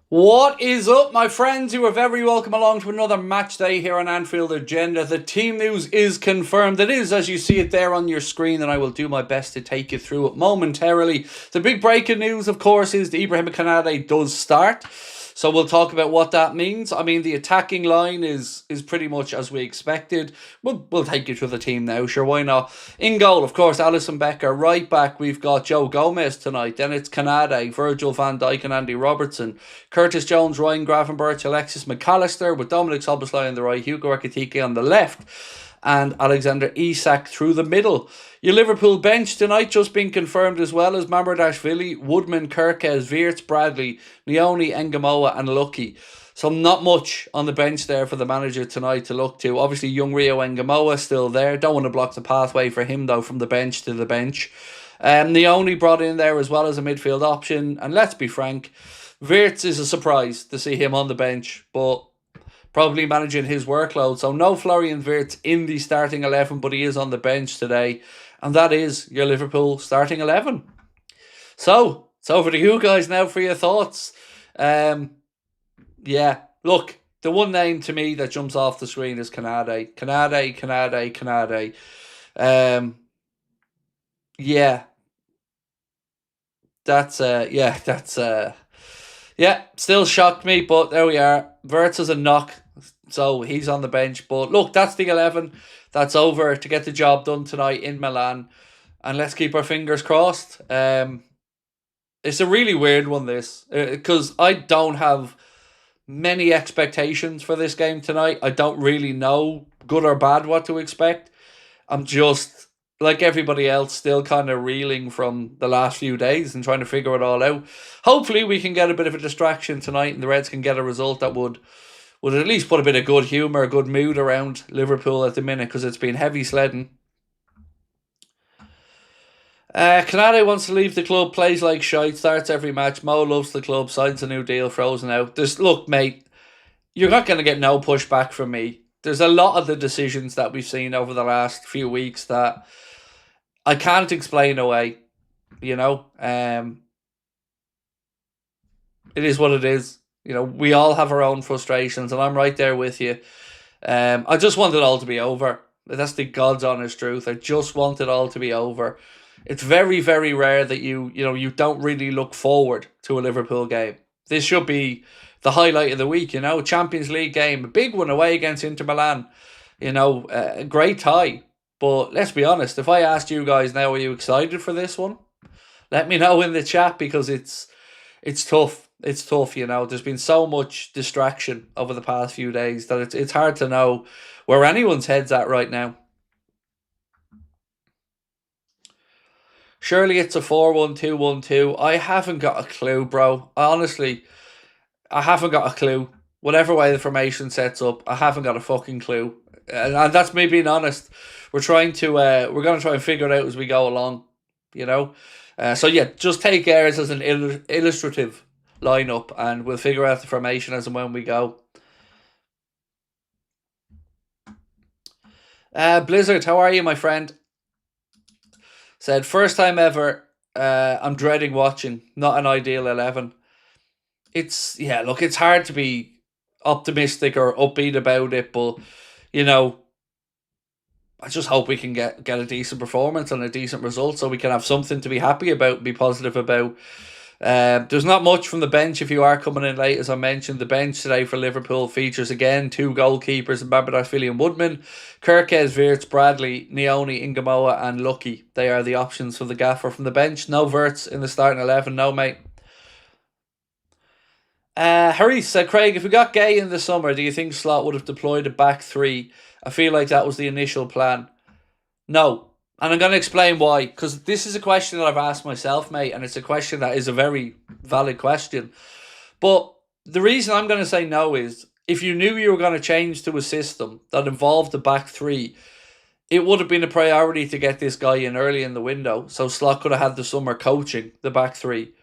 What is up, my friends? You are very welcome along to another match day here on Anfield Agenda. The team news is confirmed. It is as you see it there on your screen, and I will do my best to take you through it momentarily. The big breaking news, of course, is the Ibrahim Kanate does start. So we'll talk about what that means. I mean, the attacking line is pretty much as we expected. We'll take you through the team now. Sure, why not? In goal, of course, Alisson Becker. Right back, we've got Joe Gomez tonight. Then it's Kanade, Virgil van Dijk and Andy Robertson. Curtis Jones, Ryan Gravenberch, Alexis McAllister with Dominic Szoboszlai on the right, Hugo Ekitike on the left, and Alexander Isak through the middle. Your Liverpool bench tonight just been confirmed as well as Mamardashvili, Woodman, Kirkes, Wirtz, Bradley, Leone, Engamoa and Lucky. So not much on the bench there for the manager tonight to look to. Obviously young Rio Engamoa still there. Don't want to block the pathway for him though from the bench to the bench. Leone brought in there as well as a midfield option. And let's be frank, Wirtz is a surprise to see him on the bench, but probably managing his workload. So no Florian Wirtz in the starting 11, but he is on the bench today. And that is your Liverpool starting 11. So, it's over to you guys now for your thoughts. Yeah, look, the one name to me that jumps off the screen is Kanade. Kanade. Yeah, still shocked me, but there we are. Wirtz is a knock, so he's on the bench. But look, that's the 11. That's over to get the job done tonight in Milan. And let's keep our fingers crossed. It's a really weird one, this, because I don't have many expectations for this game tonight. I don't really know, good or bad, what to expect. I'm just, like everybody else, still kind of reeling from the last few days and trying to figure it all out. Hopefully we can get a bit of a distraction tonight and the Reds can get a result that would at least put a bit of good humour, a good mood around Liverpool at the minute, because it's been heavy sledding. Kanade wants to leave the club, plays like shite, starts every match. Mo loves the club, signs a new deal, frozen out. Look, mate, you're not going to get no pushback from me. There's a lot of the decisions that we've seen over the last few weeks that I can't explain away, you know. It is what it is. You know, we all have our own frustrations, and I'm right there with you. I just want it all to be over. That's the God's honest truth. I just want it all to be over. It's very, very rare that you don't really look forward to a Liverpool game. This should be the highlight of the week, Champions League game, a big one away against Inter Milan. A great tie. But let's be honest, if I asked you guys now, are you excited for this one? Let me know in the chat, because it's tough. It's tough, There's been so much distraction over the past few days that it's hard to know where anyone's head's at right now. Surely it's a 4-1-2-1-2. I haven't got a clue, bro. Honestly, I haven't got a clue. Whatever way the formation sets up, I haven't got a fucking clue. And that's me being honest. We're going to try and figure it out as we go along, So yeah, just take ours as an illustrative lineup, and we'll figure out the formation as and when we go. Blizzard, how are you, my friend? Said, first time ever, I'm dreading watching, not an ideal 11. It's hard to be optimistic or upbeat about it, but, I just hope we can get a decent performance and a decent result so we can have something to be happy about, be positive about. There's not much from the bench if you are coming in late. As I mentioned, the bench today for Liverpool features again 2 goalkeepers, Babadashvili and Woodman, Kirkes, Wirtz, Bradley, Leone, Ingamoa and Lucky. They are the options for the gaffer from the bench. No Wirtz in the starting 11, no mate. Harris said, Craig, if we got Gay in the summer, do you think Slot would have deployed a back 3? I feel like that was the initial plan. No. And I'm going to explain why, because this is a question that I've asked myself, mate, and it's a question that is a very valid question. But the reason I'm going to say no is, if you knew you were going to change to a system that involved the back 3, it would have been a priority to get this guy in early in the window, so Slot could have had the summer coaching the back 3.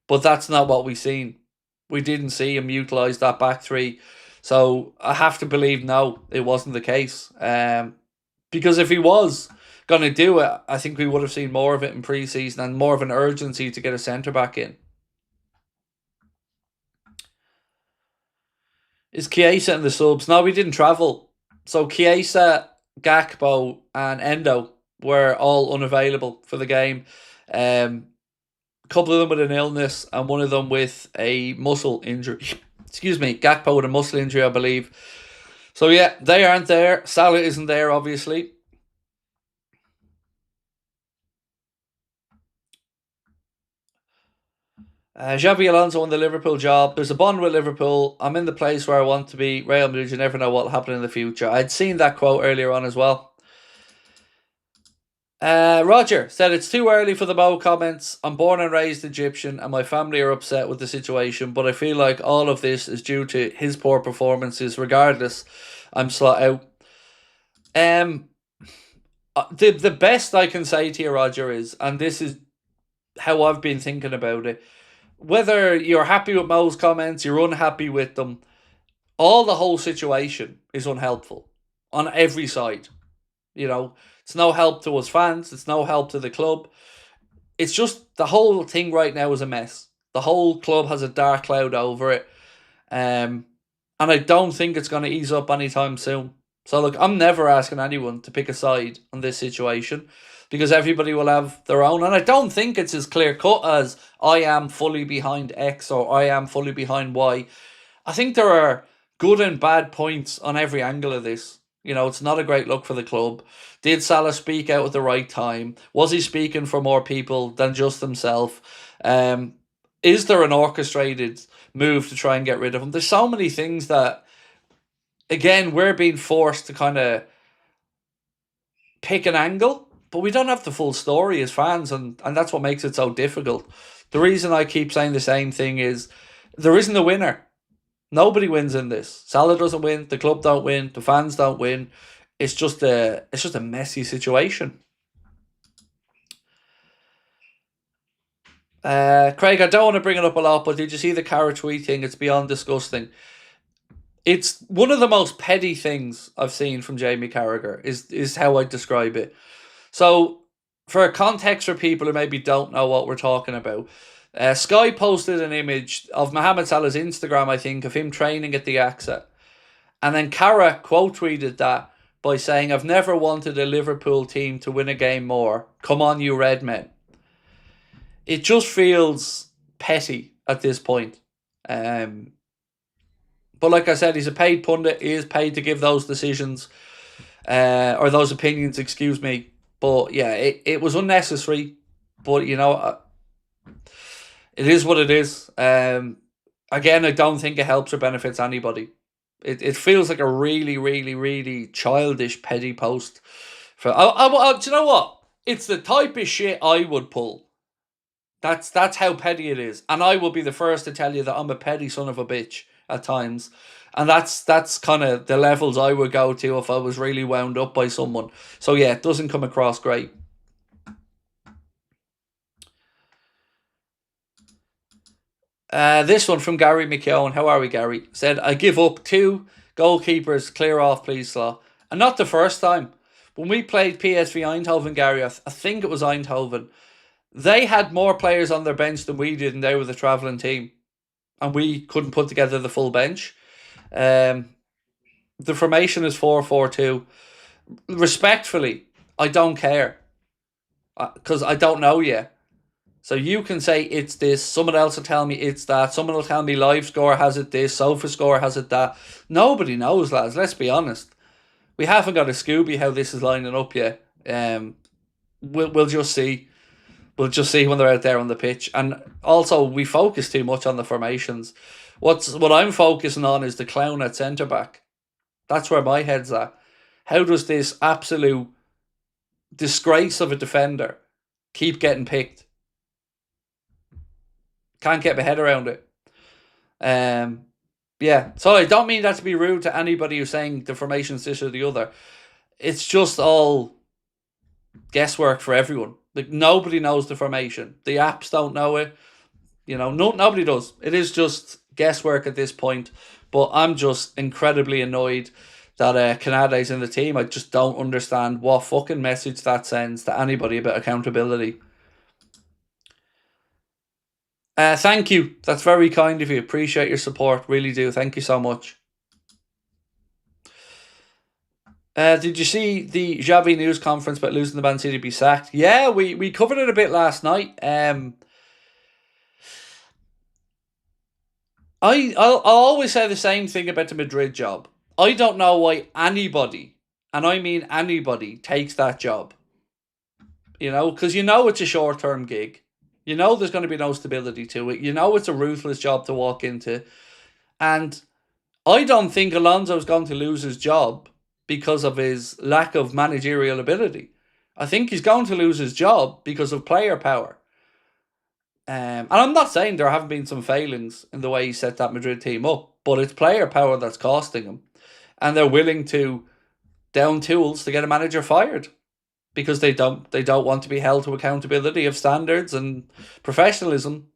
But that's not what we've seen. We didn't see him utilise that back 3. So I have to believe, no, it wasn't the case. Because if he was going to do it, I think we would have seen more of it in pre-season and more of an urgency to get a centre-back in. Is Chiesa in the subs? No, we didn't travel. So Chiesa, Gakpo, and Endo were all unavailable for the game. A couple of them with an illness, and one of them with a muscle injury. Excuse me, Gakpo with a muscle injury, I believe. So yeah, they aren't there. Salah isn't there, obviously. Xabi Alonso won the Liverpool job. There's a bond with Liverpool. I'm in the place where I want to be. Real Madrid, you never know what will happen in the future. I'd seen that quote earlier on as well. Roger said it's too early for the Mo comments. I'm born and raised Egyptian and my family are upset with the situation, but I feel like all of this is due to his poor performances. Regardless, I'm slot out. The best I can say to you, Roger, is, and this is how I've been thinking about it, whether you're happy with Mo's comments, you're unhappy with them, all the whole situation is unhelpful on every side. You know, it's no help to us fans, it's no help to the club. It's just the whole thing right now is a mess. The whole club has a dark cloud over it. And I don't think it's going to ease up anytime soon. So look, I'm never asking anyone to pick a side on this situation, because everybody will have their own. And I don't think it's as clear cut as I am fully behind X or I am fully behind Y. I think there are good and bad points on every angle of this. You know, it's not a great look for the club. Did Salah speak out at the right time? Was he speaking for more people than just himself? Is there an orchestrated move to try and get rid of him? There's so many things that, again, we're being forced to kind of pick an angle, but we don't have the full story as fans, and that's what makes it so difficult. The reason I keep saying the same thing is there isn't a winner. Nobody wins in this. Salah doesn't win, the club don't win, the fans don't win. It's just a messy situation. Craig, I don't want to bring it up a lot, but did you see the carrot tweet thing? It's beyond disgusting. It's one of the most petty things I've seen from Jamie Carragher, is how I describe it. So, for a context for people who maybe don't know what we're talking about, Sky posted an image of Mohamed Salah's Instagram, I think, of him training at the AXA. And then Cara quote tweeted that by saying, "I've never wanted a Liverpool team to win a game more. Come on, you red men." It just feels petty at this point. But like I said, he's a paid pundit. He is paid to give those decisions, or those opinions, excuse me. But yeah, it was unnecessary. But, you know, it is what it is. Again, I don't think it helps or benefits anybody. It feels like a really, really, really childish, petty post. Do you know what? It's the type of shit I would pull. That's how petty it is. And I will be the first to tell you that I'm a petty son of a bitch at times. And that's kind of the levels I would go to if I was really wound up by someone. So yeah, it doesn't come across great. This one from Gary McKeown. How are we, Gary? Said, "I give up 2 goalkeepers. Clear off, please, Slaw." And not the first time. When we played PSV Eindhoven, Gary, I think it was Eindhoven, they had more players on their bench than we did, and they were the travelling team. And we couldn't put together the full bench. The formation is 4-4-2. Respectfully, I don't care, because I don't know yet. So you can say it's this, someone else will tell me it's that, someone will tell me Live Score has it this, Sofa Score has it that. Nobody knows, lads, let's be honest. We haven't got a Scooby how this is lining up yet. We'll just see. We'll just see when they're out there on the pitch. And also, we focus too much on the formations. What I'm focusing on is the clown at centre-back. That's where my head's at. How does this absolute disgrace of a defender keep getting picked? Can't get my head around it. Yeah, so I don't mean that to be rude to anybody who's saying the formation's this or the other. It's just all guesswork for everyone. Like, nobody knows the formation. The apps don't know it. You know, nobody does. It is just guesswork at this point. But I'm just incredibly annoyed that Canade's in the team. I just don't understand what fucking message that sends to anybody about accountability. Thank you. That's very kind of you. Appreciate your support. Really do. Thank you so much. Did you see the Xavi news conference about losing the Man City to be sacked? Yeah, we covered it a bit last night. I'll always say the same thing about the Madrid job. I don't know why anybody, and I mean anybody, takes that job. Because it's a short-term gig. There's going to be no stability to it. It's a ruthless job to walk into. And I don't think Alonso's going to lose his job because of his lack of managerial ability. I think he's going to lose his job because of player power. And I'm not saying there haven't been some failings in the way he set that Madrid team up, but it's player power that's costing him. And they're willing to down tools to get a manager fired because they don't want to be held to accountability of standards and professionalism.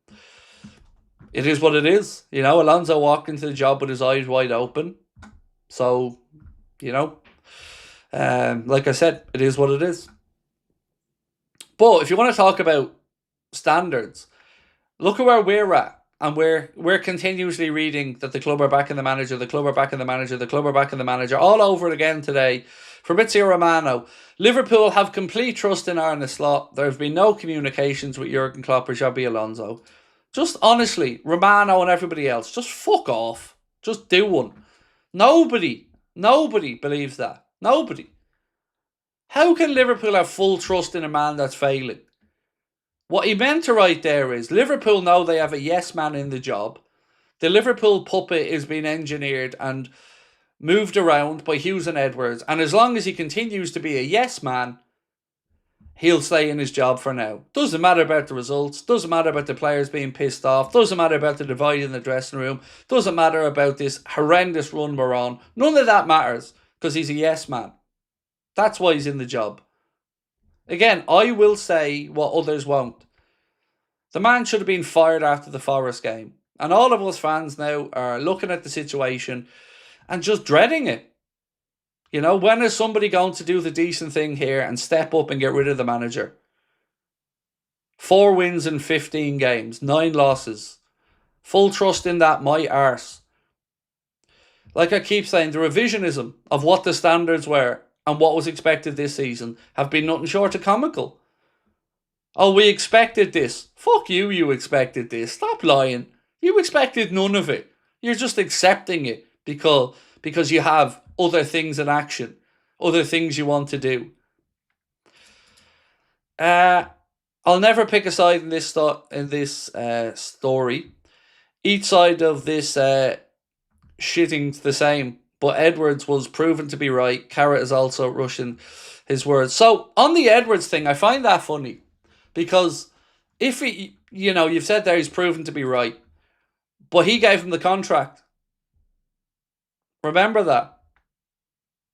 It is what it is. Alonso walked into the job with his eyes wide open. So, like I said, it is what it is. But if you want to talk about standards, look at where we're at. And we're continuously reading that the club are backing the manager, the club are backing the manager, the club are backing the manager, all over it again today. Fabrizio Romano, Liverpool have complete trust in Arne Slot. There have been no communications with Jurgen Klopp or Xabi Alonso. Just honestly, Romano and everybody else, just fuck off. Just do one. Nobody believes that. Nobody. How can Liverpool have full trust in a man that's failing? What he meant to write there is, Liverpool know they have a yes man in the job. The Liverpool puppet is being engineered and moved around by Hughes and Edwards. And as long as he continues to be a yes man, he'll stay in his job for now. Doesn't matter about the results. Doesn't matter about the players being pissed off. Doesn't matter about the divide in the dressing room. Doesn't matter about this horrendous run we're on. None of that matters because he's a yes man. That's why he's in the job. Again, I will say what others won't. The man should have been fired after the Forest game. And all of us fans now are looking at the situation and just dreading it. When is somebody going to do the decent thing here and step up and get rid of the manager? 4 wins in 15 games, 9 losses. Full trust in that, my arse. Like I keep saying, the revisionism of what the standards were and what was expected this season have been nothing short of comical. Oh, we expected this. Fuck you, you expected this. Stop lying. You expected none of it. You're just accepting it because you have other things in action, other things you want to do. I'll never pick a side in this story. Each side of this shitting's the same, but Edwards was proven to be right. Carrot is also rushing his words. So on the Edwards thing, I find that funny because if he, you've said there he's proven to be right, but he gave him the contract. Remember that.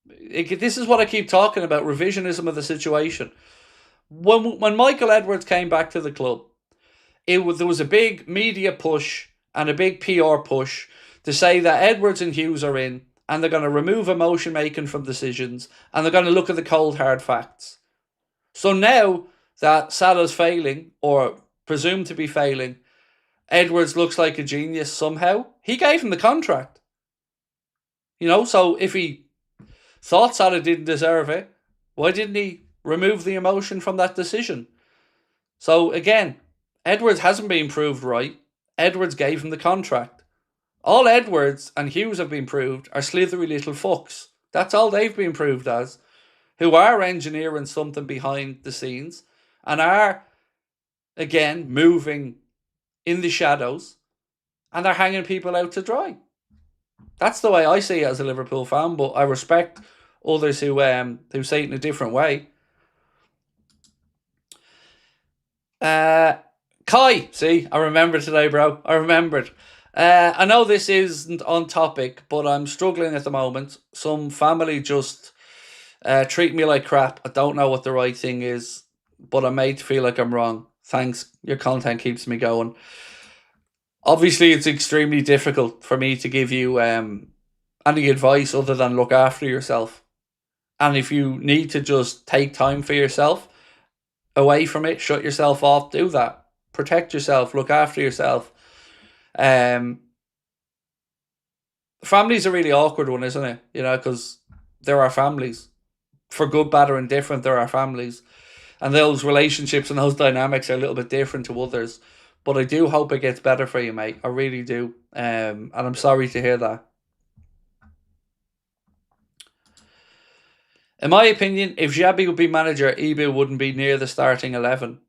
This is what I keep talking about, revisionism of the situation. When Michael Edwards came back to the club, there was a big media push and a big PR push to say that Edwards and Hughes are in and they're going to remove emotion making from decisions and they're going to look at the cold hard facts. So now that Salah's failing or presumed to be failing, Edwards looks like a genius somehow. He gave him the contract. So if he thought Salah didn't deserve it, why didn't he remove the emotion from that decision? So again, Edwards hasn't been proved right. Edwards gave him the contract. All Edwards and Hughes have been proved are slithery little fucks. That's all they've been proved as, who are engineering something behind the scenes and are, again, moving in the shadows and they're hanging people out to dry. That's the way I see it as a Liverpool fan, but I respect others who say it in a different way. Kai, see, I remembered today, bro. I remembered. I know this isn't on topic, but I'm struggling at the moment. Some family just treat me like crap. I don't know what the right thing is, but I'm made to feel like I'm wrong. Thanks. Your content keeps me going. Obviously, it's extremely difficult for me to give you any advice other than look after yourself. And if you need to just take time for yourself, away from it, shut yourself off, do that. Protect yourself, look after yourself. Family's a really awkward one, isn't it? Because there are families. for good, bad, or indifferent, there are families. And those relationships and those dynamics are a little bit different to others. But I do hope it gets better for you, mate. I really do. And I'm sorry to hear that. In my opinion, if Giuseppe would be manager, Ibu wouldn't be near the starting 11.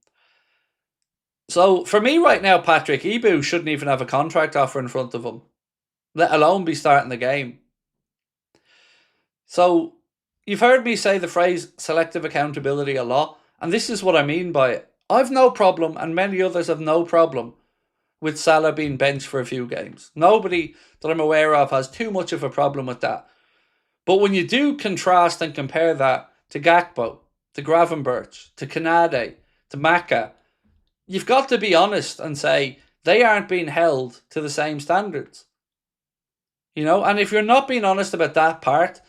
So for me right now, Patrick, Ibu shouldn't even have a contract offer in front of him, let alone be starting the game. So you've heard me say the phrase selective accountability a lot, and this is what I mean by it. I've no problem, and many others have no problem, with Salah being benched for a few games. Nobody that I'm aware of has too much of a problem with that. But when you do contrast and compare that to Gakpo, to Gravenberch, to Kanade, to Maka, you've got to be honest and say they aren't being held to the same standards. You know, and if you're not being honest about that part,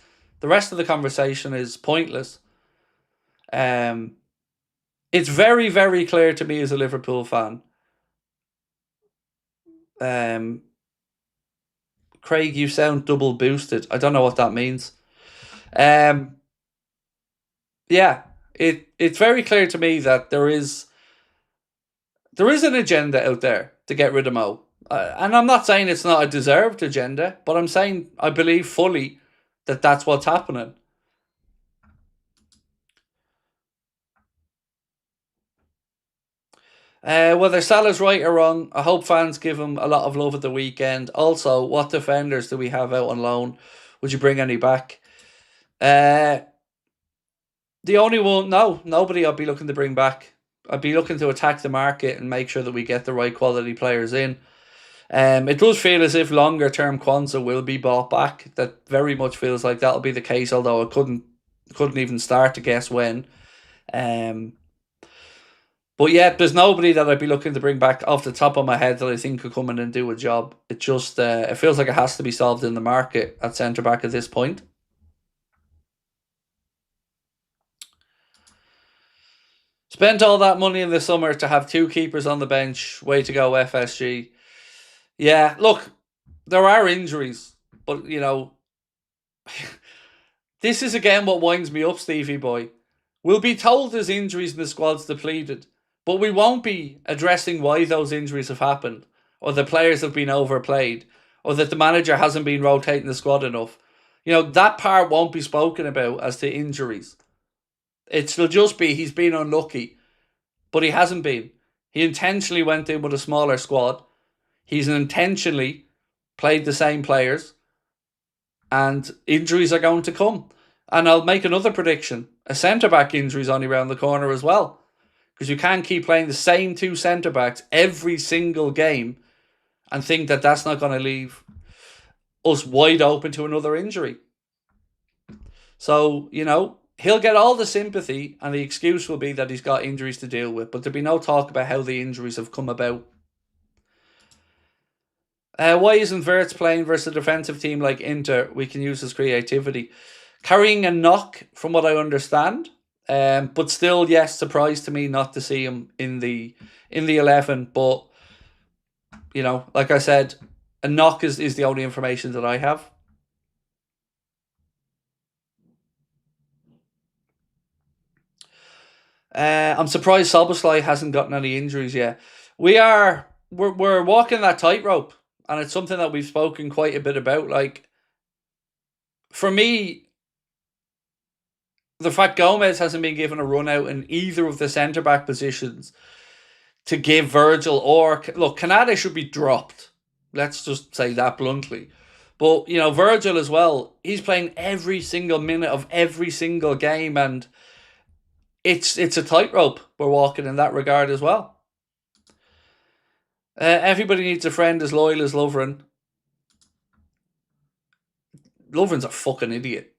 the rest of the conversation is pointless. It's very, very clear to me as a Liverpool fan. Craig, you sound double boosted. I don't know what that means. Yeah, it's very clear to me that there is an agenda out there to get rid of Mo. And I'm not saying it's not a deserved agenda, but I'm saying I believe fully that that's what's happening. Whether Salah's right or wrong, I hope fans give him a lot of love at the weekend. Also, what defenders do we have out on loan? Would you bring any back? The only one, no, nobody I'd be looking to bring back. I'd be looking to attack the market and make sure that we get the right quality players in. It does feel as if longer term Kwanzaa will be bought back. That very much feels like that'll be the case, although I couldn't even start to guess when. But yeah, there's nobody that I'd be looking to bring back off the top of my head that I think could come in and do a job. It just it feels like it has to be solved in the market at centre back at this point. Spent all that money in the summer to have two keepers on the bench. Way to go, FSG. Yeah, look, there are injuries, but you know, this is again what winds me up, Stevie boy. We'll be told there's injuries and the squad's depleted, but we won't be addressing why those injuries have happened, or the players have been overplayed, or that the manager hasn't been rotating the squad enough. You know, that part won't be spoken about as to injuries. It'll just be he's been unlucky, but he hasn't been. He intentionally went in with a smaller squad. He's intentionally played the same players, and injuries are going to come. And I'll make another prediction. A centre-back injury is only around the corner as well. Because you can't keep playing the same two centre-backs every single game and think that that's not going to leave us wide open to another injury. So, you know, he'll get all the sympathy and the excuse will be that he's got injuries to deal with. But there'll be no talk about how the injuries have come about. Why isn't Wirtz playing versus a defensive team like Inter? We can use his creativity. Carrying a knock, from what I understand. But still, yes, surprised to me not to see him in the 11. But, you know, like I said, a knock is the only information that I have. I'm surprised Szoboszlai hasn't gotten any injuries yet. We're walking that tightrope, and it's something that we've spoken quite a bit about. Like, for me, the fact Gomez hasn't been given a run out in either of the centre-back positions to give Virgil or... Look, Kanade should be dropped. Let's just say that bluntly. But, you know, Virgil as well, he's playing every single minute of every single game, and it's a tightrope we're walking in that regard as well. Everybody needs a friend as loyal as Lovren. Lovren's a fucking idiot.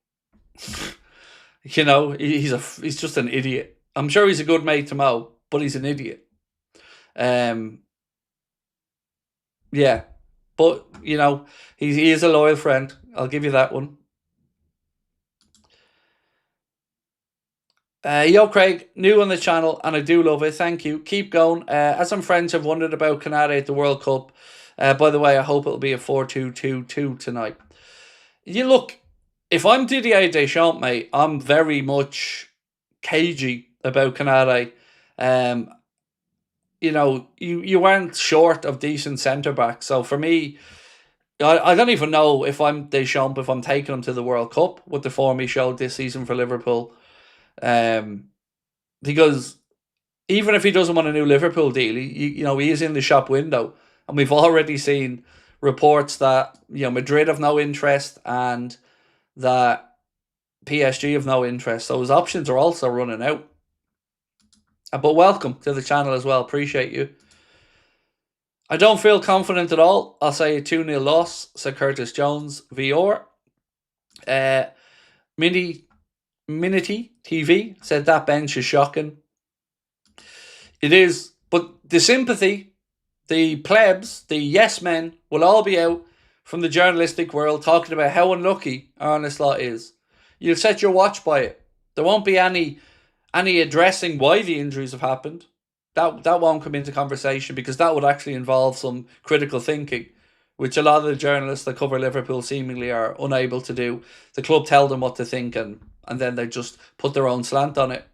You know, he's just an idiot. I'm sure he's a good mate to Mo, but he's an idiot. Yeah. But, you know, he is a loyal friend. I'll give you that one. Yo, Craig, new on the channel, and I do love it. Thank you. Keep going. As some friends have wondered about Kanade at the World Cup. By the way, I hope it'll be a 4-2-2-2 tonight. You look, if I'm Didier Deschamps, mate, I'm very much cagey about Canada. You weren't short of decent centre backs. So for me, I don't even know if I'm Deschamps, if I'm taking him to the World Cup with the form he showed this season for Liverpool. Because even if he doesn't want a new Liverpool deal, he is in the shop window. And we've already seen reports that Madrid have no interest and that PSG have no interest. So his options are also running out. But welcome to the channel as well. Appreciate you. I don't feel confident at all. I'll say a 2-0 loss, said Curtis Jones, VR. Minity TV said that bench is shocking. It is, but the sympathy, the plebs, the yes men will all be out from the journalistic world talking about how unlucky Arne Slot is. You'll set your watch by it. There won't be any addressing why the injuries have happened. That won't come into conversation because that would actually involve some critical thinking, which a lot of the journalists that cover Liverpool seemingly are unable to do. The club tell them what to think and then they just put their own slant on it.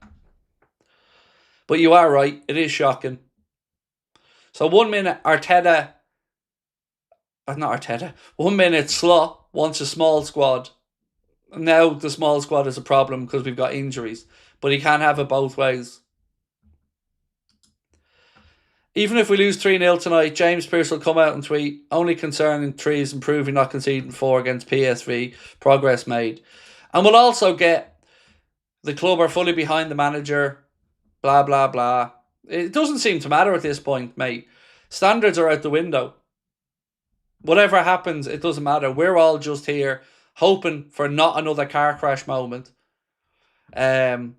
But you are right, it is shocking. So 1 minute 1 minute Slot wants a small squad. Now the small squad is a problem because we've got injuries. But he can't have it both ways. Even if we lose 3-0 tonight, James Pearce will come out and tweet, only concern in 3 is improving, not conceding 4 against PSV. Progress made. And we'll also get the club are fully behind the manager. Blah, blah, blah. It doesn't seem to matter at this point, mate. Standards are out the window. Whatever happens, it doesn't matter. We're all just here hoping for not another car crash moment. And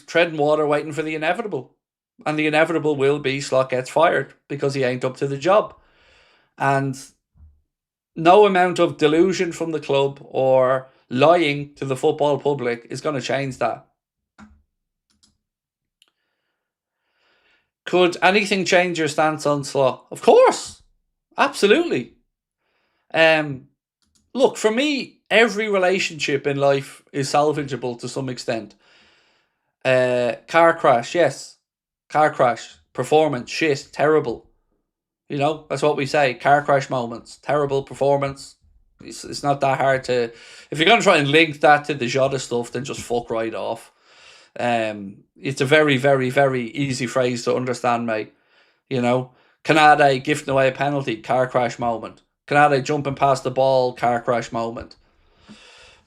treading water waiting for the inevitable. And the inevitable will be Slot gets fired because he ain't up to the job. And no amount of delusion from the club or lying to the football public is going to change that. Could anything change your stance on Slot? Of course. Absolutely. Look, for me, every relationship in life is salvageable to some extent. Car crash, yes. Car crash. Performance, shit, terrible. That's what we say. Car crash moments. Terrible performance. It's not that hard to... If you're going to try and link that to the Jota stuff, then just fuck right off. It's a very, very, very easy phrase to understand, mate. Canada gifting away a penalty, car crash moment. Canada jumping past the ball, car crash moment.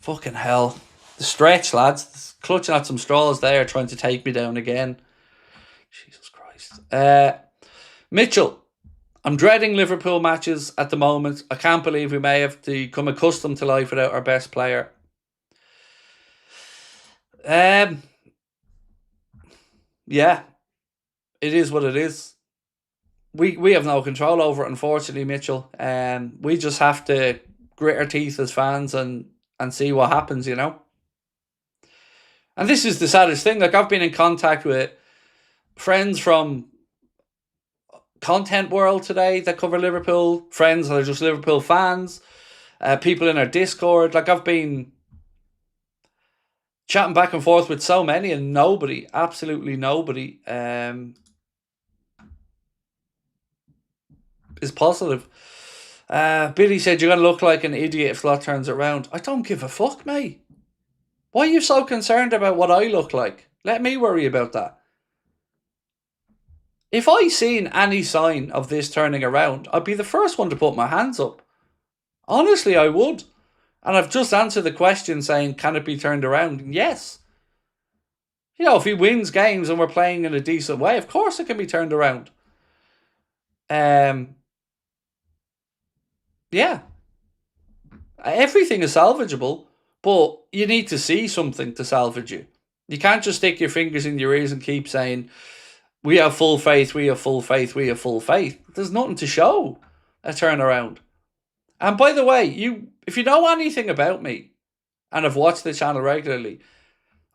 Fucking hell. The stretch, lads. Clutching at some straws there, trying to take me down again. Jesus Christ. Mitchell. I'm dreading Liverpool matches at the moment. I can't believe we may have to become accustomed to life without our best player. Yeah. It is what it is. We have no control over it, unfortunately, Mitchell. We just have to grit our teeth as fans and see what happens, And this is the saddest thing. Like, I've been in contact with friends from content world today that cover Liverpool, friends that are just Liverpool fans, people in our Discord. Like, I've been chatting back and forth with so many and nobody, absolutely nobody, is positive. Billy said, you're going to look like an idiot if Slot turns around. I don't give a fuck, mate. Why are you so concerned about what I look like? Let me worry about that. If I seen any sign of this turning around, I'd be the first one to put my hands up. Honestly, I would. And I've just answered the question saying, can it be turned around? Yes. If he wins games and we're playing in a decent way, of course it can be turned around. Yeah. Everything is salvageable, but you need to see something to salvage you. You can't just stick your fingers in your ears and keep saying, we have full faith, we have full faith, we have full faith. There's nothing to show a turnaround. And by the way, if you know anything about me and have watched the channel regularly,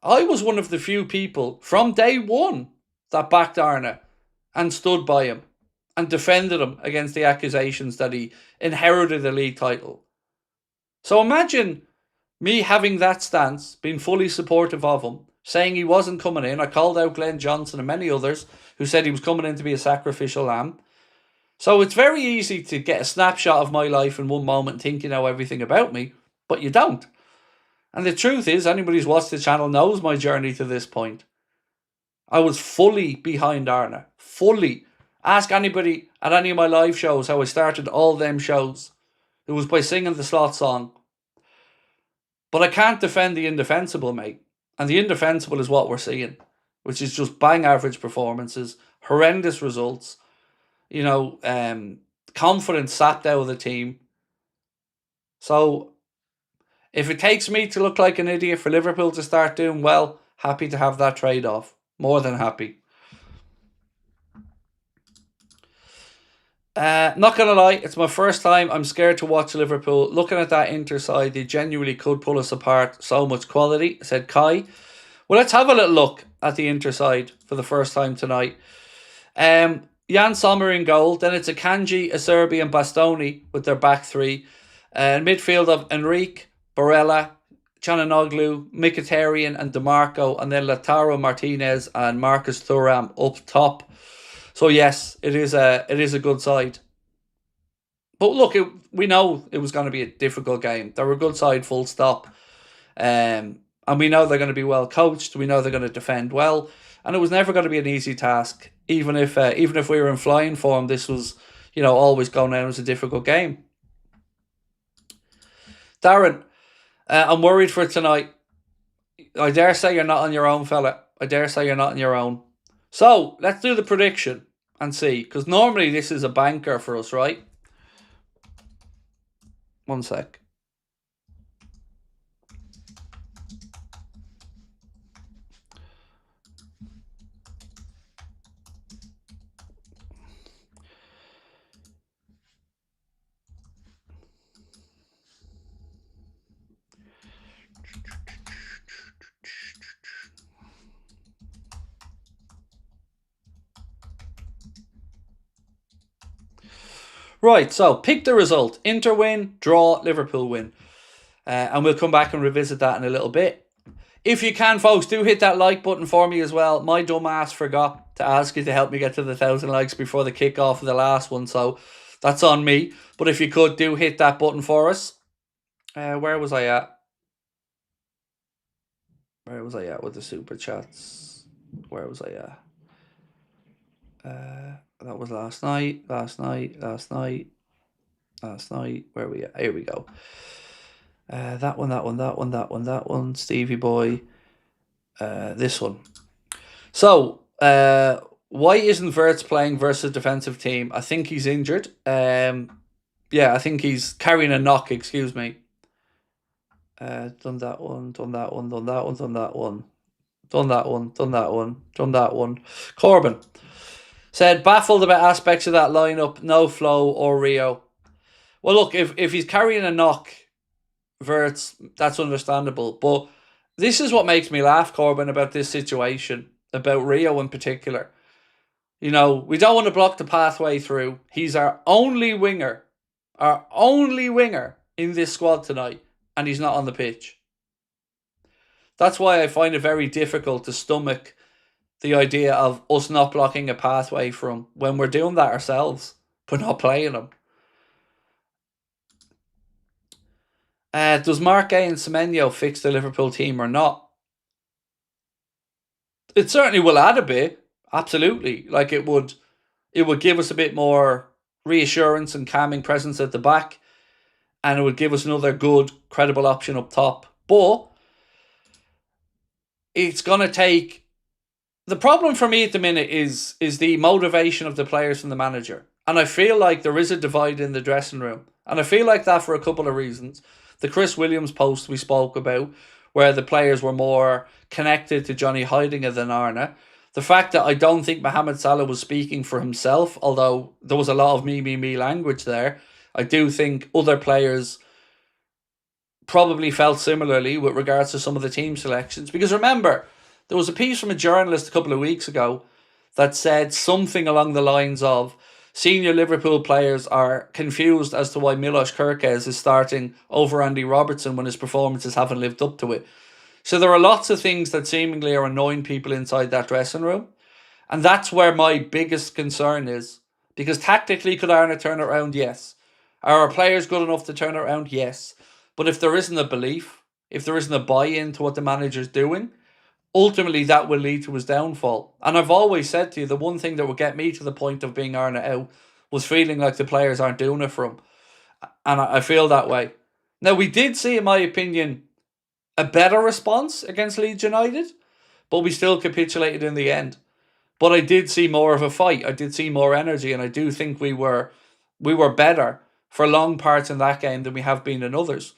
I was one of the few people from day one that backed Arne and stood by him and defended him against the accusations that he inherited the league title. So imagine Me having that stance, being fully supportive of him, saying he wasn't coming in. I called out Glenn Johnson and many others who said he was coming in to be a sacrificial lamb. So it's very easy to get a snapshot of my life in one moment and think you know everything about me, but you don't. And the truth is, anybody who's watched the channel knows my journey to this point. I was fully behind Arne. Fully. Ask anybody at any of my live shows how I started all them shows. It was by singing the slot song. But I can't defend the indefensible, mate. And the indefensible is what we're seeing, which is just bang average performances, horrendous results, confidence sapped out of the team. So if it takes me to look like an idiot for Liverpool to start doing well, happy to have that trade-off. More than happy. Not going to lie, it's my first time. I'm scared to watch Liverpool. Looking at that Inter side, they genuinely could pull us apart. So much quality, said Kai. Well, let's have a little look at the Inter side for the first time tonight. Jan Sommer in goal. Then it's Akanji, Acerbi and Bastoni with their back three. Midfield of Enrique, Barella, Chananoglu, Mkhitaryan and DeMarco. And then Lautaro Martinez and Marcus Thuram up top. So yes, it is a good side. But look, we know it was going to be a difficult game. They're a good side, full stop. And we know they're going to be well coached. We know they're going to defend well. And it was never going to be an easy task. Even if we were in flying form, this was, always going down as a difficult game. Darren, I'm worried for tonight. I dare say you're not on your own, fella. I dare say you're not on your own. So, let's do the prediction and see. Because normally this is a banker for us, right? One sec. Right, so pick the result. Inter win, draw, Liverpool win. And we'll come back and revisit that in a little bit. If you can, folks, do hit that like button for me as well. My dumb ass forgot to ask you to help me get to the 1,000 likes before the kickoff of the last one. So that's on me. But if you could, do hit that button for us. Where was I at? Where was I at with the super chats? Where was I at? That was last night. Where are we at? Here we go. That one. Stevie boy. This one. So, why isn't Wirtz playing versus defensive team? I think he's injured. I think he's carrying a knock, excuse me. Done that one. Corbin said, baffled about aspects of that lineup, no Flow or Rio. Well, look, if he's carrying a knock, Wirtz, that's understandable. But this is what makes me laugh, Corbin, about this situation, about Rio in particular. We don't want to block the pathway through. He's our only winger in this squad tonight, and he's not on the pitch. That's why I find it very difficult to stomach the idea of us not blocking a pathway from when we're doing that ourselves, but not playing him. Does Marque and Semenyo fix the Liverpool team or not? It certainly will add a bit, absolutely. Like it would give us a bit more reassurance and calming presence at the back, and it would give us another good, credible option up top. But it's going to take... The problem for me at the minute is the motivation of the players and the manager. And I feel like there is a divide in the dressing room. And I feel like that for a couple of reasons. The Chris Williams post we spoke about, where the players were more connected to Johnny Heidinger than Arne. The fact that I don't think Mohamed Salah was speaking for himself, although there was a lot of me language there. I do think other players probably felt similarly with regards to some of the team selections. Because remember, there was a piece from a journalist a couple of weeks ago that said something along the lines of, senior Liverpool players are confused as to why Milos Kerkez is starting over Andy Robertson when his performances haven't lived up to it. So there are lots of things that seemingly are annoying people inside that dressing room. And that's where my biggest concern is. Because tactically, could Arne turn it around? Yes. Are our players good enough to turn it around? Yes. But if there isn't a belief, if there isn't a buy-in to what the manager's doing, ultimately that will lead to his downfall. And I've always said to you, the one thing that would get me to the point of being Arne out was feeling like the players aren't doing it for him. And I feel that way. Now, we did see, in my opinion, a better response against Leeds United, but we still capitulated in the end. But I did see more of a fight. I did see more energy, and I do think we were better for long parts in that game than we have been in others.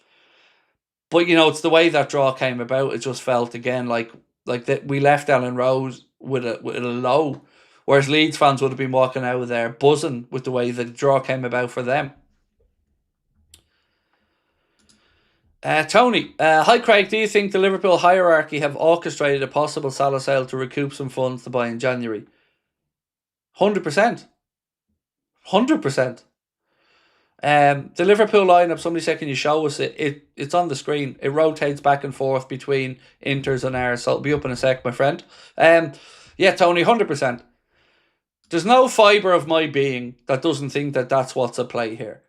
But it's the way that draw came about. It just felt again like that we left Ellen Rose with a low, whereas Leeds fans would have been walking out of there buzzing with the way the draw came about for them. Tony, hi Craig, do you think the Liverpool hierarchy have orchestrated a possible Salah sale to recoup some funds to buy in January? 100%. 100%. The Liverpool lineup, somebody said, can you show us it? It's on the screen. It rotates back and forth between Inters and ours, so it'll be up in a sec, my friend. Yeah, Tony, 100%. There's no fibre of my being that doesn't think that that's what's at play here.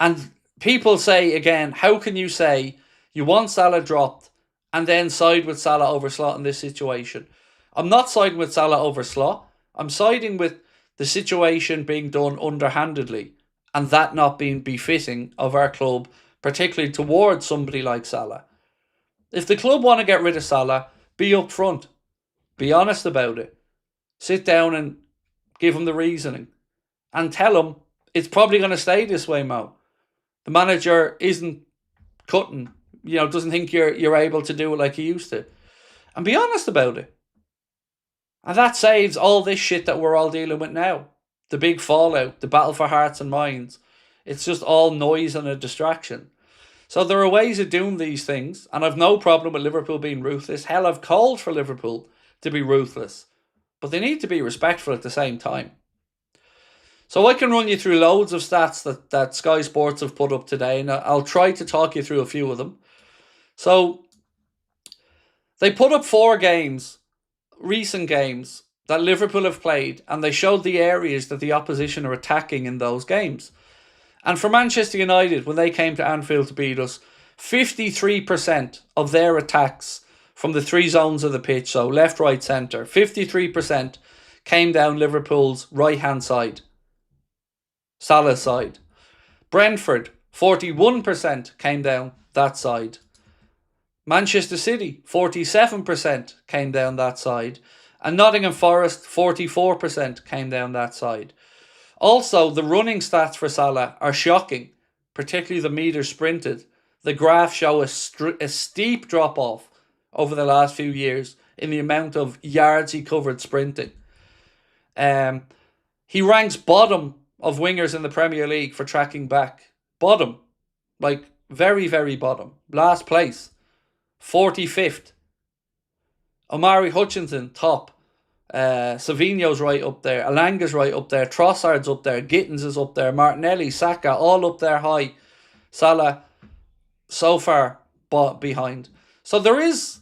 And people say, again, how can you say you want Salah dropped and then side with Salah over Slot in this situation? I'm not siding with Salah over Slot. I'm siding with the situation being done underhandedly and that not being befitting of our club, particularly towards somebody like Salah. If the club want to get rid of Salah, be upfront. Be honest about it. Sit down and give him the reasoning. And tell him it's probably going to stay this way, Mo. The manager isn't cutting, doesn't think you're able to do it like he used to. And be honest about it. And that saves all this shit that we're all dealing with now. The big fallout, the battle for hearts and minds. It's just all noise and a distraction. So there are ways of doing these things, and I've no problem with Liverpool being ruthless. Hell, I've called for Liverpool to be ruthless. But they need to be respectful at the same time. So I can run you through loads of stats that Sky Sports have put up today, and I'll try to talk you through a few of them. So they put up 4 games, recent games, that Liverpool have played, and they showed the areas that the opposition are attacking in those games. And for Manchester United, when they came to Anfield to beat us, 53% of their attacks from the 3 zones of the pitch, so left, right, centre, 53% came down Liverpool's right-hand side, Salah's side. Brentford, 41% came down that side. Manchester City, 47% came down that side. And Nottingham Forest, 44% came down that side. Also, the running stats for Salah are shocking, particularly the metres sprinted. The graphs show a steep drop-off over the last few years in the amount of yards he covered sprinting. He ranks bottom of wingers in the Premier League for tracking back. Bottom. Like, very, very bottom. Last place. 45th. Omari Hutchinson, top. Savinho's right up there. Alanga's right up there. Trossard's up there. Gittins is up there. Martinelli, Saka, all up there high. Salah, so far behind. So there is,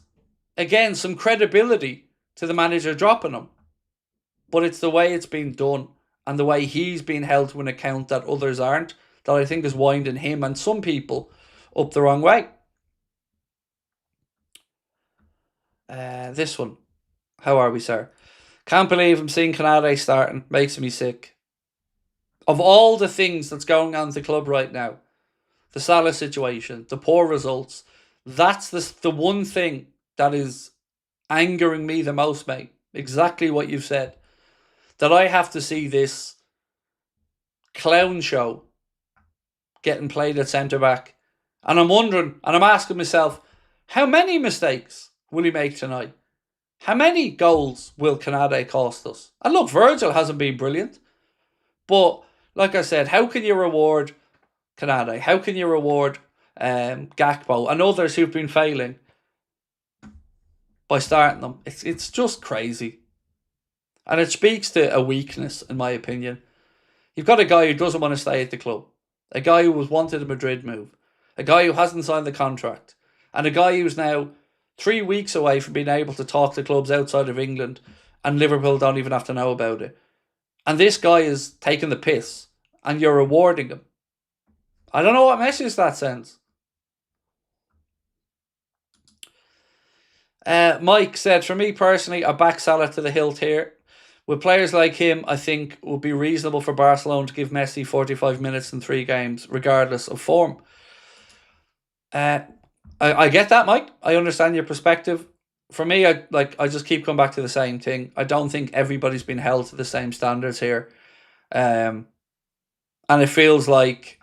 again, some credibility to the manager dropping him. But it's the way it's been done and the way he's been held to an account that others aren't, that I think is winding him and some people up the wrong way. This one. How are we, sir? Can't believe I'm seeing Canade starting. Makes me sick. Of all the things that's going on at the club right now, the Salah situation, the poor results, that's the one thing that is angering me the most, mate. Exactly what you've said. That I have to see this clown show getting played at centre-back. And I'm wondering, and I'm asking myself, how many mistakes will he make tonight? How many goals will Canade cost us? And look, Virgil hasn't been brilliant. But, like I said, how can you reward Canade? How can you reward Gakpo and others who've been failing by starting them? It's just crazy. And it speaks to a weakness, in my opinion. You've got a guy who doesn't want to stay at the club, a guy who was wanted a Madrid move, a guy who hasn't signed the contract, and a guy who's now 3 weeks away from being able to talk to clubs outside of England, and Liverpool don't even have to know about it. And this guy is taking the piss, and you're rewarding him. I don't know what message that sends. Mike said, for me personally, I back Salah to the hilt here. With players like him, I think it would be reasonable for Barcelona to give Messi 45 minutes in 3 games, regardless of form. I get that, Mike. I understand your perspective. For me, I just keep coming back to the same thing. I don't think everybody's been held to the same standards here. And it feels like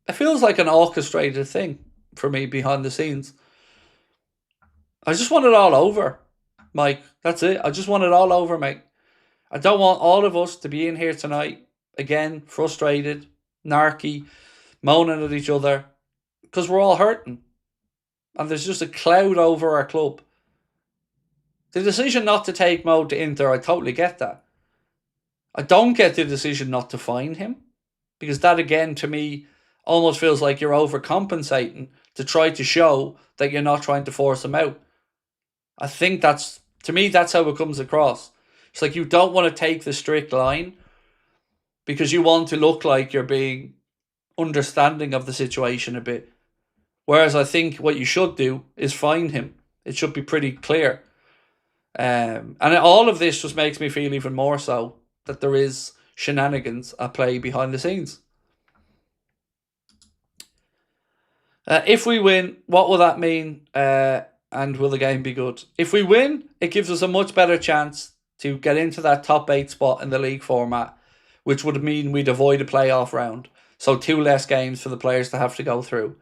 an orchestrated thing for me behind the scenes. I just want it all over, Mike. That's it. I just want it all over, mate. I don't want all of us to be in here tonight, again, frustrated, narky, moaning at each other, because we're all hurting. And there's just a cloud over our club. The decision not to take Mo to Inter, I totally get that. I don't get the decision not to fine him, because that, again, to me, almost feels like you're overcompensating to try to show that you're not trying to force him out. I think that's how it comes across. It's like you don't want to take the strict line because you want to look like you're being understanding of the situation a bit. Whereas I think what you should do is fine him. It should be pretty clear. And all of this just makes me feel even more so that there is shenanigans at play behind the scenes. If we win, what will that mean? And will the game be good? If we win, it gives us a much better chance to get into that top 8 spot in the league format, which would mean we'd avoid a playoff round. So 2 less games for the players to have to go through.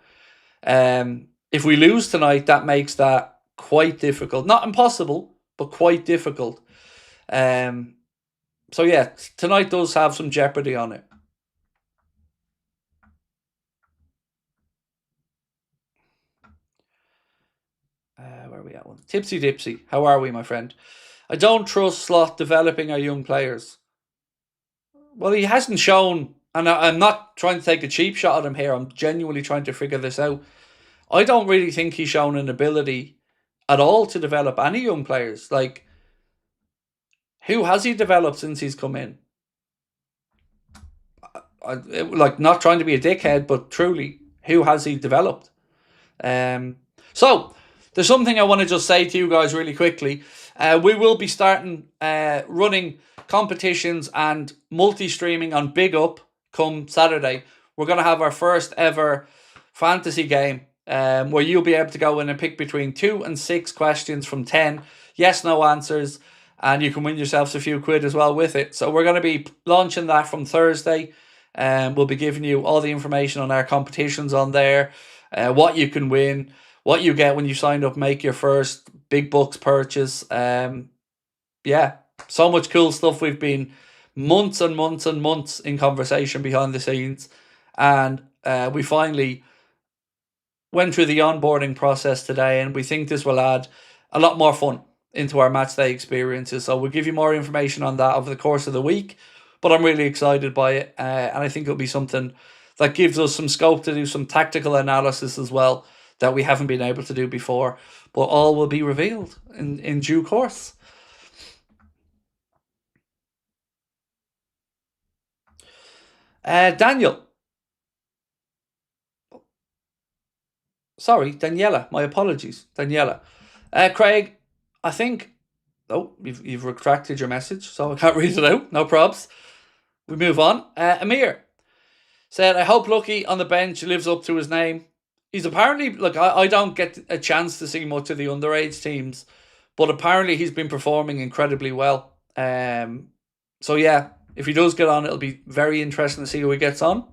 If we lose tonight, that makes that quite difficult. Not impossible, but quite difficult. So yeah, tonight does have some jeopardy on it. Where are we at? One Tipsy Dipsy. How are we, my friend? I don't trust Slot developing our young players. Well, he hasn't shown, and I'm not trying to take a cheap shot at him here. I'm genuinely trying to figure this out. I don't really think he's shown an ability at all to develop any young players. Like, who has he developed since he's come in? Not trying to be a dickhead, but truly, who has he developed? So, there's something I want to just say to you guys really quickly. We will be starting running competitions and multi-streaming on Big Up come Saturday. We're going to have our first ever fantasy game where you'll be able to go in and pick between 2 and 6 questions from 10 yes/no answers, and you can win yourselves a few quid as well with it. So we're going to be launching that from Thursday. We'll be giving you all the information on our competitions on there, what you can win, what you get when you sign up, make your first big bucks purchase. Yeah, so much cool stuff. We've been months and months and months in conversation behind the scenes, and we finally went through the onboarding process today, and we think this will add a lot more fun into our match day experiences. So we'll give you more information on that over the course of the week, but I'm really excited by it, and I think it'll be something that gives us some scope to do some tactical analysis as well that we haven't been able to do before, but all will be revealed in due course. Daniel. Sorry, Daniela. My apologies, Daniela. Craig, I think... Oh, you've retracted your message, so I can't read it out. No probs. We move on. Amir said, I hope Lucky on the bench lives up to his name. He's apparently... Look, I don't get a chance to see much of the underage teams, but apparently he's been performing incredibly well. So yeah, if he does get on, it'll be very interesting to see who he gets on.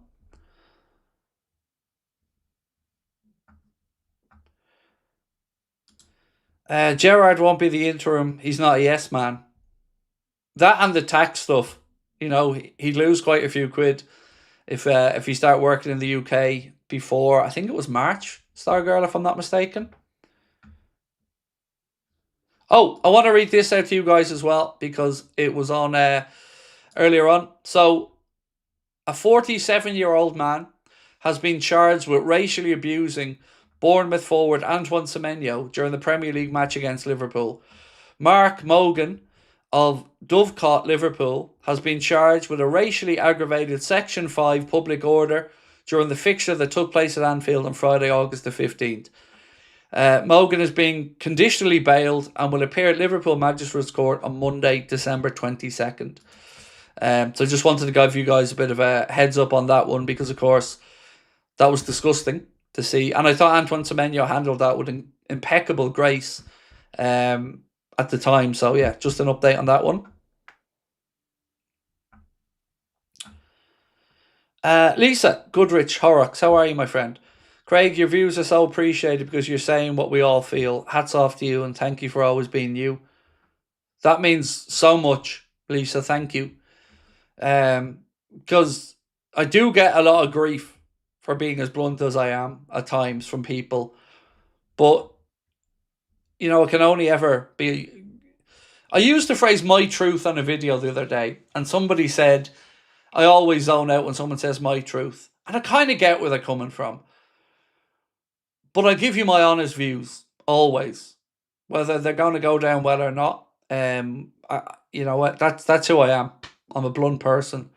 Gerrard won't be the interim. He's not a yes man. That and the tax stuff, he'd lose quite a few quid if he start working in the UK before, I think it was March, Stargirl, if I'm not mistaken. Oh, I want to read this out to you guys as well because it was on earlier on. So, a 47-year-old man has been charged with racially abusing Bournemouth forward Antoine Semenyo during the Premier League match against Liverpool. Mark Mogan of Dovecot, Liverpool, has been charged with a racially aggravated Section 5 public order during the fixture that took place at Anfield on Friday, August the 15th. Mogan is being conditionally bailed and will appear at Liverpool Magistrates Court on Monday, December 22nd. So I just wanted to give you guys a bit of a heads up on that one because, of course, that was disgusting to see. And I thought Antoine Semenyo handled that with impeccable grace at the time. So, yeah, just an update on that one. Lisa Goodrich Horrocks, how are you, my friend? Craig, your views are so appreciated because you're saying what we all feel. Hats off to you and thank you for always being you. That means so much, Lisa. Thank you. Because I do get a lot of grief for being as blunt as I am at times from people. But, you know, it can only ever be... I used the phrase my truth on a video the other day and somebody said, I always zone out when someone says my truth. And I kind of get where they're coming from. But I give you my honest views, always. Whether they're going to go down well or not. You know what? That's who I am. I'm a blunt person.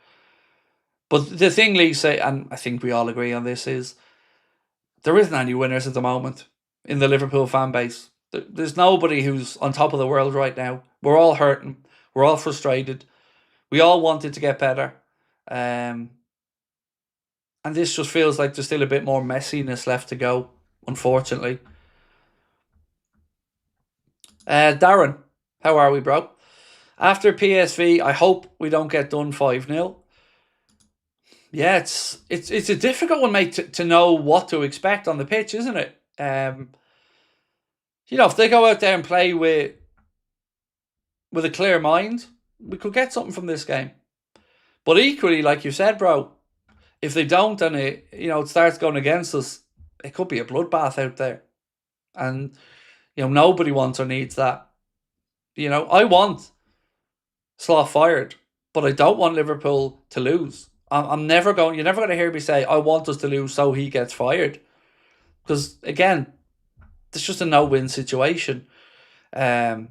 But the thing, Lisa, and I think we all agree on this, is there isn't any winners at the moment in the Liverpool fan base. There's nobody who's on top of the world right now. We're all hurting. We're all frustrated. We all wanted to get better. And this just feels like there's still a bit more messiness left to go, unfortunately. Darren, how are we, bro? After PSV, I hope we don't get done 5-0. Yeah, it's a difficult one, mate, to know what to expect on the pitch, isn't it? You know, if they go out there and play with a clear mind, we could get something from this game. But equally, like you said, bro, if they don't and it starts going against us, it could be a bloodbath out there. And, you know, nobody wants or needs that. You know, I want Salah fired, but I don't want Liverpool to lose. You're never going to hear me say, I want us to lose so he gets fired. Because, again, it's just a no-win situation. But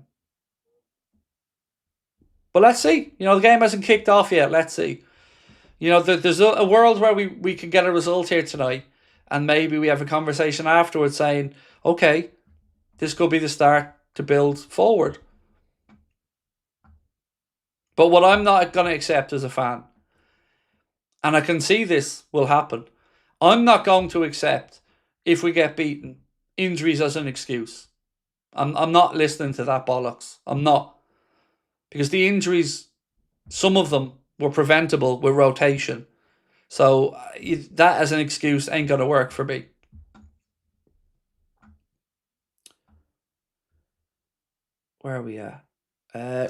let's see. You know, the game hasn't kicked off yet. Let's see. You know, there's a world where we can get a result here tonight and maybe we have a conversation afterwards saying, okay, this could be the start to build forward. But what I'm not going to accept as a fan, and I can see this will happen, I'm not going to accept, if we get beaten, injuries as an excuse. I'm not listening to that bollocks. I'm not. Because the injuries, some of them were preventable with rotation. So that as an excuse ain't going to work for me. Where are we at?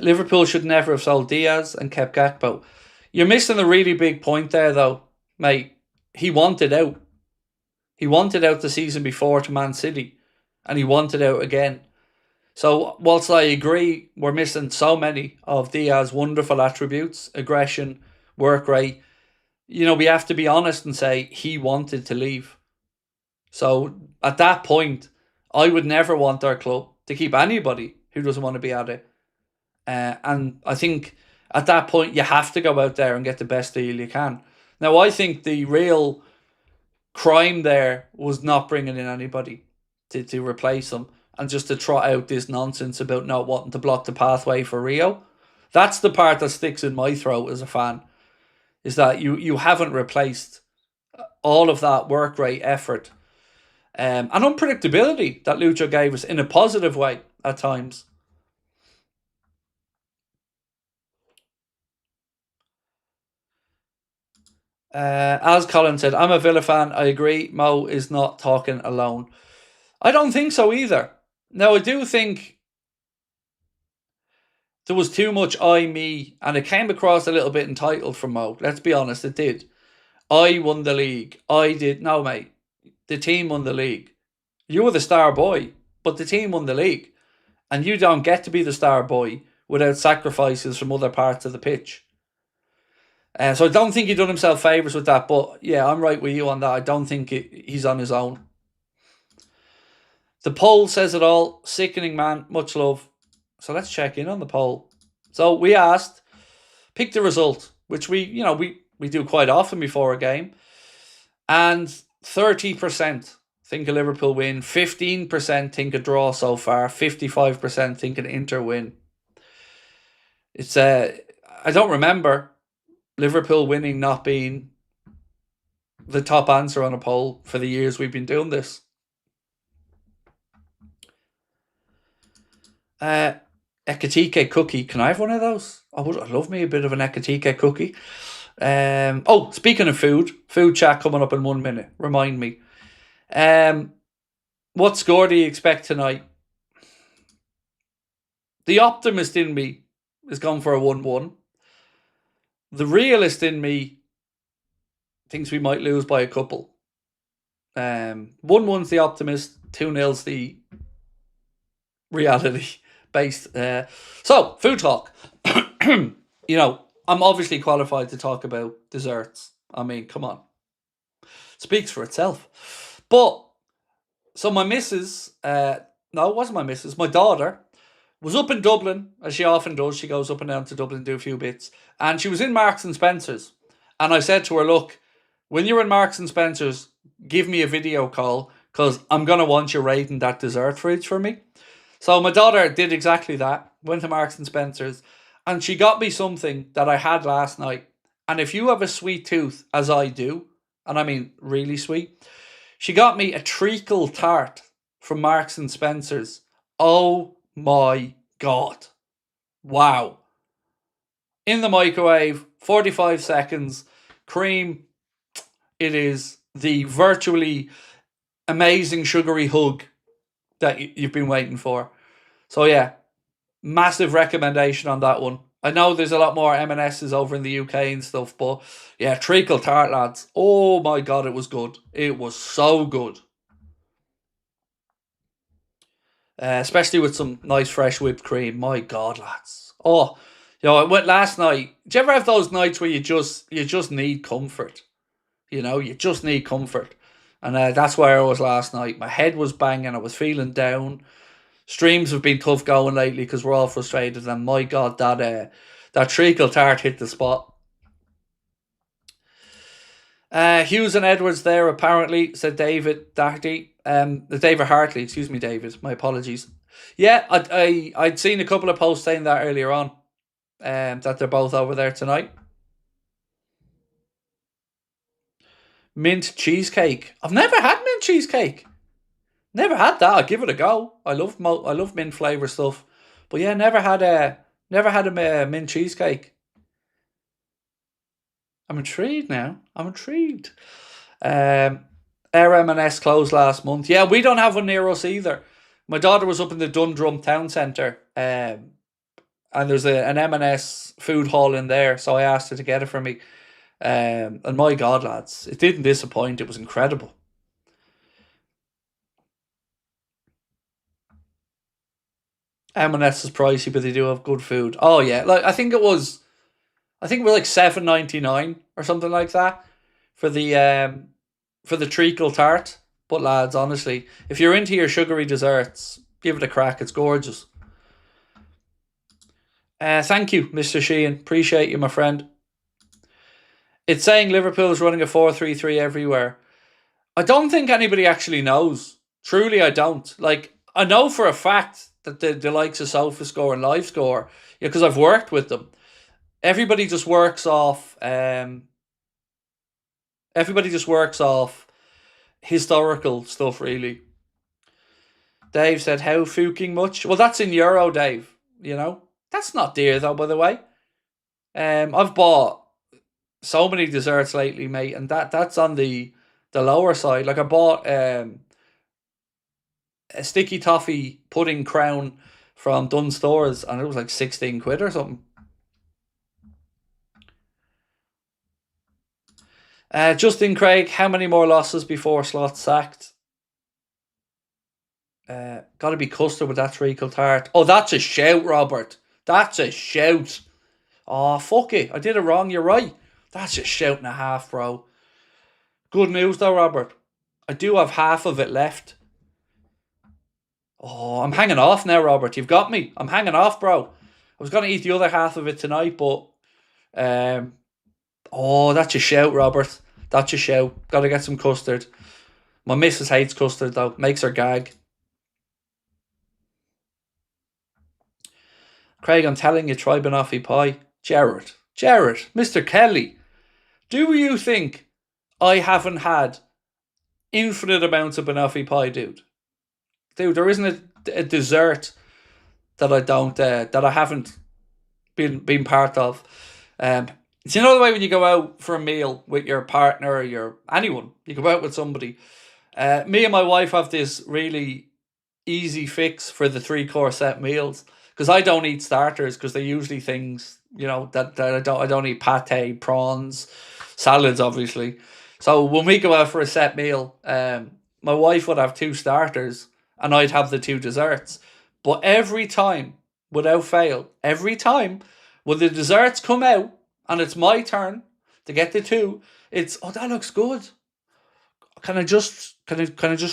Liverpool should never have sold Diaz and kept Gakpo. You're missing a really big point there, though, mate. He wanted out. He wanted out the season before to Man City, and he wanted out again. So, whilst I agree we're missing so many of Diaz's wonderful attributes, aggression, work rate, you know, we have to be honest and say he wanted to leave. So, at that point, I would never want our club to keep anybody who doesn't want to be at it. And I think at that point, you have to go out there and get the best deal you can. Now, I think the real crime there was not bringing in anybody to replace him and just to trot out this nonsense about not wanting to block the pathway for Rio. That's the part that sticks in my throat as a fan, is that you haven't replaced all of that work rate, effort, and unpredictability that Lucho gave us in a positive way at times. As Colin said, I'm a Villa fan. I agree. Mo is not talking alone. I don't think so either. Now, I do think there was too much I, me, and it came across a little bit entitled from Mo. Let's be honest, it did. I won the league. I did. No, mate. The team won the league. You were the star boy, but the team won the league. And you don't get to be the star boy without sacrifices from other parts of the pitch. So I don't think he done himself favours with that. But yeah, I'm right with you on that. I don't think he's on his own. The poll says it all. Sickening, man. Much love. So let's check in on the poll. So we asked, pick the result, which we do quite often before a game. And 30% think a Liverpool win. 15% think a draw so far. 55% think an Inter win. It's I don't remember Liverpool winning not being the top answer on a poll for the years we've been doing this. Ekatike cookie. Can I have one of those? I'd love me a bit of an Ekatike cookie. Speaking of food chat coming up in 1 minute. Remind me. What score do you expect tonight? The optimist in me is going for a 1-1. The realist in me thinks we might lose by a couple. 1-1's the optimist, 2-0's the reality based. So, food talk. I'm obviously qualified to talk about desserts. I mean, come on. Speaks for itself. But, so my missus, no, it wasn't my missus, my daughter was up in Dublin, as she often does. She goes up and down to Dublin to do a few bits. And she was in Marks and Spencer's. And I said to her, look, when you're in Marks and Spencer's, give me a video call because I'm going to want you raiding that dessert fridge for me. So my daughter did exactly that. Went to Marks and Spencer's. And she got me something that I had last night. And if you have a sweet tooth, as I do, and I mean really sweet, she got me a treacle tart from Marks and Spencer's. Oh my God. Wow. In the microwave, 45 seconds, cream. It is the virtually amazing sugary hug that you've been waiting for. So yeah, massive recommendation on that one. I know there's a lot more M&S's over in the UK and stuff, but yeah, treacle tart, lads. Oh my God, it was good. It was so good. Especially with some nice fresh whipped cream. My God, lads. Oh, I went last night. Do you ever have those nights where you just need comfort? You just need comfort. And that's where I was last night. My head was banging. I was feeling down. Streams have been tough going lately because we're all frustrated. And my God, that treacle tart hit the spot. Hughes and Edwards there, apparently, said David David Hartley. Excuse me, David. My apologies. Yeah, I'd seen a couple of posts saying that earlier on. That they're both over there tonight. Mint cheesecake. I've never had mint cheesecake. Never had that. I'll give it a go. I love mint flavour stuff. But yeah, never had a mint cheesecake. I'm intrigued now. I'm intrigued. RMNS closed last month. Yeah, we don't have one near us either. My daughter was up in the Dundrum Town Centre. And there's an M&S food hall in there. So I asked her to get it for me. And my God, lads, it didn't disappoint. It was incredible. M&S is pricey, but they do have good food. Oh yeah, I think it was like $7.99 or something like that for the treacle tart. But lads, honestly, if you're into your sugary desserts, give it a crack. It's gorgeous. Thank you, Mr. Sheehan. Appreciate you, my friend. It's saying Liverpool is running a 4-3-3 everywhere. I don't think anybody actually knows. Truly, I don't. I know for a fact that the likes of SofaScore and LiveScore, because I've worked with them. Everybody just works off. Historical stuff, really. Dave said, "How fucking much?" Well, that's in euro, Dave. That's not dear though, by the way. I've bought so many desserts lately, mate, and that's on the lower side. I bought a sticky toffee pudding crown from Dunn Stores, and it was like 16 quid or something. Justin Craig, how many more losses before Slot sacked? Got to be custard with that treacle tart. Oh, that's a shout, Robert. That's a shout. Oh, fuck it. I did it wrong. You're right. That's a shout and a half, bro. Good news, though, Robert. I do have half of it left. Oh, I'm hanging off now, Robert. You've got me. I'm hanging off, bro. I was going to eat the other half of it tonight, but... oh, that's a shout, Robert. That's a shout. Got to get some custard. My missus hates custard, though. Makes her gag. Craig, I'm telling you, try banoffee pie. Jared, Mr. Kelly, do you think I haven't had infinite amounts of banoffee pie, dude? Dude, there isn't a dessert that I don't that I haven't been part of. It's the way when you go out for a meal with your partner or your anyone, you go out with somebody. Me and my wife have this really easy fix for the 3-course set meals because I don't eat starters because they're usually things that I don't eat pate, prawns, salads, obviously. So when we go out for a set meal, my wife would have 2 starters and I'd have the 2 desserts. But every time, without fail, every time when the desserts come out and it's my turn to get the 2, it's, oh, that looks good. Can I just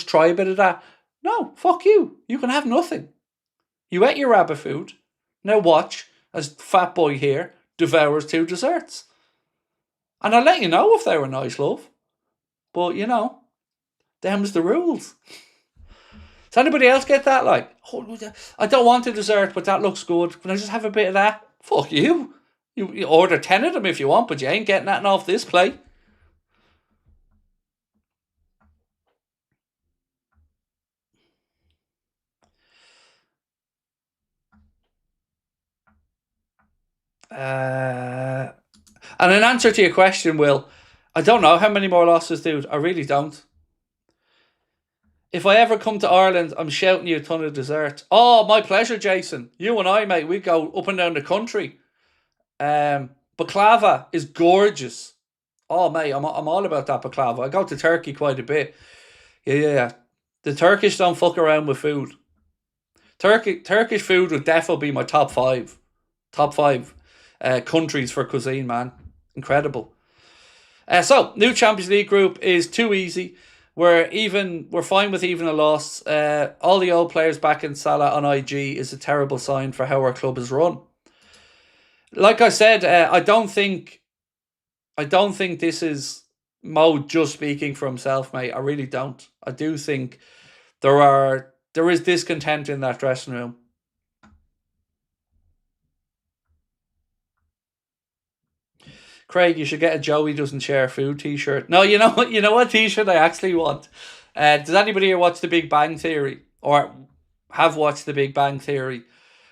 try a bit of that? No, fuck you. You can have nothing. You ate your rabbit food. Now watch as fat boy here devours 2 desserts. And I'll let you know if they were nice, love. But, them's the rules. Does anybody else get that? Like, oh, I don't want a dessert, but that looks good. Can I just have a bit of that? Fuck you. You order 10 of them if you want, but you ain't getting that off this plate. And in answer to your question, Will, I don't know how many more losses, dude. I really don't. If I ever come to Ireland, I'm shouting you a ton of dessert. Oh, my pleasure, Jason. You and I, mate, we go up and down the country. Baklava is gorgeous. Oh, mate, I'm all about that baklava. I go to Turkey quite a bit. Yeah. The Turkish don't fuck around with food. Turkish food would definitely be my top 5. Top 5 countries for cuisine, man. Incredible. So, new Champions League group is too easy. We're fine with even a loss. All the old players back in Salah on IG is a terrible sign for how our club is run. Like I said, I don't think this is Mo just speaking for himself, mate. I really don't. I do think there is discontent in that dressing room. Craig, you should get a Joey doesn't share food t-shirt. No, you know what t-shirt I actually want? Does anybody here watch The Big Bang Theory? Or have watched The Big Bang Theory?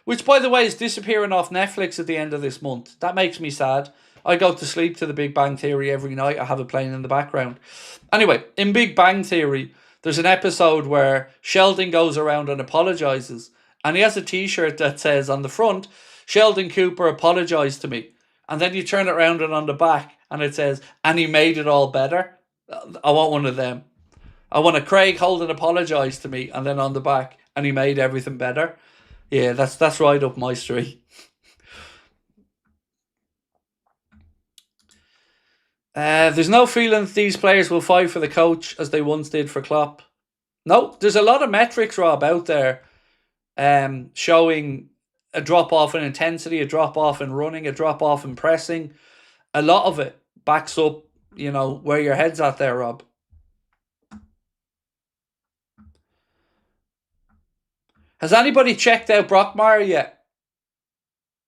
Which, by the way, is disappearing off Netflix at the end of this month. That makes me sad. I go to sleep to The Big Bang Theory every night. I have it playing in the background. Anyway, in Big Bang Theory, there's an episode where Sheldon goes around and apologizes. And he has a t-shirt that says on the front, Sheldon Cooper apologized to me. And then you turn it around and on the back and it says, and he made it all better. I want one of them. I want a Craig Houlden apologise to me and then on the back, and he made everything better. Yeah, that's right up my street. There's no feeling these players will fight for the coach as they once did for Klopp. No, there's a lot of metrics, Rob, out there showing a drop-off in intensity, a drop-off in running, a drop-off in pressing. A lot of it backs up, where your head's at there, Rob. Has anybody checked out Brockmire yet?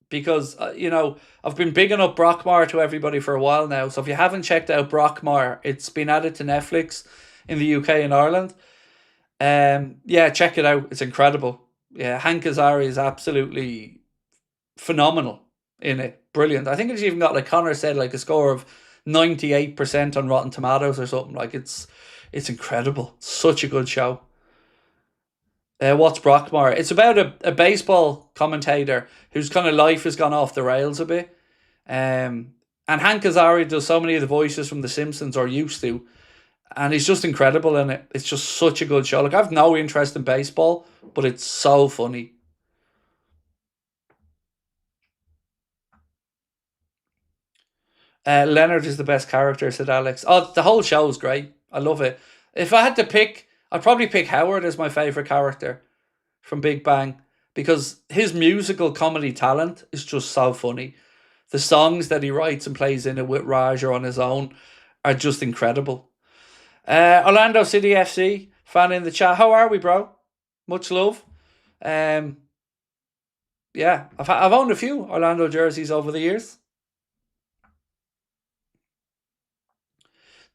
Because, I've been bigging up Brockmire to everybody for a while now. So if you haven't checked out Brockmire, it's been added to Netflix in the UK and Ireland. Yeah, check it out. It's incredible. Yeah, Hank Azaria is absolutely phenomenal in it. Brilliant. I think it's even got, like Connor said, like a score of 98% on Rotten Tomatoes or something. Like it's incredible. Such a good show. What's Brockmire? It's about a baseball commentator whose kind of life has gone off the rails a bit. And Hank Azaria does so many of the voices from The Simpsons, or used to. And he's just incredible in it. It's just such a good show. Like, I've no interest in baseball, but it's so funny. Leonard is the best character, said Alex. Oh, the whole show is great. I love it. If I had to pick, I'd probably pick Howard as my favourite character from Big Bang because his musical comedy talent is just so funny. The songs that he writes and plays in it with Raj or on his own are just incredible. Orlando City FC fan in the chat. How are we, bro? Much love. Um, yeah, I've owned a few Orlando jerseys over the years.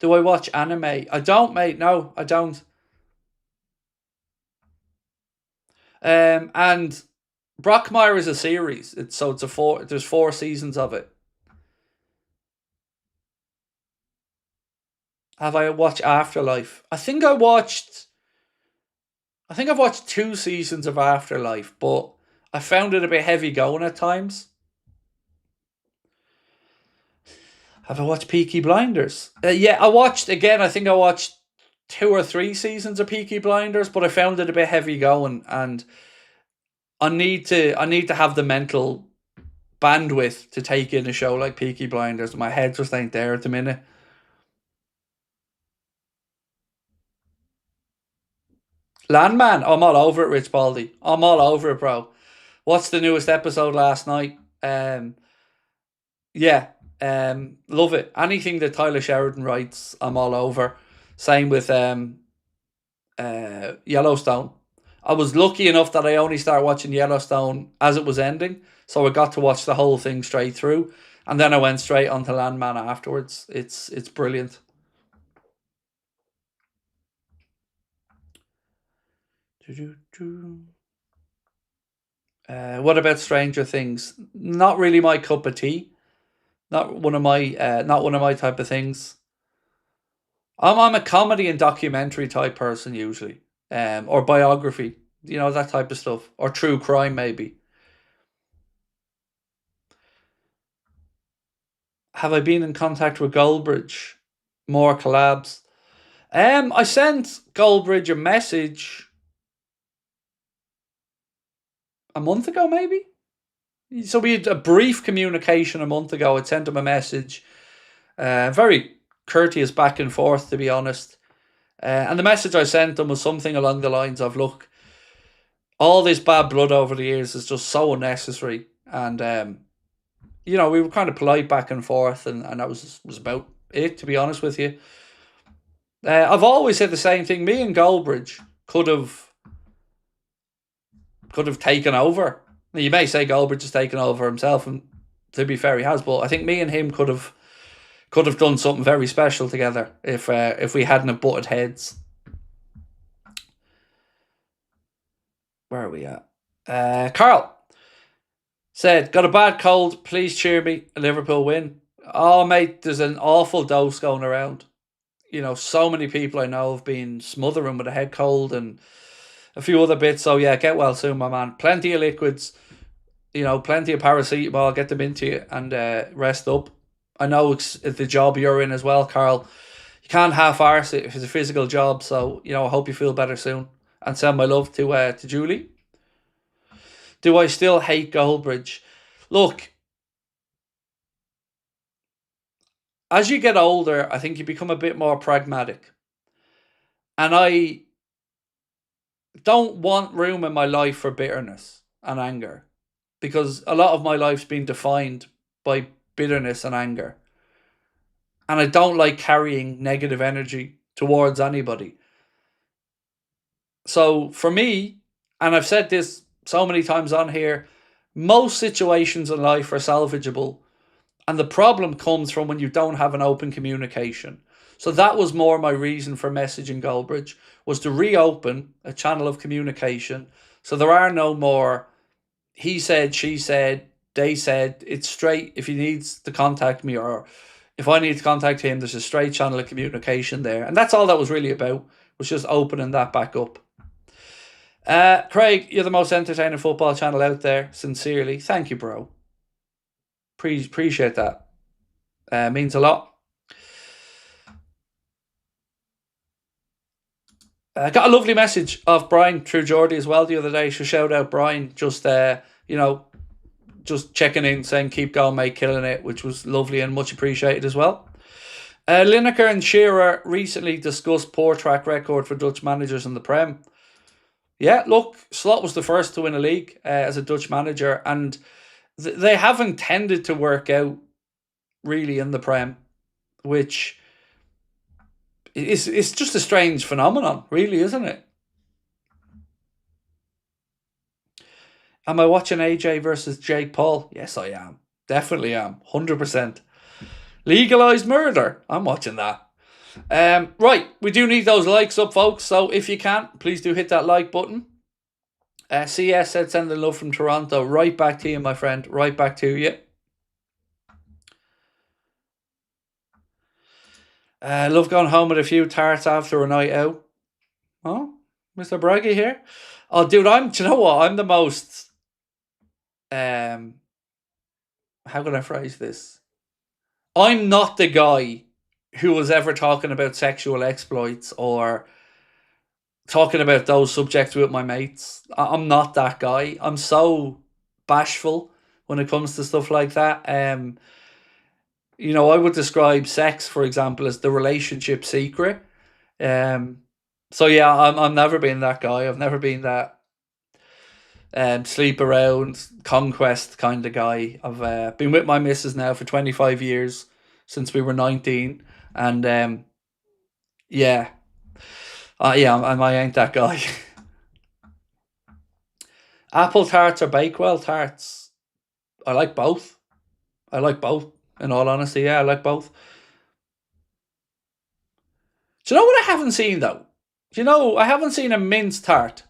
Do I watch anime? I don't, mate. No, I don't. And Brockmire is a series. It's a four. There's 4 seasons of it. Have I watched Afterlife? I think I've watched 2 seasons of Afterlife, but I found it a bit heavy going at times. Have I watched Peaky Blinders? Yeah, I watched again. I think I watched 2 or 3 seasons of Peaky Blinders, but I found it a bit heavy going, and I need to have the mental bandwidth to take in a show like Peaky Blinders. My head just ain't there at the minute. Landman, I'm all over it, Rich Baldy. I'm all over it, bro. What's the newest episode last night? Yeah, love it. Anything that Tyler Sheridan writes, I'm all over. Same with Yellowstone. I was lucky enough that I only started watching Yellowstone as it was ending, so I got to watch the whole thing straight through, and then I went straight onto Landman afterwards. It's brilliant. What about Stranger Things? Not really my cup of tea. Not one of my type of things. I'm a comedy and documentary type person usually, or biography, that type of stuff, or true crime maybe. Have I been in contact with Goldbridge? More collabs. I sent Goldbridge a message a month ago, maybe. So we had a brief communication a month ago. I sent him a message, very courteous back and forth, to be honest. And the message I sent him was something along the lines of, "Look, all this bad blood over the years is just so unnecessary." And we were kind of polite back and forth, and that was about it, to be honest with you. I've always said the same thing. Me and Goldbridge could have taken over. Now, you may say Goldbridge has taken over himself, and to be fair, he has. But I think me and him could have done something very special together if we hadn't have butted heads. Where are we at? Carl said, "Got a bad cold. Please cheer me. A Liverpool win." Oh, mate, there's an awful dose going around. So many people I know have been smothering with a head cold and a few other bits. So yeah, get well soon, my man. Plenty of liquids. Plenty of paracetamol. Get them into you and rest up. I know it's the job you're in as well, Carl. You can't half-arse it if it's a physical job. So I hope you feel better soon. And send my love to Julie. Do I still hate Goldbridge? Look, as you get older, I think you become a bit more pragmatic. And I don't want room in my life for bitterness and anger, because a lot of my life's been defined by bitterness and anger. And I don't like carrying negative energy towards anybody. So for me, and I've said this so many times on here, most situations in life are salvageable. And the problem comes from when you don't have an open communication. So that was more my reason for messaging Goldbridge, was to reopen a channel of communication. So there are no more he said, she said, they said. It's straight. If he needs to contact me, or if I need to contact him, there's a straight channel of communication there. And that's all that was really about, was just opening that back up. Craig, you're the most entertaining football channel out there. Sincerely. Thank you, bro. Appreciate that. Means a lot. I got a lovely message of Brian through Geordie as well the other day. So shout out Brian, just just checking in, saying keep going, mate, killing it, which was lovely and much appreciated as well. Lineker and Shearer recently discussed poor track record for Dutch managers in the Prem. Yeah, look, Slot was the first to win a league as a Dutch manager, and they haven't tended to work out really in the Prem, which is just a strange phenomenon, really, isn't it? Am I watching AJ versus Jake Paul? Yes, I am. Definitely am. 100%. Legalised murder. I'm watching that. Right, we do need those likes up, folks. So if you can, please do hit that like button. CS said sending love from Toronto. Right back to you, my friend. Right back to you. Love going home with a few tarts after a night out. Oh, Mr. Braggy here. Oh, dude, do you know what? I'm the most... how can I phrase this? I'm not the guy who was ever talking about sexual exploits or talking about those subjects with my mates. I'm not that guy. I'm so bashful when it comes to stuff like that. I would describe sex, for example, as the relationship secret. So yeah, I'm never been that guy. I've never been that sleep around conquest kind of guy. I've been with my missus now for 25 years since we were 19, and yeah, I ain't that guy. Apple tarts or Bakewell tarts? I like both. In all honesty, yeah, I like both. Do you know what I haven't seen though? I haven't seen a mince tart.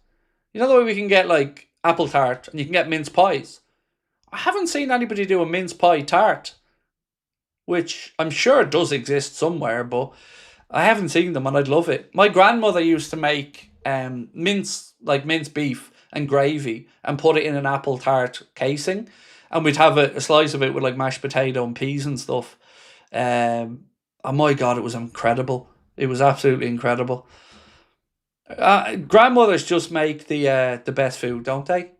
You know the way we can get like apple tart and you can get mince pies? I haven't seen anybody do a mince pie tart, which I'm sure does exist somewhere, but I haven't seen them and I'd love it. My grandmother used to make mince beef and gravy and put it in an apple tart casing, and we'd have a slice of it with like mashed potato and peas and stuff. Oh my God, it was incredible. It was absolutely incredible. Grandmothers just make the best food, don't they?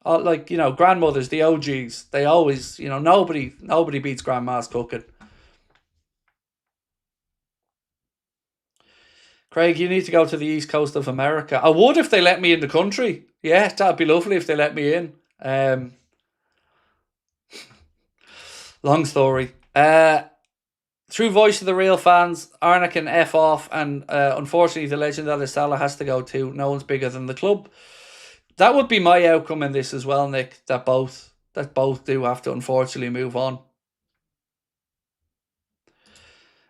Grandmothers, the OGs, they always, nobody beats grandma's cooking. Craig, you need to go to the east coast of America. I would if they let me in the country. Yeah, that'd be lovely if they let me in. Long story. True voice of the real fans, Arna can F off, and unfortunately the legend that is Salah has to go too. No one's bigger than the club. That would be my outcome in this as well, Nick, that both do have to unfortunately move on.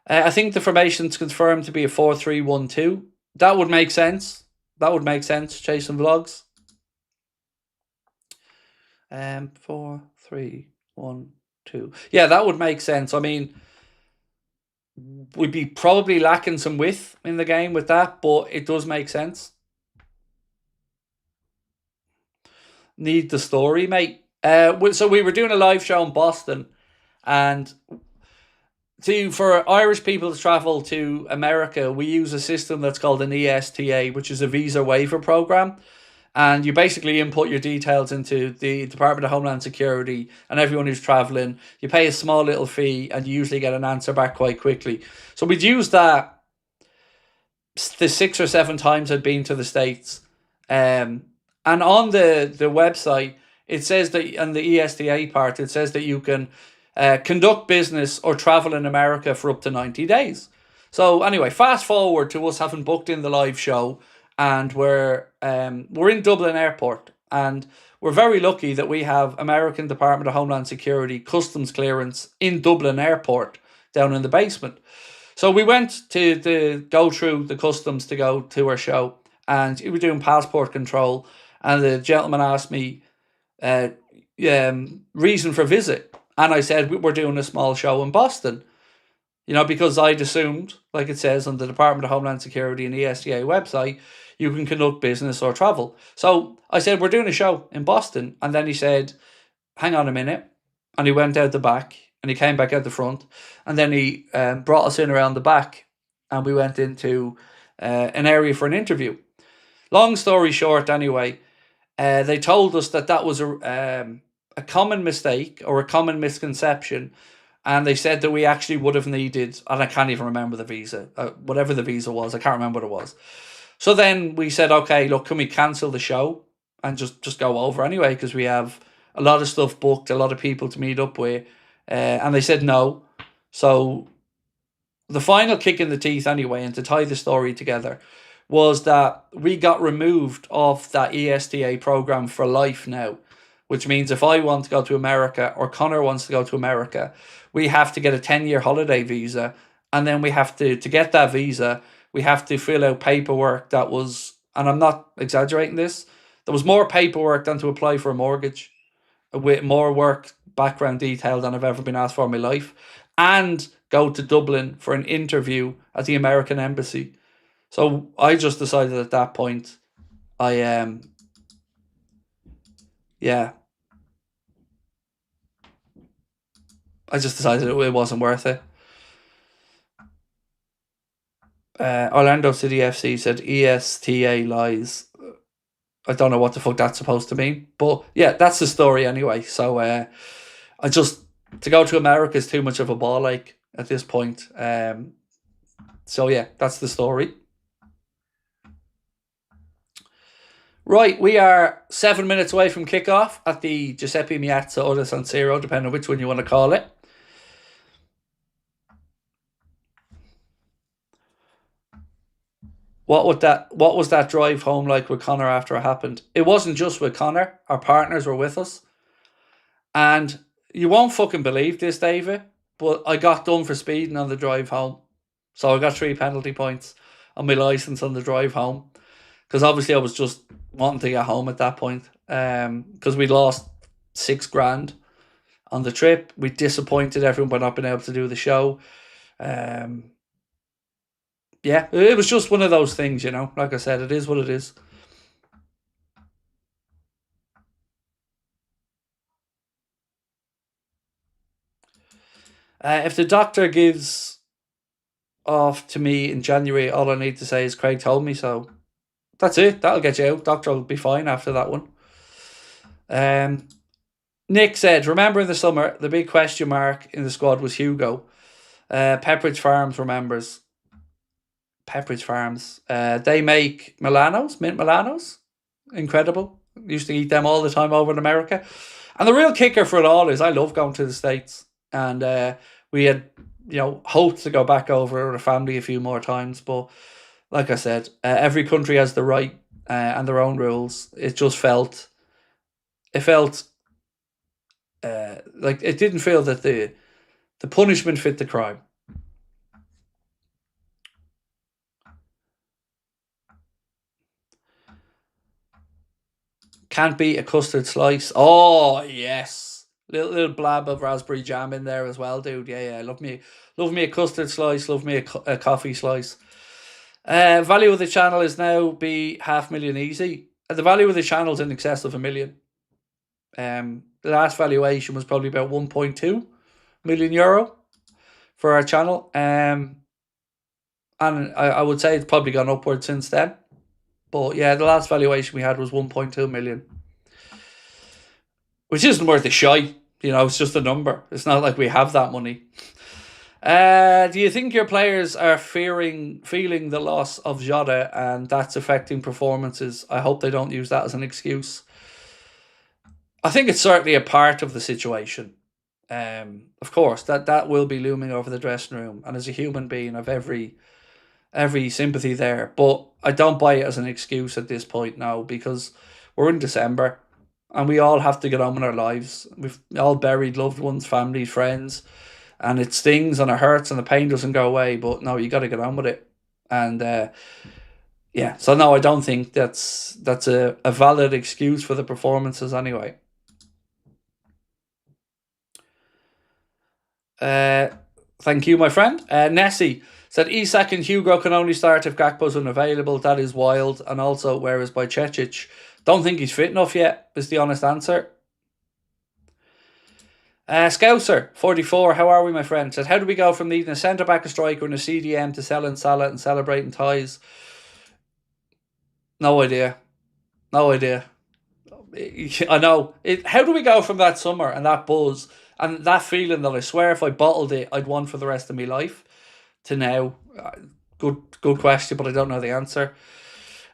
I think the formation's confirmed to be a 4-3-1-2. That would make sense. Jason Vlogs. 4-3-1-2. Yeah, that would make sense. I mean, we'd be probably lacking some width in the game with that, but it does make sense. Need the story, mate. So we were doing a live show in Boston, and for Irish people to travel to America, we use a system that's called an ESTA, which is a visa waiver program. And you basically input your details into the Department of Homeland Security, and everyone who's traveling, you pay a small little fee and you usually get an answer back quite quickly. So we'd use that the 6 or 7 times I'd been to the States. And on the website, it says that, on the ESTA part, it says that you can conduct business or travel in America for up to 90 days. So anyway, fast forward to us having booked in the live show, and we're in Dublin Airport, and we're very lucky that we have American Department of Homeland Security customs clearance in Dublin Airport down in the basement. So we went to go through the customs to go to our show, and we were doing passport control, and the gentleman asked me reason for visit, and I said we're doing a small show in Boston. Because I'd assumed, like it says on the Department of Homeland Security and ESTA website, you can conduct business or travel. So I said, we're doing a show in Boston. And then he said, hang on a minute. And he went out the back and he came back out the front. And then he brought us in around the back, and we went into an area for an interview. Long story short, anyway, they told us that was a common mistake or a common misconception, and they said that we actually would have needed, and I can't even remember the visa, whatever the visa was, I can't remember what it was. So then we said, okay, look, can we cancel the show and just go over anyway, because we have a lot of stuff booked, a lot of people to meet up with, and they said no. So the final kick in the teeth anyway, and to tie the story together, was that we got removed off that ESTA program for life now, which means if I want to go to America or Connor wants to go to America, we have to get a 10-year holiday visa, and then we have to get that visa, we have to fill out paperwork that was, and I'm not exaggerating this, there was more paperwork than to apply for a mortgage, with more work, background detail than I've ever been asked for in my life, and go to Dublin for an interview at the American embassy. So I just decided at that point, I just decided it wasn't worth it. Orlando City FC said ESTA lies. I don't know what the fuck that's supposed to mean, but yeah, that's the story anyway. So to go to America is too much of a ball ache at this point. So yeah, that's the story. Right, we are 7 minutes away from kickoff at the Giuseppe Meazza or the San Siro, depending on which one you want to call it. What was that drive home like with Connor after it happened? It wasn't just with Connor. Our partners were with us. And you won't fucking believe this, David, but I got done for speeding on the drive home. So I got 3 penalty points on my licence on the drive home. Because obviously I was just wanting to get home at that point. Because we lost $6,000 on the trip. We disappointed everyone by not being able to do the show. Yeah, it was just one of those things, you know. Like I said, it is what it is. If the doctor gives off to me in January, all I need to say is Craig told me so. That's it. That'll get you out. Doctor will be fine after that one. Nick said, remember in the summer, the big question mark in the squad was Hugo. Pepperidge Farms remembers. Pepperidge Farms. They make Milanos, mint Milanos. Incredible. Used to eat them all the time over in America. And the real kicker for it all is I love going to the States. And we had, hoped to go back over with a family a few more times. But like I said, every country has the right and their own rules. It felt like it didn't feel that the punishment fit the crime. Can't beat a custard slice. Oh yes, little blab of raspberry jam in there as well, dude. Yeah. Love me a custard slice. Love me a coffee slice. Value of the channel is now be $500,000 easy. The value of the channel is in excess of $1 million. The last valuation was probably about 1.2 million euro for our channel. And I would say it's probably gone upward since then. But yeah, the last valuation we had was 1.2 million. Which isn't worth a shy. It's just a number. It's not like we have that money. Do you think your players are feeling the loss of Jota and that's affecting performances? I hope they don't use that as an excuse. I think it's certainly a part of the situation. Of course, that will be looming over the dressing room. And as a human being, I've every sympathy there. But I don't buy it as an excuse at this point now, because we're in December and we all have to get on with our lives. We've all buried loved ones, family, friends, and it stings and it hurts and the pain doesn't go away. But no, you got to get on with it. And yeah, so no, I don't think that's a valid excuse for the performances anyway. Thank you, my friend. Nessie said Isak and Hugo can only start if Gakpo's unavailable. That is wild. And also, where is Bajcetic? Don't think he's fit enough yet, is the honest answer. Scouser 44, how are we, my friend? Said, how do we go from needing a centre back, a striker, and a CDM to selling Salah and celebrating ties? No idea. No idea. I know. How do we go from that summer and that buzz and that feeling that I swear if I bottled it, I'd want for the rest of my life to now? Good question, but I don't know the answer.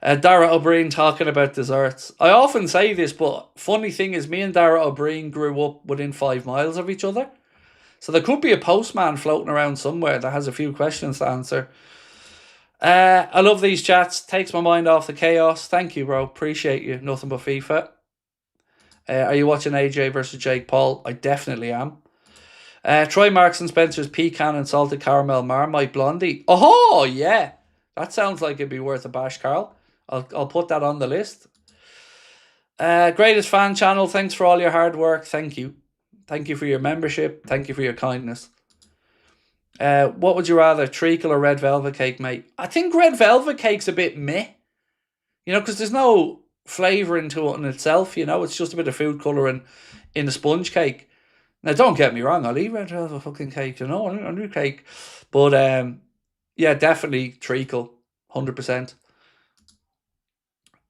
Dara O'Brien talking about desserts. I often say this, but funny thing is, me and Dara O'Brien grew up within 5 miles of each other. So there could be a postman floating around somewhere that has a few questions to answer. I love these chats. Takes my mind off the chaos. Thank you, bro. Appreciate you. Nothing but FIFA. Are you watching AJ versus Jake Paul? I definitely am. Try Marks and Spencer's pecan and salted caramel Marmite blondie. Oh yeah, that sounds like it'd be worth a bash, Carl. I'll put that on the list. Greatest fan channel. Thanks for all your hard work. Thank you. Thank you for your membership. Thank you for your kindness. What would you rather, treacle or red velvet cake, mate? I think red velvet cake's a bit meh. You know, because there's no flavouring to it in itself. You know, it's just a bit of food colouring in a sponge cake. Now, don't get me wrong. I'll eat red velvet fucking cake. You know, I do cake. But yeah, definitely treacle, 100%.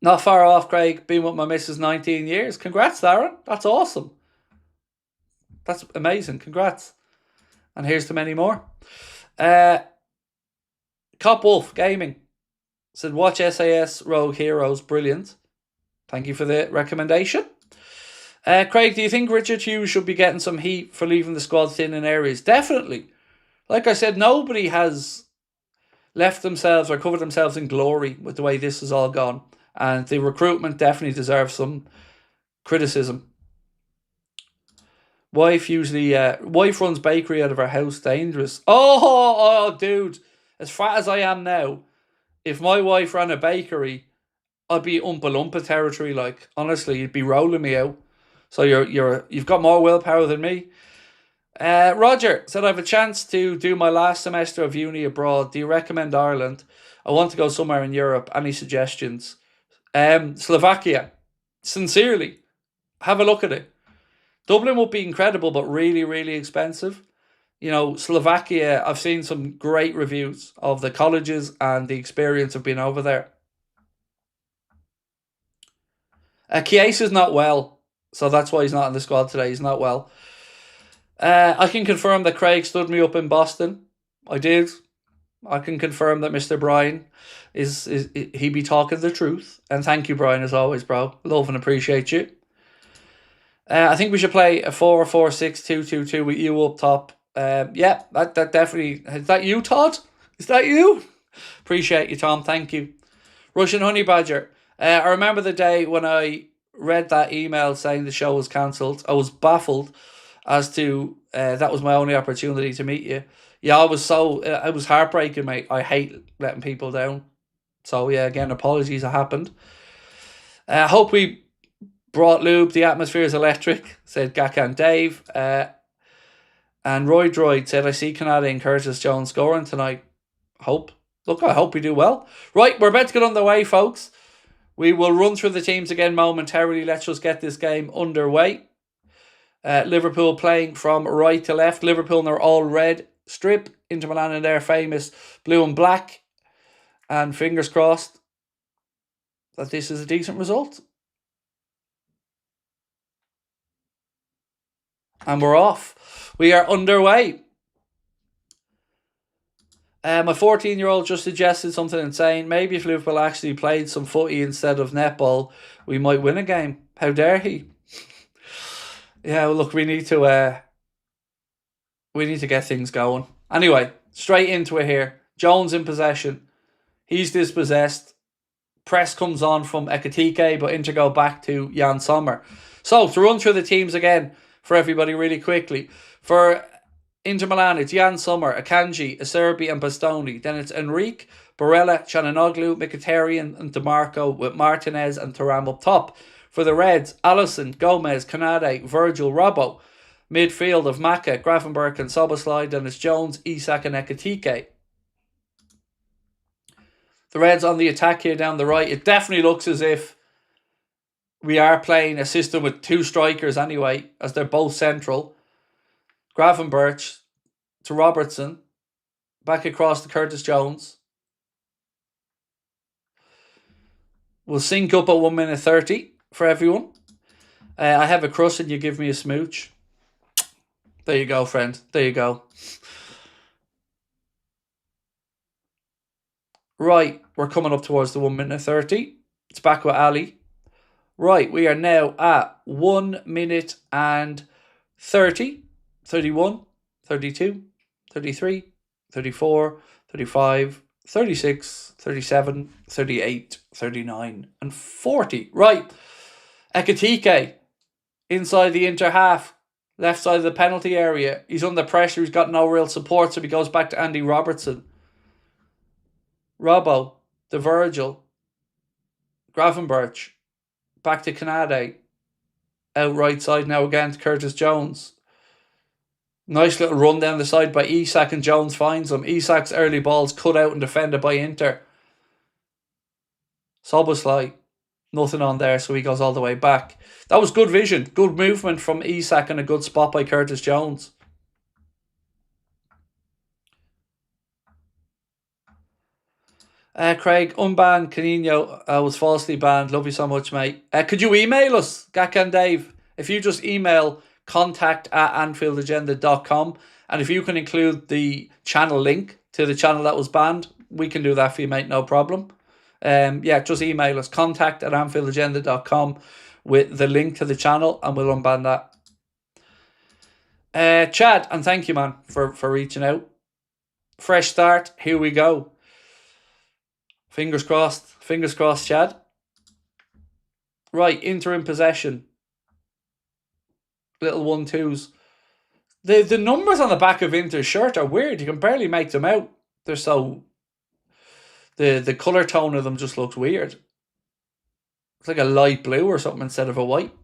Not far off, Craig. Been with my missus 19 years. Congrats, Darren. That's awesome. That's amazing. Congrats. And here's to many more. Cop Wolf Gaming said, watch SAS Rogue Heroes. Brilliant. Thank you for the recommendation. Craig, do you think Richard Hughes should be getting some heat for leaving the squad thin in areas? Definitely. Like I said, nobody has left themselves or covered themselves in glory with the way this has all gone. And the recruitment definitely deserves some criticism. Wife runs bakery out of her house. Dangerous. Oh, dude. As fat as I am now, if my wife ran a bakery, I'd be Oompa Loompa territory. Like, honestly, you'd be rolling me out. So you've got more willpower than me. Roger said, I have a chance to do my last semester of uni abroad. Do you recommend Ireland? I want to go somewhere in Europe. Any suggestions? Slovakia. Sincerely, have a look at it. Dublin would be incredible, but really, really expensive. You know, Slovakia, I've seen some great reviews of the colleges and the experience of being over there. Chiesa's not well, so that's why he's not in the squad today. He's not well. I can confirm that Craig stood me up in Boston. I did. I can confirm that Mr. Brian is he be talking the truth. And thank you, Brian, as always, bro. Love and appreciate you. I think we should play a 4-4-6-2-2-2 with you up top. Yeah, that definitely. Is that you, Todd? Is that you? Appreciate you, Tom. Thank you. Russian Honey Badger. I remember the day when I read that email saying the show was cancelled. I was baffled as to that was my only opportunity to meet you. Yeah, I was it was heartbreaking, mate. I hate letting people down. So yeah, again, apologies, it happened. I hope we brought lube. The atmosphere is electric, said Gakan Dave. And Roy Droid said, I see Canada and Curtis Jones scoring tonight. I hope we do well. Right, we're about to get underway, folks. We will run through the teams again momentarily. Let's just get this game underway. Liverpool playing from right to left. Liverpool in their all red strip. Inter Milan in their famous blue and black. And fingers crossed that this is a decent result. And we're off. We are underway. My 14-year-old just suggested something insane. Maybe if Liverpool actually played some footy instead of netball, we might win a game. How dare he? Yeah, well, look, we need to get things going. Anyway, straight into it here. Jones in possession. He's dispossessed. Press comes on from Ekatike, but Inter go back to Jan Sommer. So, to run through the teams again for everybody really quickly. For Inter Milan, it's Jan Sommer, Akanji, Acerbi and Bastoni. Then it's Enrique, Barella, Chananoglu, Mkhitaryan and DeMarco with Martinez and Thuram up top. For the Reds, Alisson, Gomez, Konate, Virgil, Robbo. Midfield of Maka, Gravenberg and Soboslai. Then it's Jones, Isak and Ekatike. The Reds on the attack here down the right. It definitely looks as if we are playing a system with two strikers anyway, as they're both central. Gravenberch to Robertson. Back across to Curtis Jones. We'll sync up at 1 minute 30 for everyone. I have a crush and you give me a smooch. There you go, friend. There you go. Right, we're coming up towards the 1 minute 30. It's back with Ali. Right, we are now at 1 minute and 30, 31, 32, 33, 34, 35, 36, 37, 38, 39, and 40. Right, Ekitike inside the Inter half, left side of the penalty area. He's under pressure. He's got no real support, so he goes back to Andy Robertson. Robbo, the Virgil, Gravenberch, back to Canade. Out right side now again to Curtis Jones. Nice little run down the side by Isak, and Jones finds him. Isak's early ball's cut out and defended by Inter. Soboslai, nothing on there, so he goes all the way back. That was good vision, good movement from Isak, and a good spot by Curtis Jones. Craig, unbanned Canino was falsely banned. Love you so much, mate. Could you email us, Gak and Dave? If you just email contact@AnfieldAgenda.com, and if you can include the channel link to the channel that was banned, we can do that for you, mate, no problem. Yeah, just email us, contact@AnfieldAgenda.com with the link to the channel, and we'll unban that. Chad, and thank you, man, for reaching out. Fresh start, here we go. Fingers crossed, Chad. Right, Inter in possession. Little 1-2s. The numbers on the back of Inter's shirt are weird. You can barely make them out. They're so... The colour tone of them just looks weird. It's like a light blue or something instead of a white.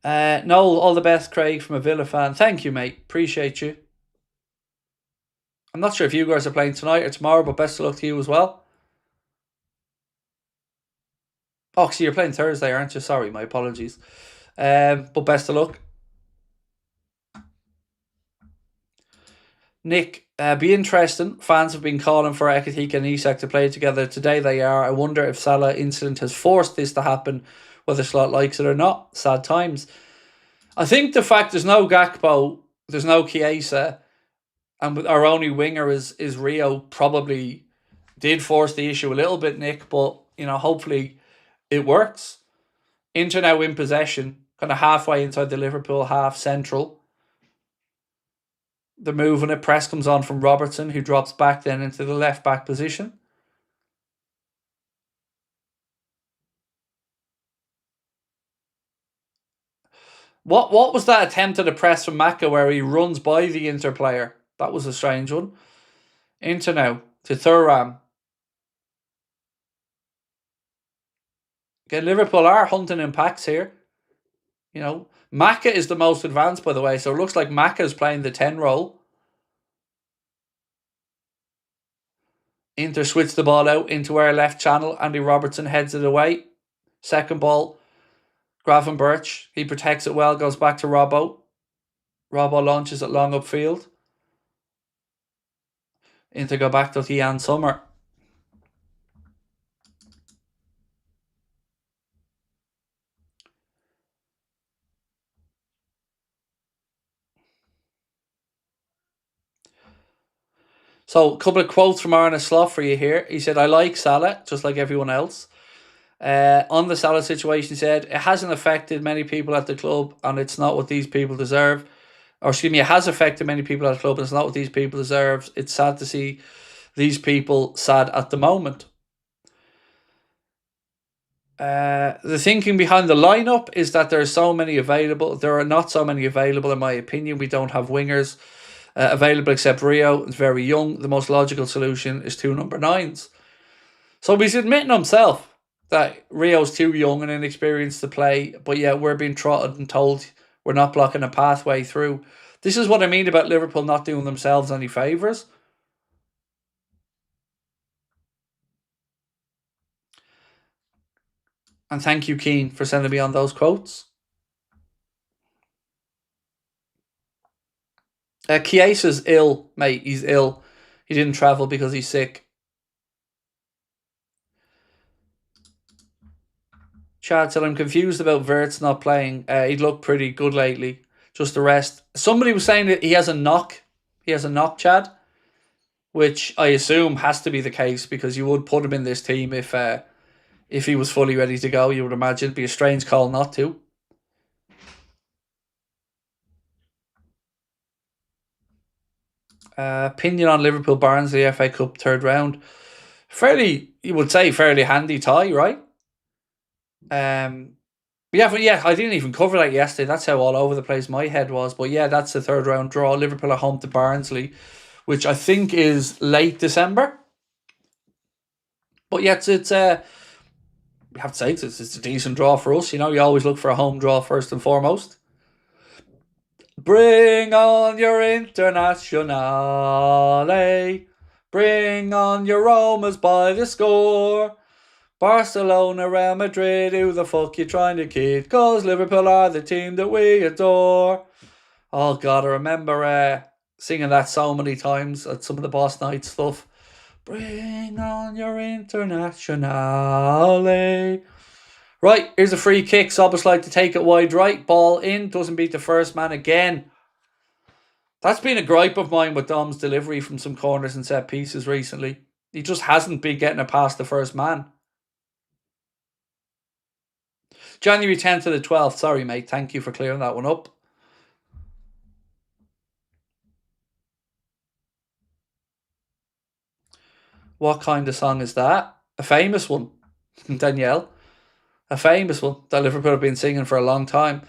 No, all the best, Craig, from a Villa fan. Thank you, mate. Appreciate you. I'm not sure if you guys are playing tonight or tomorrow, but best of luck to you as well. Oh, so you're playing Thursday, aren't you? Sorry, my apologies. But best of luck. Nick, be interesting. Fans have been calling for Ekitike and Isak to play together. Today they are. I wonder if Salah incident has forced this to happen, whether Slot likes it or not. Sad times. I think the fact there's no Gakpo, there's no Chiesa, and our only winger is Rio probably did force the issue a little bit, Nick, but, you know, hopefully it works. Inter now in possession, kind of halfway inside the Liverpool half, central. They're moving it. Press comes on from Robertson, who drops back then into the left back position. What was that attempt at a press from Maka where he runs by the Inter player? That was a strange one. Inter now to Thuram. Again, Liverpool are hunting in packs here. You know, Maka is the most advanced, by the way, so it looks like Maka is playing the 10 role. Inter switch the ball out into our left channel. Andy Robertson heads it away. Second ball, Gravenberch. He protects it well, goes back to Robbo. Robbo launches it long upfield. Inter go back to Ian Sommer. So, a couple of quotes from Arne Slot for you here. He said, I like Salah, just like everyone else. On the Salah situation, he said, it hasn't affected many people at the club, and it's not what these people deserve. Or, excuse me, it has affected many people at the club, and it's not what these people deserve. It's sad to see these people sad at the moment. The thinking behind the lineup is that there are so many available. There are not so many available, in my opinion. We don't have wingers available except Rio. It's very young. The most logical solution is 2 number 9s. So he's admitting himself that Rio's too young and inexperienced to play, but yeah, we're being trotted and told we're not blocking a pathway through. This is what I mean about Liverpool not doing themselves any favours. And thank you, Keane, for sending me on those quotes. Chiesa's ill, mate. He's ill. He didn't travel because he's sick. Chad said, I'm confused about Wirtz not playing. He'd looked pretty good lately. Just the rest. Somebody was saying that he has a knock. He has a knock, Chad, which I assume has to be the case because you would put him in this team if he was fully ready to go. You would imagine it'd be a strange call not to. Opinion on Liverpool Barnsley FA Cup third round. Fairly, you would say, fairly handy tie, right? Yeah, I didn't even cover that yesterday. That's how all over the place my head was. But yeah, that's the third round draw. Liverpool at home to Barnsley, which I think is late December. But yeah, it's you have to say it's a decent draw for us. You know, you always look for a home draw first and foremost. Bring on your Internazionale. Bring on your Romas by the score. Barcelona, Real Madrid, who the fuck you trying to kid? Cause Liverpool are the team that we adore. Oh God, I remember singing that so many times at some of the boss night stuff. Bring on your Internazionale. Right, here's a free kick. Szoboszlai to take it wide right. Ball in. Doesn't beat the first man again. That's been a gripe of mine with Dom's delivery from some corners and set pieces recently. He just hasn't been getting it past the first man. January 10th to the 12th. Sorry, mate. Thank you for clearing that one up. What kind of song is that? A famous one. Danielle. A famous one that Liverpool have been singing for a long time.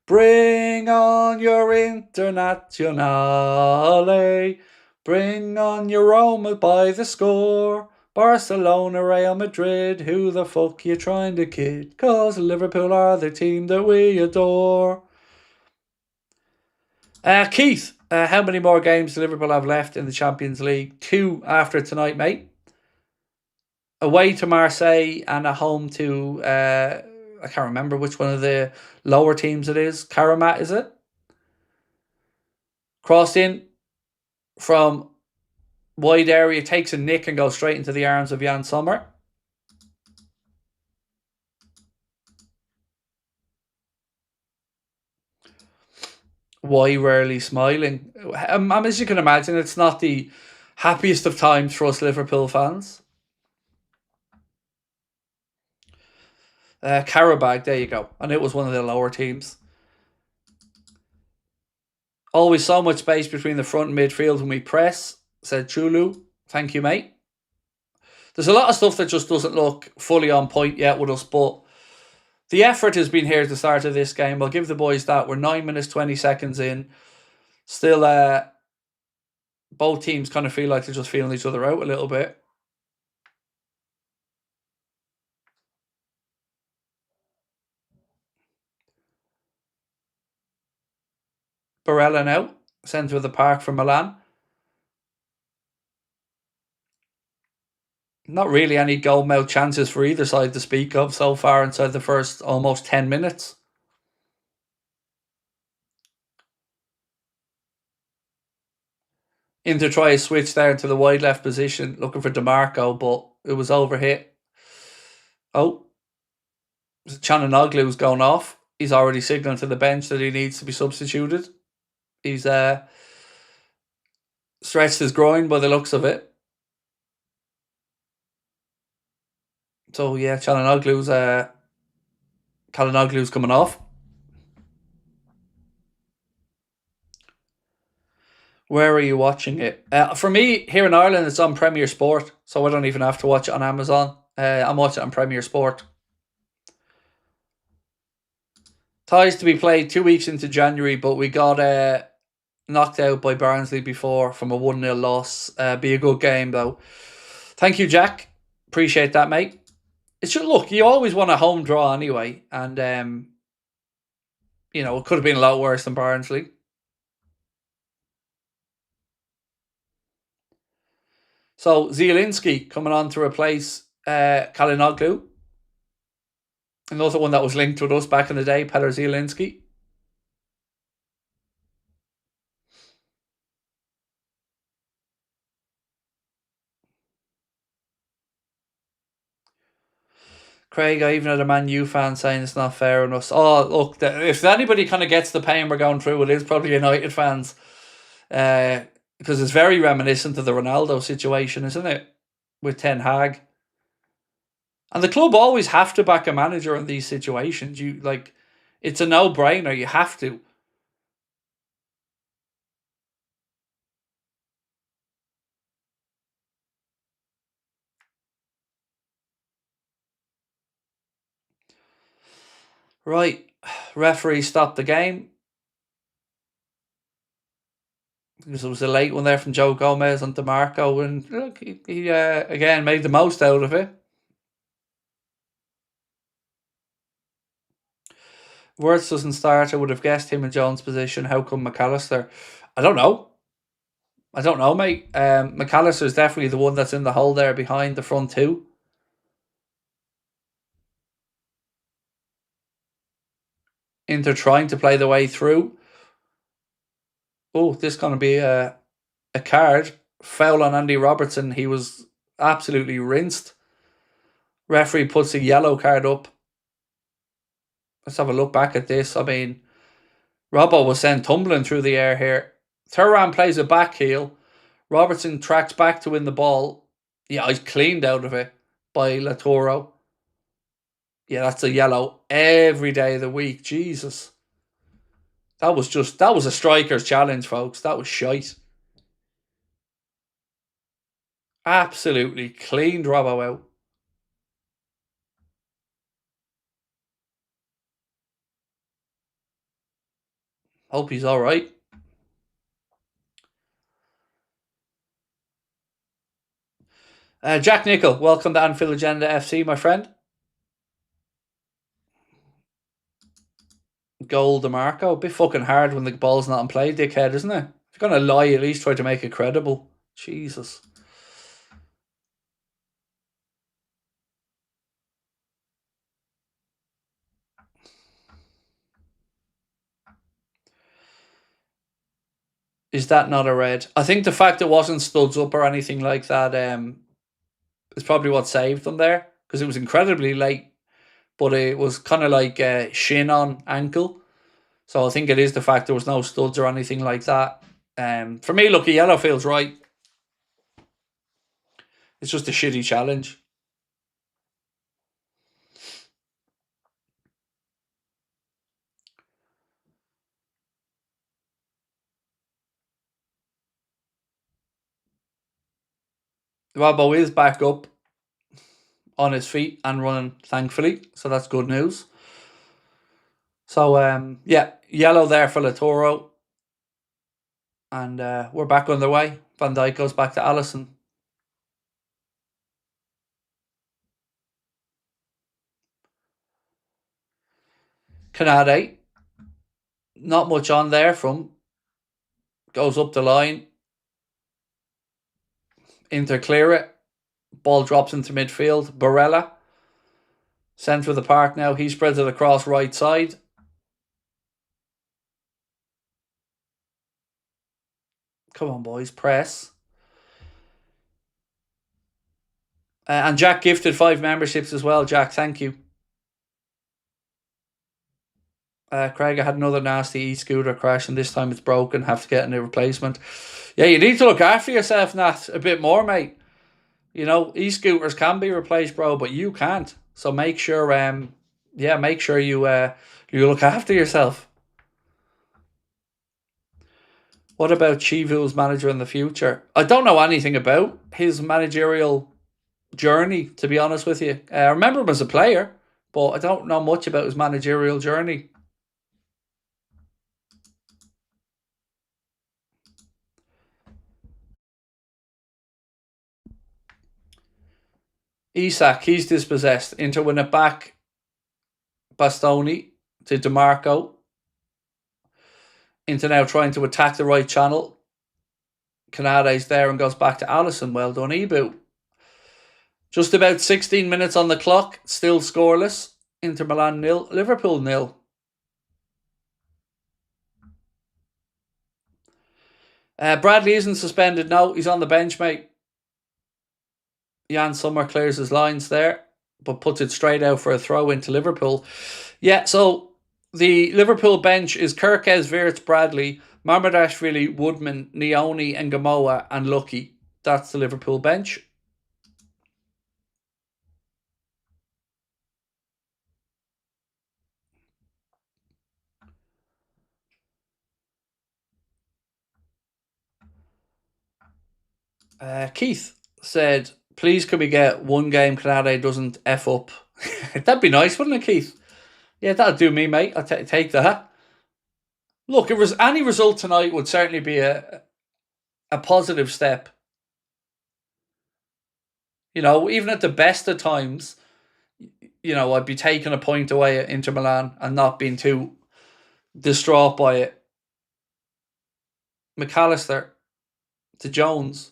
Bring on your Internazionale. Bring on your Roma by the score. Barcelona, Real Madrid, who the fuck you trying to kid? Cause Liverpool are the team that we adore. Keith, how many more games do Liverpool have left in the Champions League? 2 after tonight, mate. Away to Marseille and at home to, I can't remember which one of the lower teams it is. Karamat, is it? Crossed in from wide area, takes a nick and goes straight into the arms of Jan Sommer. Why rarely smiling? As you can imagine, it's not the happiest of times for us Liverpool fans. Karabag, there you go. And it was one of the lower teams. Always so much space between the front and midfield when we press, said Chulu. Thank you, mate. There's a lot of stuff that just doesn't look fully on point yet with us, but the effort has been here at the start of this game. I'll give the boys that. We're 9 minutes, 20 seconds in. Still, both teams kind of feel like they're just feeling each other out a little bit. Barella now, centre of the park for Milan. Not really any goal mouth chances for either side to speak of so far inside the first almost 10 minutes. Inter try a switch there to the wide left position, looking for DeMarco, but it was overhit. Oh, Chananoglu's going off. He's already signalling to the bench that he needs to be substituted. He's stretched his groin by the looks of it. So yeah, Chananoglu's coming off. Where are you watching it? For me, here in Ireland, it's on Premier Sport, so I don't even have to watch it on Amazon. I'm watching it on Premier Sport. Ties to be played 2 weeks into January, but we got knocked out by Barnsley before from a 1-0 loss. Be a good game, though. Thank you, Jack. Appreciate that, mate. It's just, look, you always want a home draw anyway, and it could have been a lot worse than Barnsley. So Zielinski coming on to replace Kalinoglu. Another one that was linked with us back in the day, Petr Zielinski. Craig, I even had a Man U fan saying it's not fair on us. Oh, look, if anybody kind of gets the pain we're going through, it is probably United fans. Because it's very reminiscent of the Ronaldo situation, isn't it? With Ten Hag. And the club always have to back a manager in these situations. It's a no-brainer. You have to. Right. Referee stopped the game. Because it was a late one there from Joe Gomez on DeMarco. And look, he again made the most out of it. Wirtz doesn't start. I would have guessed him in Jones' position. How come McAllister? I don't know, mate. McAllister is definitely the one that's in the hole there behind the front two. Inter trying to play the way through. Oh, this is going to be a card. Foul on Andy Robertson. He was absolutely rinsed. Referee puts a yellow card up. Let's have a look back at this. I mean, Robbo was sent tumbling through the air here. Thuram plays a back heel. Robertson tracks back to win the ball. Yeah, he's cleaned out of it by Latoro. Yeah, that's a yellow every day of the week. Jesus. That was a striker's challenge, folks. That was shite. Absolutely cleaned Robbo out. Hope he's all right. Jack Nickel, welcome to Anfield Agenda FC, my friend. Goal DeMarco. A bit fucking hard when the ball's not in play, dickhead, isn't it? If you're going to lie, at least try to make it credible. Jesus. Is that not a red? I think the fact it wasn't studs up or anything like that is probably what saved them there. Because it was incredibly late. But it was kind of like shin on ankle. So I think it is the fact there was no studs or anything like that. For me, look, a yellow feels right. It's just a shitty challenge. Robbo is back up on his feet and running, thankfully. So that's good news. So, yeah, yellow there for Latoro. And we're back on the way. Van Dijk goes back to Alisson. Canade. Not much on there from. Goes up the line. Inter clear it. Ball drops into midfield. Barella. Centre of the park now. He spreads it across right side. Come on, boys. Press. And Jack gifted 5 memberships as well. Jack, thank you. Craig, I had another nasty e-scooter crash and this time it's broken. Have to get a new replacement. Yeah, you need to look after yourself, Nat, a bit more, mate. You know, e-scooters can be replaced, bro, but you can't. So make sure, make sure you look after yourself. What about Chivu's manager in the future? I don't know anything about his managerial journey, to be honest with you. I remember him as a player, but I don't know much about his managerial journey. Isak, he's dispossessed. Inter win it back. Bastoni to DeMarco. Inter now trying to attack the right channel. Canade's there and goes back to Alisson. Well done, Ibu. Just about 16 minutes on the clock. Still scoreless. Inter Milan 0. Liverpool 0. Bradley isn't suspended. No, he's on the bench, mate. Jan Sommer clears his lines there. but puts it straight out for a throw into Liverpool. Yeah, so the Liverpool bench is Kirkes, Wirtz, Bradley, Marmadashvili, Woodman, Nioni, and Gamoa, and Lucky. That's the Liverpool bench. Keith said, please could we get one game Canada doesn't F up? That'd be nice, wouldn't it, Keith? Yeah, that'd do me, mate. I'll take that. Look, any result tonight would certainly be a positive step. You know, even at the best of times, you know, I'd be taking a point away at Inter Milan and not being too distraught by it. McAllister to Jones.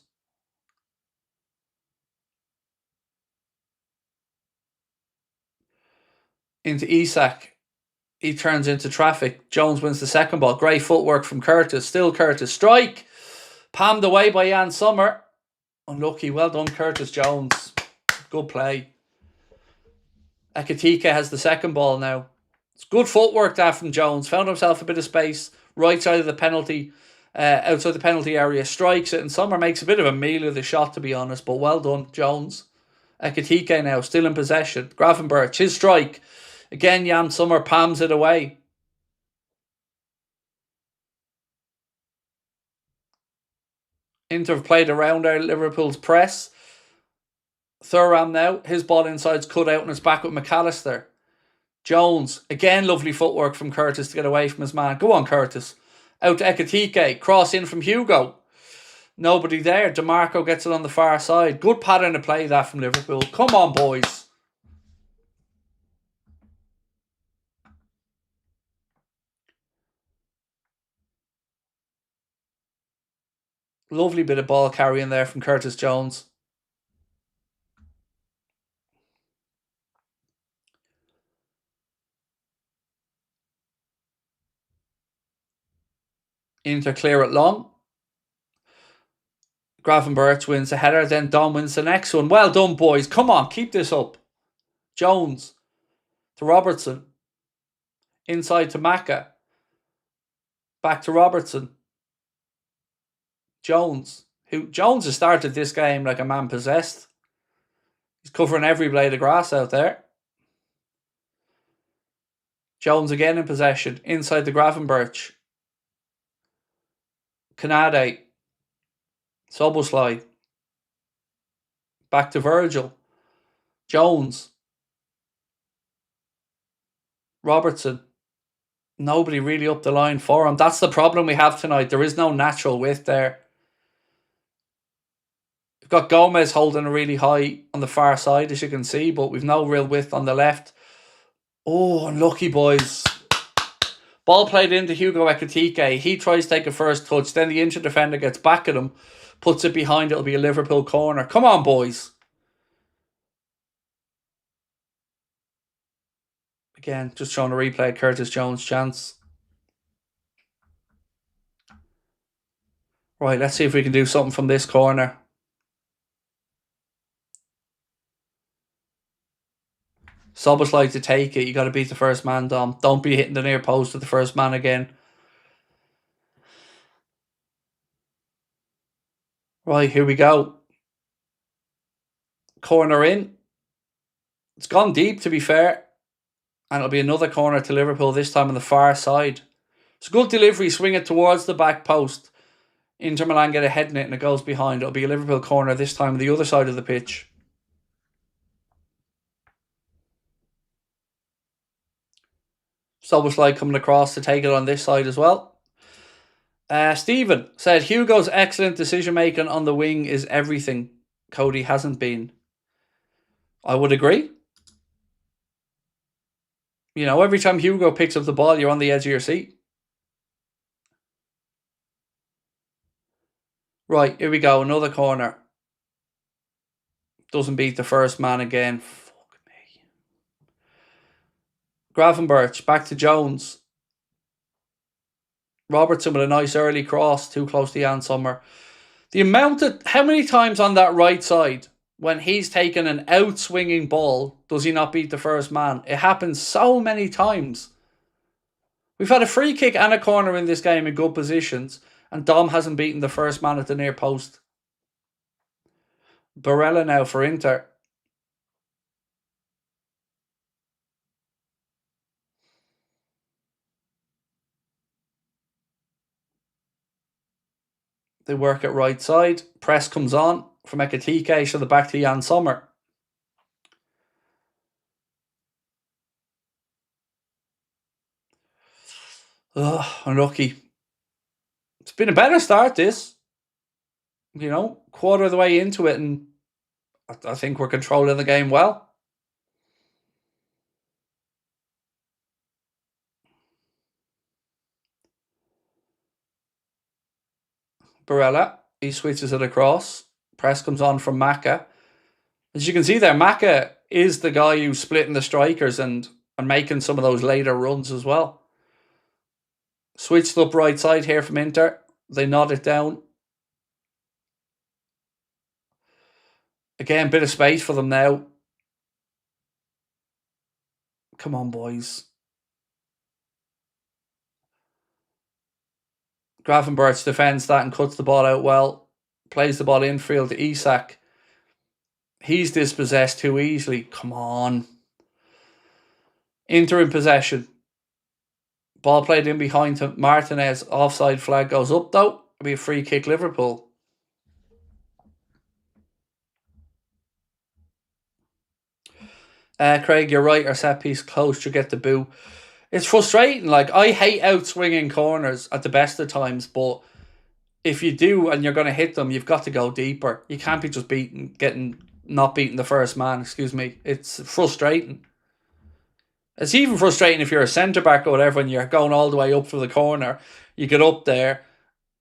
Into Isak. He turns into traffic. Jones wins the second ball. Great footwork from Curtis. Still Curtis. Strike. Palmed away by Jan Sommer. Unlucky. Well done, Curtis Jones. Good play. Ekitike has the second ball now. It's good footwork there from Jones. Found himself a bit of space. Right side of the penalty. Outside the penalty area. Strikes it. And Sommer makes a bit of a meal of the shot, to be honest. But well done, Jones. Ekitike now. Still in possession. Gravenberch. His strike. Again, Jan Sommer palms it away. Inter have played around there. Liverpool's press. Thuram now. His ball inside's cut out and it's back with McAllister. Jones. Again, lovely footwork from Curtis to get away from his man. Go on, Curtis. Out to Ekitike. Cross in from Hugo. Nobody there. DeMarco gets it on the far side. Good pattern of play that from Liverpool. Come on, boys. Lovely bit of ball carrying there from Curtis Jones. Inter clear it long. Gravenberch wins the header. Then Dom wins the next one. Well done, boys. Come on, keep this up. Jones to Robertson. Inside to Maka. Back to Robertson. Jones has started this game like a man possessed. He's covering every blade of grass out there. Jones again in possession. Inside the Gravenberch. Kanade. Soboslai. Back to Virgil. Jones. Robertson. Nobody really up the line for him. That's the problem we have tonight. There is no natural width there. We've got Gomez holding a really high on the far side, as you can see, but we've no real width on the left. Oh, unlucky, boys. Ball played into Hugo Ekitike. He tries to take a first touch. Then the Inter defender gets back at him. Puts it behind. It'll be a Liverpool corner. Come on, boys. Again, just showing a replay. Curtis Jones' chance. Right, let's see if we can do something from this corner. Soboslai to take it. You got to beat the first man, Dom. Don't be hitting the near post with the first man again. Right, here we go. Corner in. It's gone deep, to be fair. And it'll be another corner to Liverpool, this time on the far side. It's a good delivery. Swing it towards the back post. Inter Milan get a head in it and it goes behind. It'll be a Liverpool corner, this time on the other side of the pitch. Soboslai coming across to take it on this side as well. Stephen said, Hugo's excellent decision making on the wing is everything. Cody hasn't been. I would agree. You know, every time Hugo picks up the ball, you're on the edge of your seat. Right, here we go. Another corner. Doesn't beat the first man again. Fuck me. Gravenberch, back to Jones. Robertson with a nice early cross. Too close to Jan Sommer. The amount of... How many times on that right side when he's taken an out-swinging ball, does he not beat the first man? It happens so many times. We've had a free kick and a corner in this game in good positions, and Dom hasn't beaten the first man at the near post. Barella now for Inter. They work it right side. Press comes on from Ekitike to the back to Jan Sommer. Unlucky. It's been a better start, this. You know, quarter of the way into it, and I think we're controlling the game well. Barella, he switches it across. Press comes on from Maka. As you can see there, Maka is the guy who's splitting the strikers and making some of those later runs as well. Switched up right side here from Inter. They nod it down. Again, bit of space for them now. Come on, boys. Gravenberch defends that and cuts the ball out well. Plays the ball infield to Isak. He's dispossessed too easily. Come on. Inter in possession. Ball played in behind to Martinez. Offside flag goes up though. It'll be a free kick Liverpool. Craig, you're right. Our set piece close to get the boo. It's frustrating. Like, I hate out swinging corners at the best of times, but if you do and you're going to hit them, you've got to go deeper. You can't be just not beating the first man. Excuse me. It's frustrating. It's even frustrating if you're a centre back or whatever and you're going all the way up for the corner. You get up there,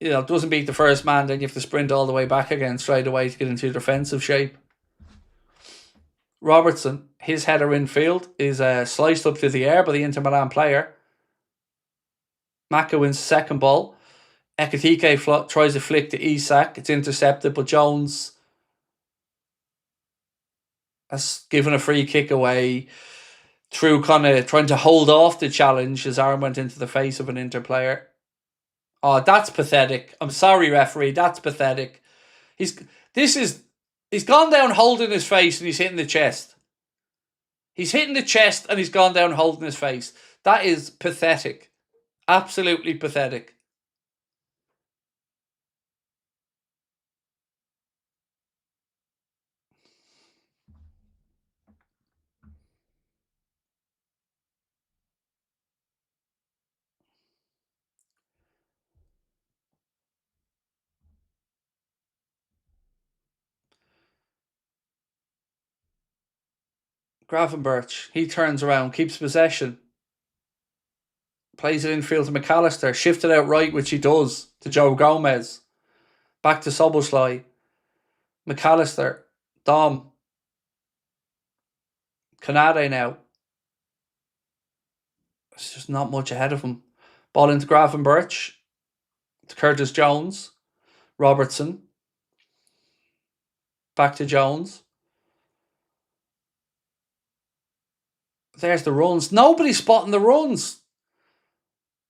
you know, it doesn't beat the first man, then you have to sprint all the way back again straight away to get into defensive shape. Robertson, his header infield is sliced up to the air by the Inter Milan player. Maka wins the second ball. Ekitike tries to flick to Isak. It's intercepted, but Jones has given a free kick away through kind of trying to hold off the challenge. His arm went into the face of an Inter player. Oh, that's pathetic. I'm sorry, referee. That's pathetic. He's gone down holding his face and he's hitting the chest. He's hitting the chest and he's gone down holding his face. That is pathetic. Absolutely pathetic. Gravenberch, he turns around, keeps possession. Plays it infield to McAllister. Shifted out right, which he does, to Joe Gomez. Back to Soboslai. McAllister. Dom. Canade now. There's just not much ahead of him. Ball into Gravenberch. To Curtis Jones. Robertson. Back to Jones. There's the runs. Nobody's spotting the runs.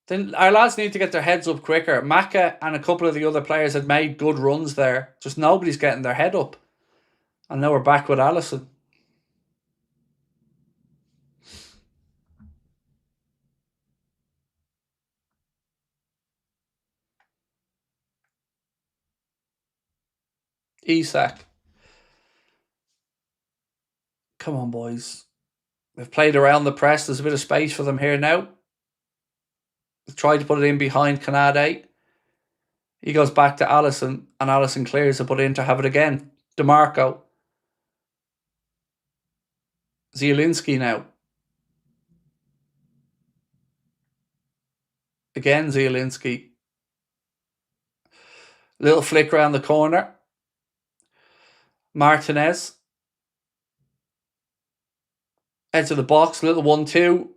Then our lads need to get their heads up quicker. Maka and a couple of the other players had made good runs there. Just nobody's getting their head up. And now we're back with Alisson. Isak. Come on, boys. They've played around the press. There's a bit of space for them here now. They've tried to put it in behind Canade. He goes back to Alisson, and Alisson clears it, put in to have it again. DeMarco. Zielinski now. Again, Zielinski. Little flick around the corner. Martinez. Edge of the box, little 1-2.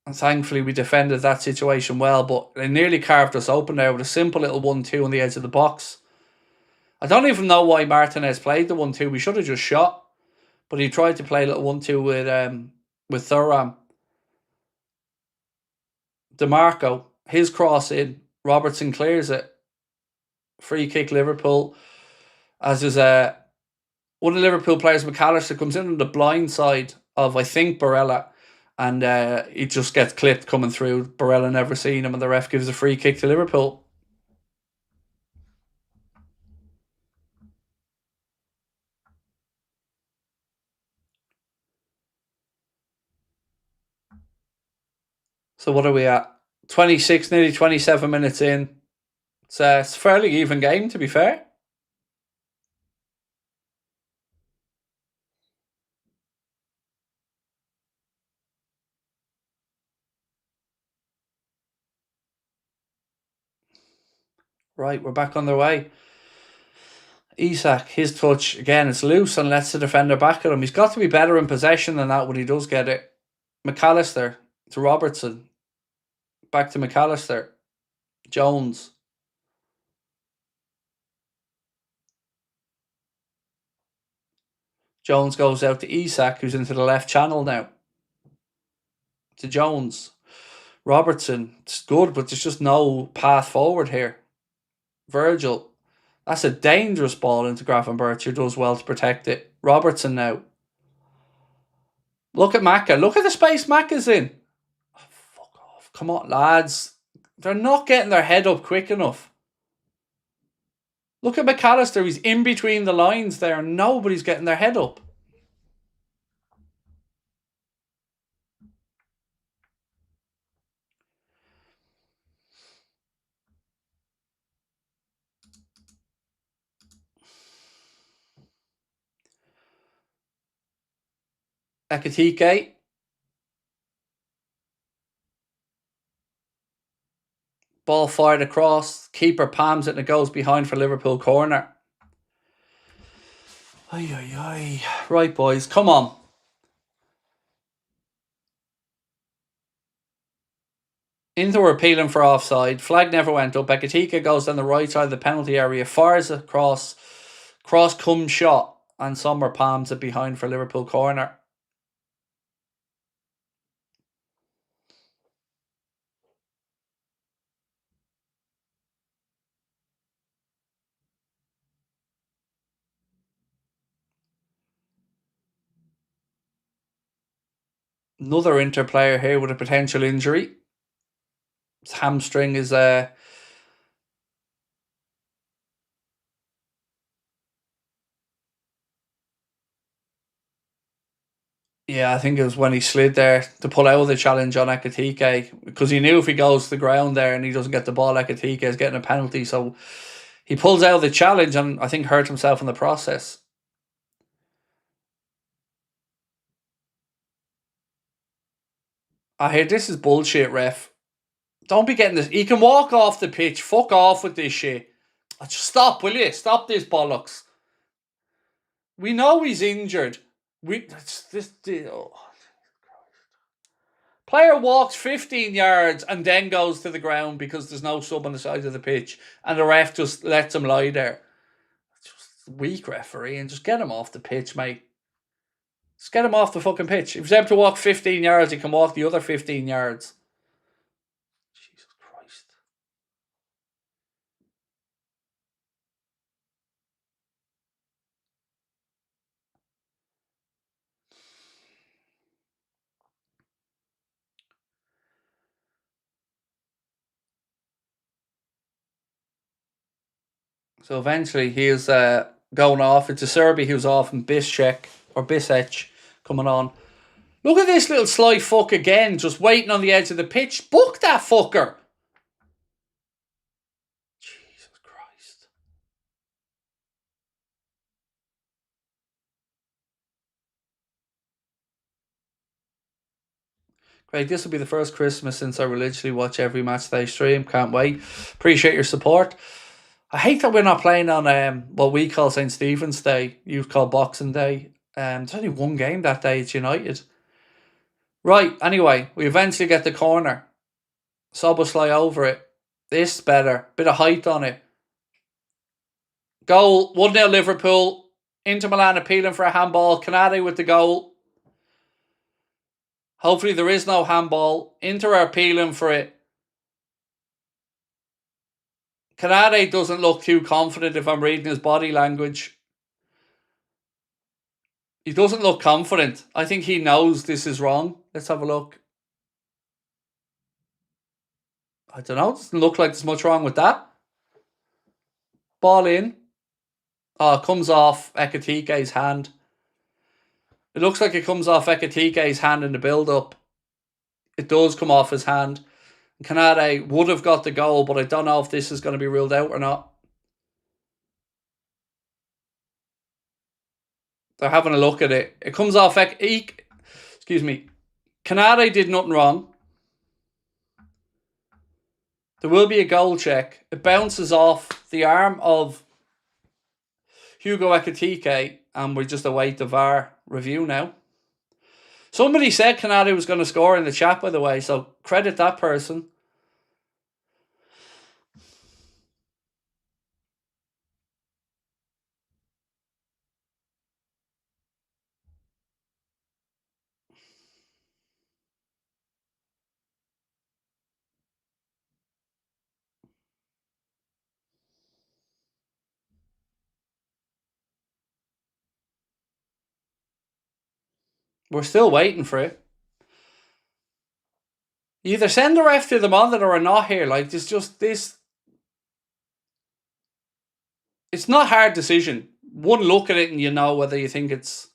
And thankfully we defended that situation well, but they nearly carved us open there with a simple little 1-2 on the edge of the box. I don't even know why Martinez played the 1-2. We should have just shot. But he tried to play a little 1-2 with Thuram. DeMarco, his cross in. Robertson clears it. Free kick Liverpool. As is one of the Liverpool players, McAllister, comes in on the blind side of, I think, Barella. And he just gets clipped coming through. Barella never seen him, and the ref gives a free kick to Liverpool. So what are we at? 26, nearly 27 minutes in. It's a fairly even game, to be fair. Right, we're back on the way. Isak, his touch, again, it's loose and lets the defender back at him. He's got to be better in possession than that when he does get it. McAllister to Robertson. Back to McAllister. Jones. Jones goes out to Isak, who's into the left channel now. To Jones. Robertson. It's good, but there's just no path forward here. Virgil. That's a dangerous ball into Gravenberch, who does well to protect it. Robertson now. Look at Macca. Look at the space Macca's in. Oh, fuck off. Come on, lads. They're not getting their head up quick enough. Look at McAllister. He's in between the lines there. Nobody's getting their head up. Ekitike. Ball fired across. Keeper palms it and it goes behind for Liverpool corner. Ay, ay, ay. Right, boys. Come on. Inter were appealing for offside. Flag never went up. Ekitike goes down the right side of the penalty area. Fires across. Cross comes shot. And Sommer palms it behind for Liverpool corner. Another Inter player here with a potential injury. His hamstring is yeah, I think it was when he slid there to pull out the challenge on Ekitike, because he knew if he goes to the ground there and he doesn't get the ball, Ekitike is getting a penalty. So he pulls out the challenge and I think hurt himself in the process. I hear this is bullshit, ref. Don't be getting this. He can walk off the pitch. Fuck off with this shit. Just stop, will you? Stop this bollocks. We know he's injured. Player walks 15 yards and then goes to the ground because there's no sub on the side of the pitch, and the ref just lets him lie there. Just weak referee, and just get him off the pitch, mate. Just get him off the fucking pitch. If he's able to walk 15 yards, he can walk the other 15 yards. Jesus Christ. So eventually he is going off. It's a Serbi who's off, and Bisech coming on. Look at this little sly fuck again, just waiting on the edge of the pitch. Book that fucker. Jesus Christ. Craig, this will be the first Christmas since I religiously watch every match day stream. Can't wait. Appreciate your support. I hate that we're not playing on what we call St. Stephen's Day. You call Boxing Day. There's only one game that day. It's United. Right, anyway, we eventually get the corner. Soboslai over it. This better. Bit of height on it. Goal, 1-0 Liverpool. Inter Milan appealing for a handball. Canate with the goal. Hopefully there is no handball. Inter are appealing for it. Canate doesn't look too confident if I'm reading his body language. He doesn't look confident. I think he knows this is wrong. Let's have a look. I don't know. It doesn't look like there's much wrong with that. Ball in. Oh, it comes off Ekitike's hand. It looks like it comes off Ekitike's hand in the build-up. It does come off his hand. Canate would have got the goal, but I don't know if this is going to be ruled out or not. They're having a look at it. It comes off excuse me. Canate did nothing wrong. There will be a goal check. It bounces off the arm of Hugo Ekitike, and we just await the VAR review now. Somebody said Canate was going to score in the chat, by the way, so credit that person. We're still waiting for it. Either send the ref to the monitor or not here. Like, there's just this. It's not a hard decision. One look at it and you know whether you think it's.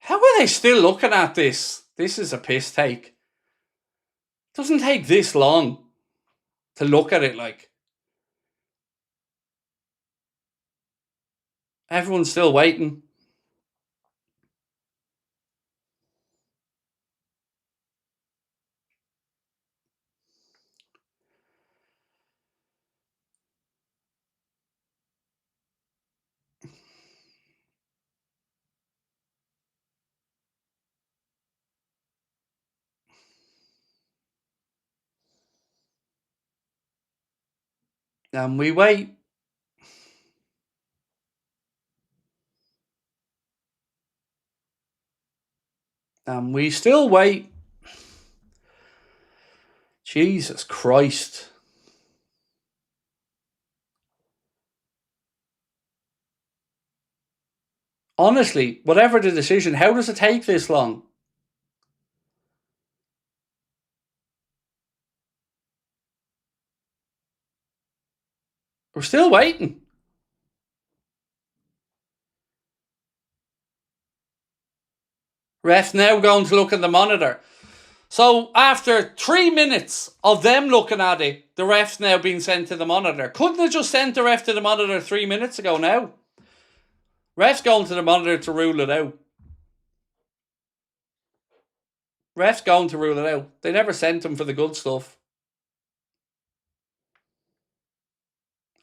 How are they still looking at this? This is a piss take. It doesn't take this long to look at it, like. Everyone's still waiting. And we wait. And we still wait. Jesus Christ. Honestly, whatever the decision, how does it take this long? We're still waiting. Ref's now going to look at the monitor. So after 3 minutes of them looking at it, the ref's now being sent to the monitor. Couldn't have just sent the ref to the monitor 3 minutes ago now? Ref's going to the monitor to rule it out. Ref's going to rule it out. They never sent him for the good stuff.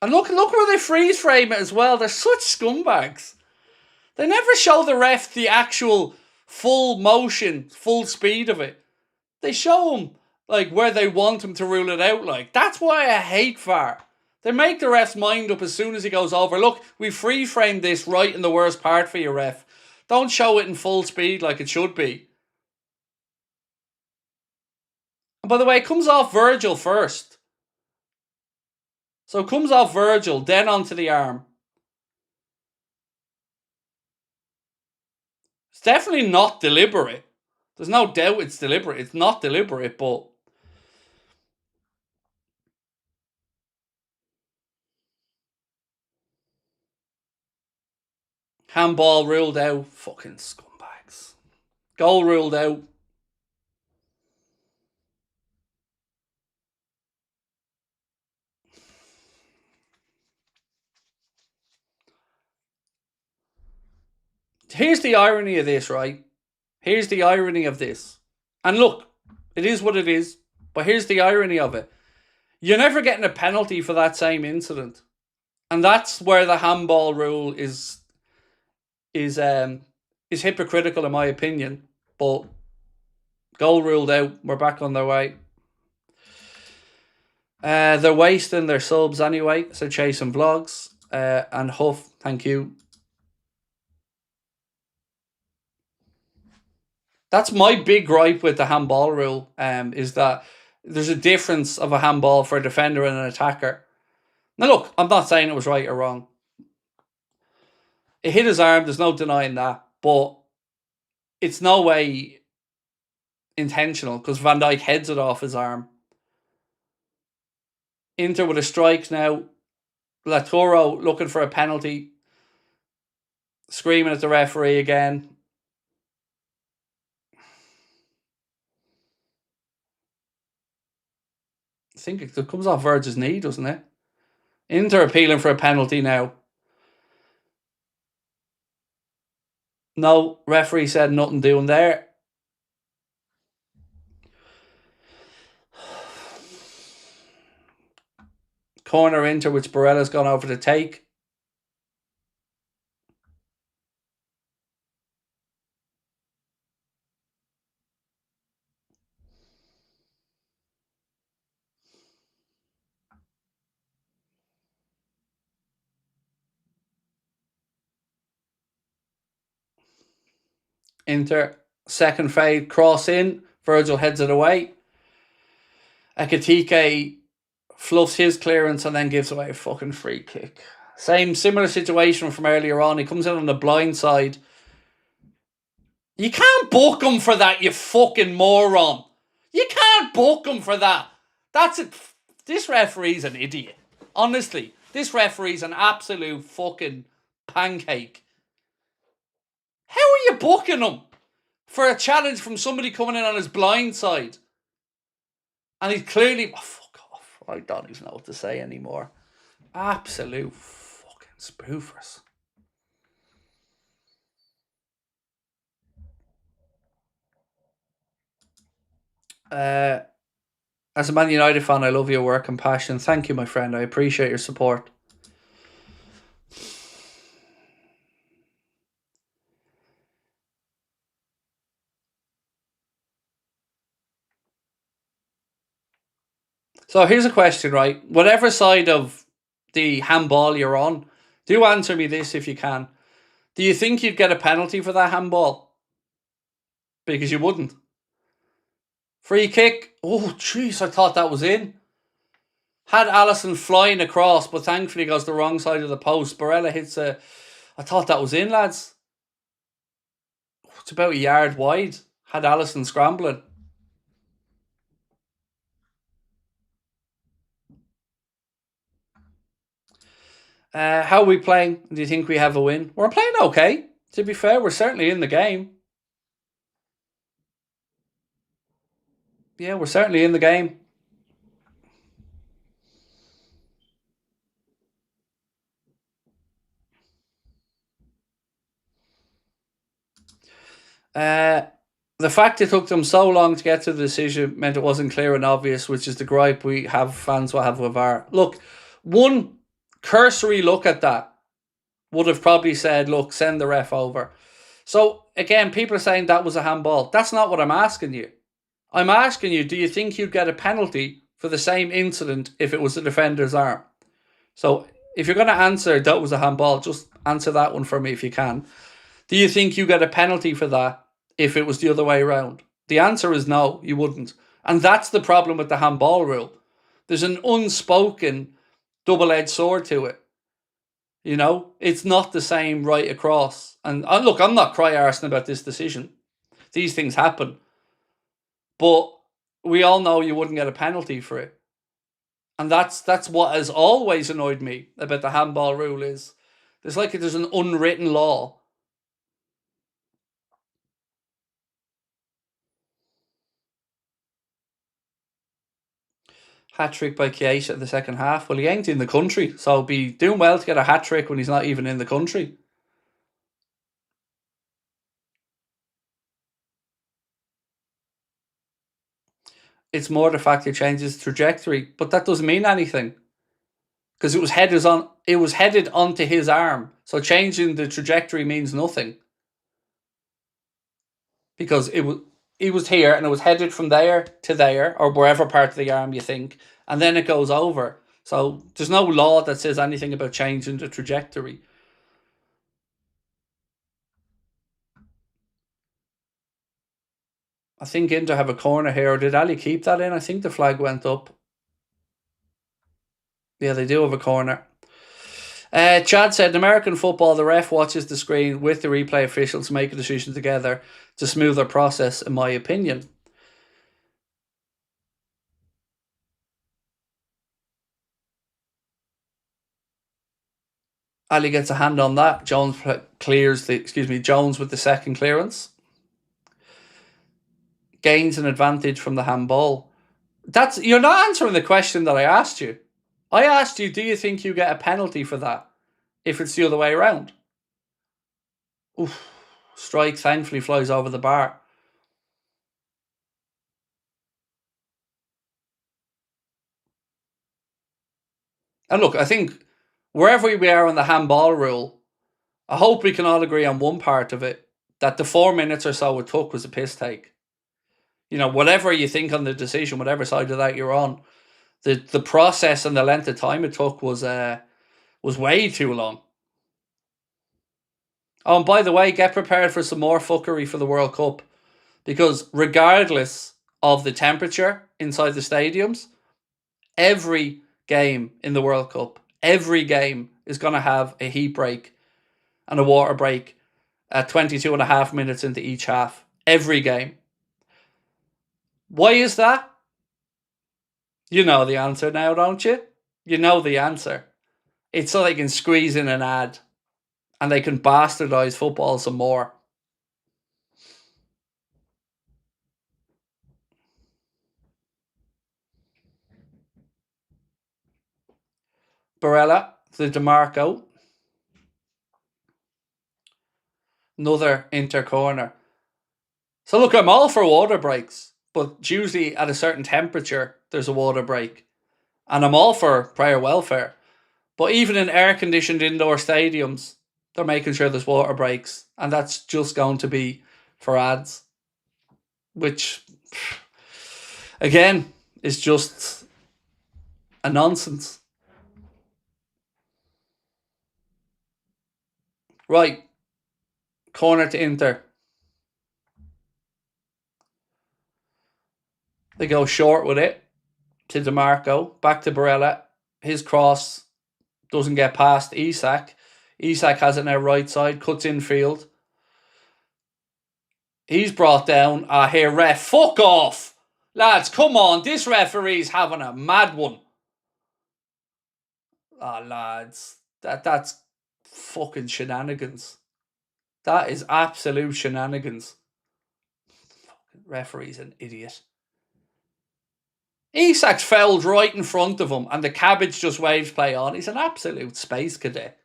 And look where they freeze frame it as well. They're such scumbags. They never show the ref the actual full motion, full speed of it. They show him like where they want him to rule it out. Like, that's why I hate VAR. They make the ref's mind up as soon as he goes over. Look, we freeze framed this right in the worst part for you, ref. Don't show it in full speed like it should be. And by the way, it comes off Virgil first. So it comes off Virgil, then onto the arm. It's definitely not deliberate. There's no doubt it's deliberate. It's not deliberate, but... handball ruled out. Fucking scumbags. Goal ruled out. Here's the irony of this, right? Here's the irony of this. And look, it is what it is. But here's the irony of it. You're never getting a penalty for that same incident. And that's where the handball rule is hypocritical in my opinion. But goal ruled out. We're back on their way. They're wasting their subs anyway. So chasing vlogs and Huff, thank you. That's my big gripe with the handball rule. Is that there's a difference of a handball for a defender and an attacker. Now look, I'm not saying it was right or wrong. It hit his arm. There's no denying that, but it's no way intentional because Van Dijk heads it off his arm. Inter with a strike now. Laturo looking for a penalty. Screaming at the referee again. I think it comes off Verge's knee, doesn't it? Inter appealing for a penalty now. No, referee said nothing doing there. Corner Inter, which Barella's gone over to take. Inter, second fade, cross in. Virgil heads it away. Ekitike fluffs his clearance and then gives away a fucking free kick. Similar situation from earlier on. He comes in on the blind side. You can't book him for that, you fucking moron. You can't book him for that. That's it. This referee's an idiot. Honestly, this referee's an absolute fucking pancake. How are you booking him for a challenge from somebody coming in on his blind side? And he's clearly... Oh, fuck off. I don't even know what to say anymore. Absolute fucking spoofers. As a Man United fan, I love your work and passion. Thank you, my friend. I appreciate your support. So here's a question, right? Whatever side of the handball you're on, do answer me this if you can. Do you think you'd get a penalty for that handball? Because you wouldn't. Free kick. Oh, jeez, I thought that was in. Had Alisson flying across, but thankfully goes the wrong side of the post. Barella hits a... I thought that was in, lads. It's about a yard wide. Had Alisson scrambling. How are we playing? Do you think we have a win? We're playing okay. To be fair, we're certainly in the game. Yeah, we're certainly in the game. The fact it took them so long to get to the decision meant it wasn't clear and obvious, which is the gripe we have, fans will have with VAR. Look, one cursory look at that would have probably said, look, send the ref over. So, again, people are saying that was a handball. That's not what I'm asking you. I'm asking you, do you think you'd get a penalty for the same incident if it was the defender's arm? So, if you're going to answer that was a handball, just answer that one for me if you can. Do you think you get a penalty for that if it was the other way around? The answer is no, you wouldn't. And that's the problem with the handball rule. There's an unspoken double-edged sword to it. You know, it's not the same right across. And look, I'm not cry-arsing about this decision. These things happen. But we all know you wouldn't get a penalty for it. And that's what has always annoyed me about the handball rule is there's an unwritten law. Hat-trick by Chiesa in the second half. Well, he ain't in the country, so be doing well to get a hat-trick when he's not even in the country. It's more the fact he changes trajectory, but that doesn't mean anything. because it was headed onto his arm. So changing the trajectory means nothing. Because he was here and it was headed from there to there, or wherever part of the arm you think, and then it goes over. So there's no law that says anything about changing the trajectory. I think Inter have a corner here. Or did Ali keep that in? I think the flag went up. Yeah, they do have a corner. Chad said, in American football, the ref watches the screen with the replay officials to make a decision together to smoother process, in my opinion. Ali gets a hand on that. Jones Jones with the second clearance. Gains an advantage from the handball. You're not answering the question that I asked you. I asked you, do you think you get a penalty for that if it's the other way around? Oof. Strike thankfully flies over the bar. And look, I think wherever we are on the handball rule, I hope we can all agree on one part of it, that the 4 minutes or so it took was a piss take. Whatever you think on the decision, whatever side of that you're on, the process and the length of time it took was way too long. Oh, and by the way, get prepared for some more fuckery for the World Cup, because regardless of the temperature inside the stadiums, every game in the World Cup, every game is going to have a heat break and a water break at 22 and a half minutes into each half. Every game. Why is that? You know the answer now, don't you? You know the answer. It's so they can squeeze in an ad and they can bastardize football some more. Barella, the DeMarco. Another Inter corner. So look, I'm all for water breaks, but usually at a certain temperature, there's a water break. And I'm all for player welfare. But even in air-conditioned indoor stadiums, they're making sure there's water breaks. And that's just going to be for ads. Which, again, is just a nonsense. Right. Corner to Inter. They go short with it to DeMarco. Back to Barella. His cross doesn't get past Isak. Isak has it now right side. Cuts infield. He's brought down. Here, ref. Fuck off! Lads, come on. This referee's having a mad one. Lads. That's fucking shenanigans. That is absolute shenanigans. Fucking referee's an idiot. Isak's fouled right in front of him and the cabbage just waves play on. He's an absolute space cadet.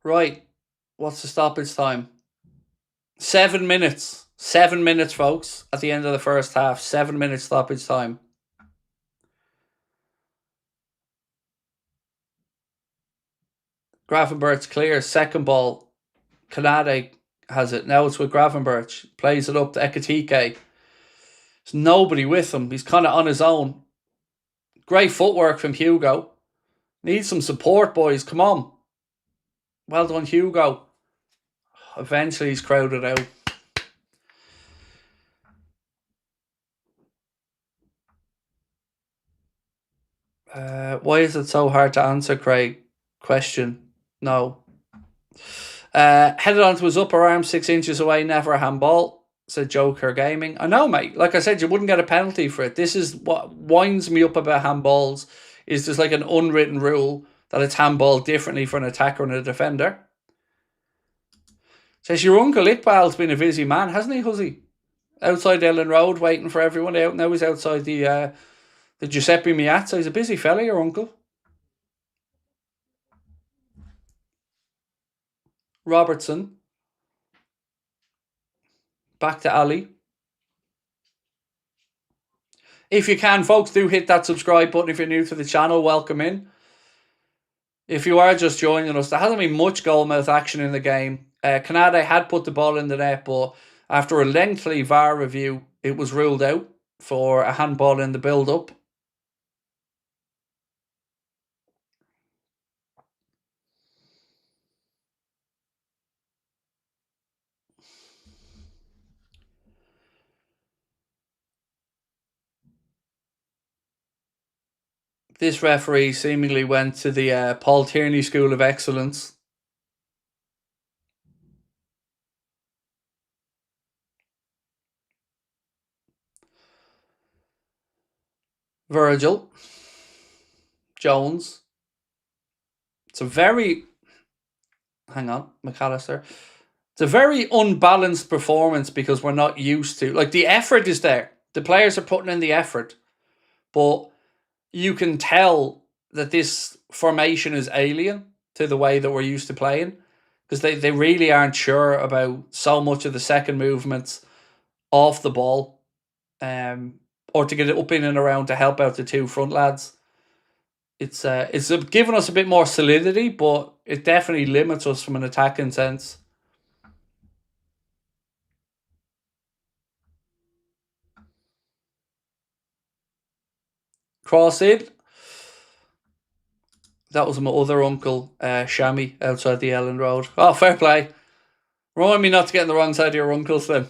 Right. What's the stoppage time? 7 minutes. 7 minutes, folks, at the end of the first half. 7 minutes stoppage time. Gravenberch clears. Second ball. Kanade has it. Now it's with Gravenberch. Plays it up to Ekatike. There's nobody with him. He's kind of on his own. Great footwork from Hugo. Needs some support, boys. Come on. Well done, Hugo. Eventually he's crowded out. Why is it so hard to answer, Craig? Question. No. Headed onto his upper arm, 6 inches away, never a handball, said Joker Gaming. I know, mate. Like I said, you wouldn't get a penalty for it. This is what winds me up about handballs, is there's like an unwritten rule that it's handball differently for an attacker and a defender. Says your uncle Iqbal's been a busy man, hasn't he, Huzzy? Outside Ellen Road, waiting for everyone out. Now he's outside the Giuseppe Meazza. He's a busy fella, your uncle. Robertson. Back to Ali. If you can, folks, do hit that subscribe button if you're new to the channel. Welcome in. If you are just joining us, there hasn't been much goalmouth action in the game. Canada had put the ball in the net, but after a lengthy VAR review, it was ruled out for a handball in the build-up. This referee seemingly went to the Paul Tierney School of Excellence. Virgil. Jones. It's a very... Hang on, McAllister. It's a very unbalanced performance because we're not used to... Like, the effort is there. The players are putting in the effort. But you can tell that this formation is alien to the way that we're used to playing. Because they really aren't sure about so much of the second movements off the ball. Or to get it up in and around to help out the two front lads. It's given us a bit more solidity, but it definitely limits us from an attacking sense. Cross in. That was my other uncle, Shammy, outside the Ellen Road. Oh, fair play. Remind me not to get on the wrong side of your uncles then.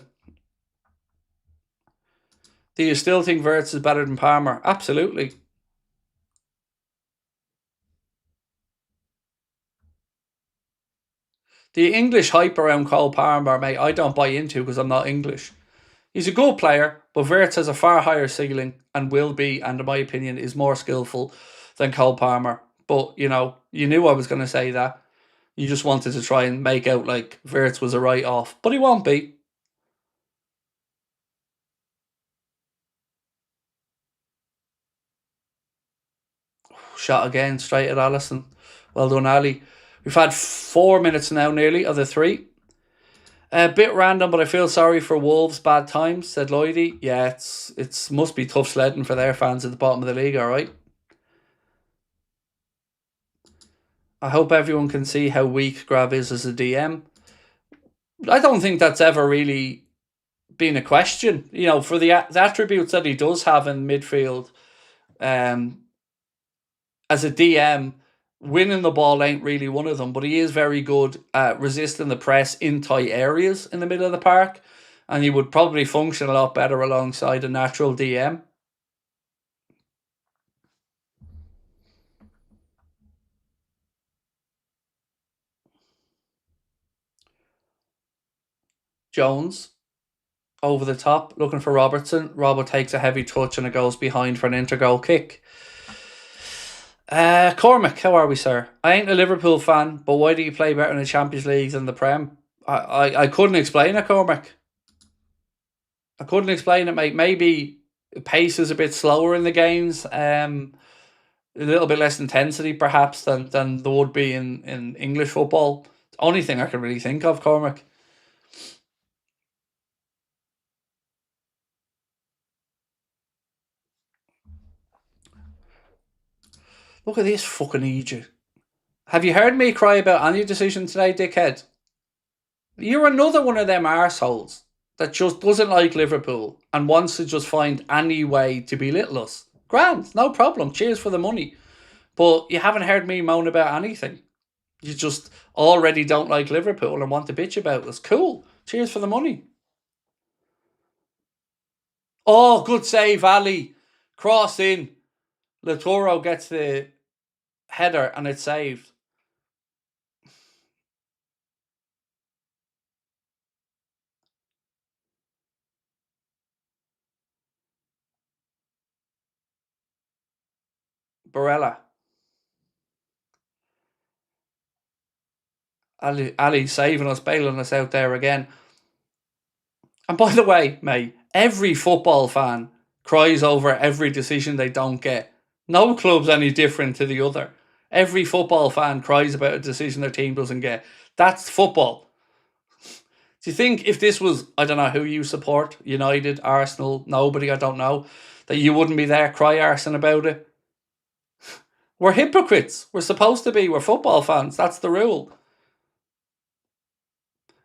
Do you still think Wirtz is better than Palmer? Absolutely. The English hype around Cole Palmer, mate, I don't buy into because I'm not English. He's a good player, but Wirtz has a far higher ceiling and will be, and in my opinion, is more skillful than Cole Palmer. But, you know, you knew I was going to say that. You just wanted to try and make out like Wirtz was a write-off. But he won't be. Shot again, straight at Allison. Well done, Ali. We've had 4 minutes now nearly of the 3. A bit random, but I feel sorry for Wolves' bad times, said Lloydie. Yeah, it's must be tough sledding for their fans at the bottom of the league, alright? I hope everyone can see how weak Grav is as a DM. I don't think that's ever really been a question. You know, for the attributes that he does have in midfield, as a DM, winning the ball ain't really one of them, but he is very good at resisting the press in tight areas in the middle of the park, and he would probably function a lot better alongside a natural DM. Jones, over the top, looking for Robertson. Robbo takes a heavy touch and it goes behind for an inter-goal kick. Cormac, how are we, sir? I ain't a Liverpool fan, but why do you play better in the Champions League than the Prem? I couldn't explain it, Cormac. I couldn't explain it, mate. Maybe pace is a bit slower in the games. A little bit less intensity, perhaps, than there would be in English football. It's the only thing I can really think of, Cormac. Look at this fucking idiot. Have you heard me cry about any decision today, dickhead? You're another one of them arseholes that just doesn't like Liverpool and wants to just find any way to belittle us. Grand, no problem. Cheers for the money. But you haven't heard me moan about anything. You just already don't like Liverpool and want to bitch about us. Cool. Cheers for the money. Oh, good save, Ali. Cross in. Latoro gets the header and it's saved. Barella. Ali saving us, bailing us out there again. And by the way, mate, every football fan cries over every decision they don't get. No club's any different to the other. Every football fan cries about a decision their team doesn't get. That's football. Do you think if this was, I don't know who you support, United, Arsenal, nobody, I don't know, that you wouldn't be there cry arson about it? We're hypocrites. We're supposed to be. We're football fans. That's the rule.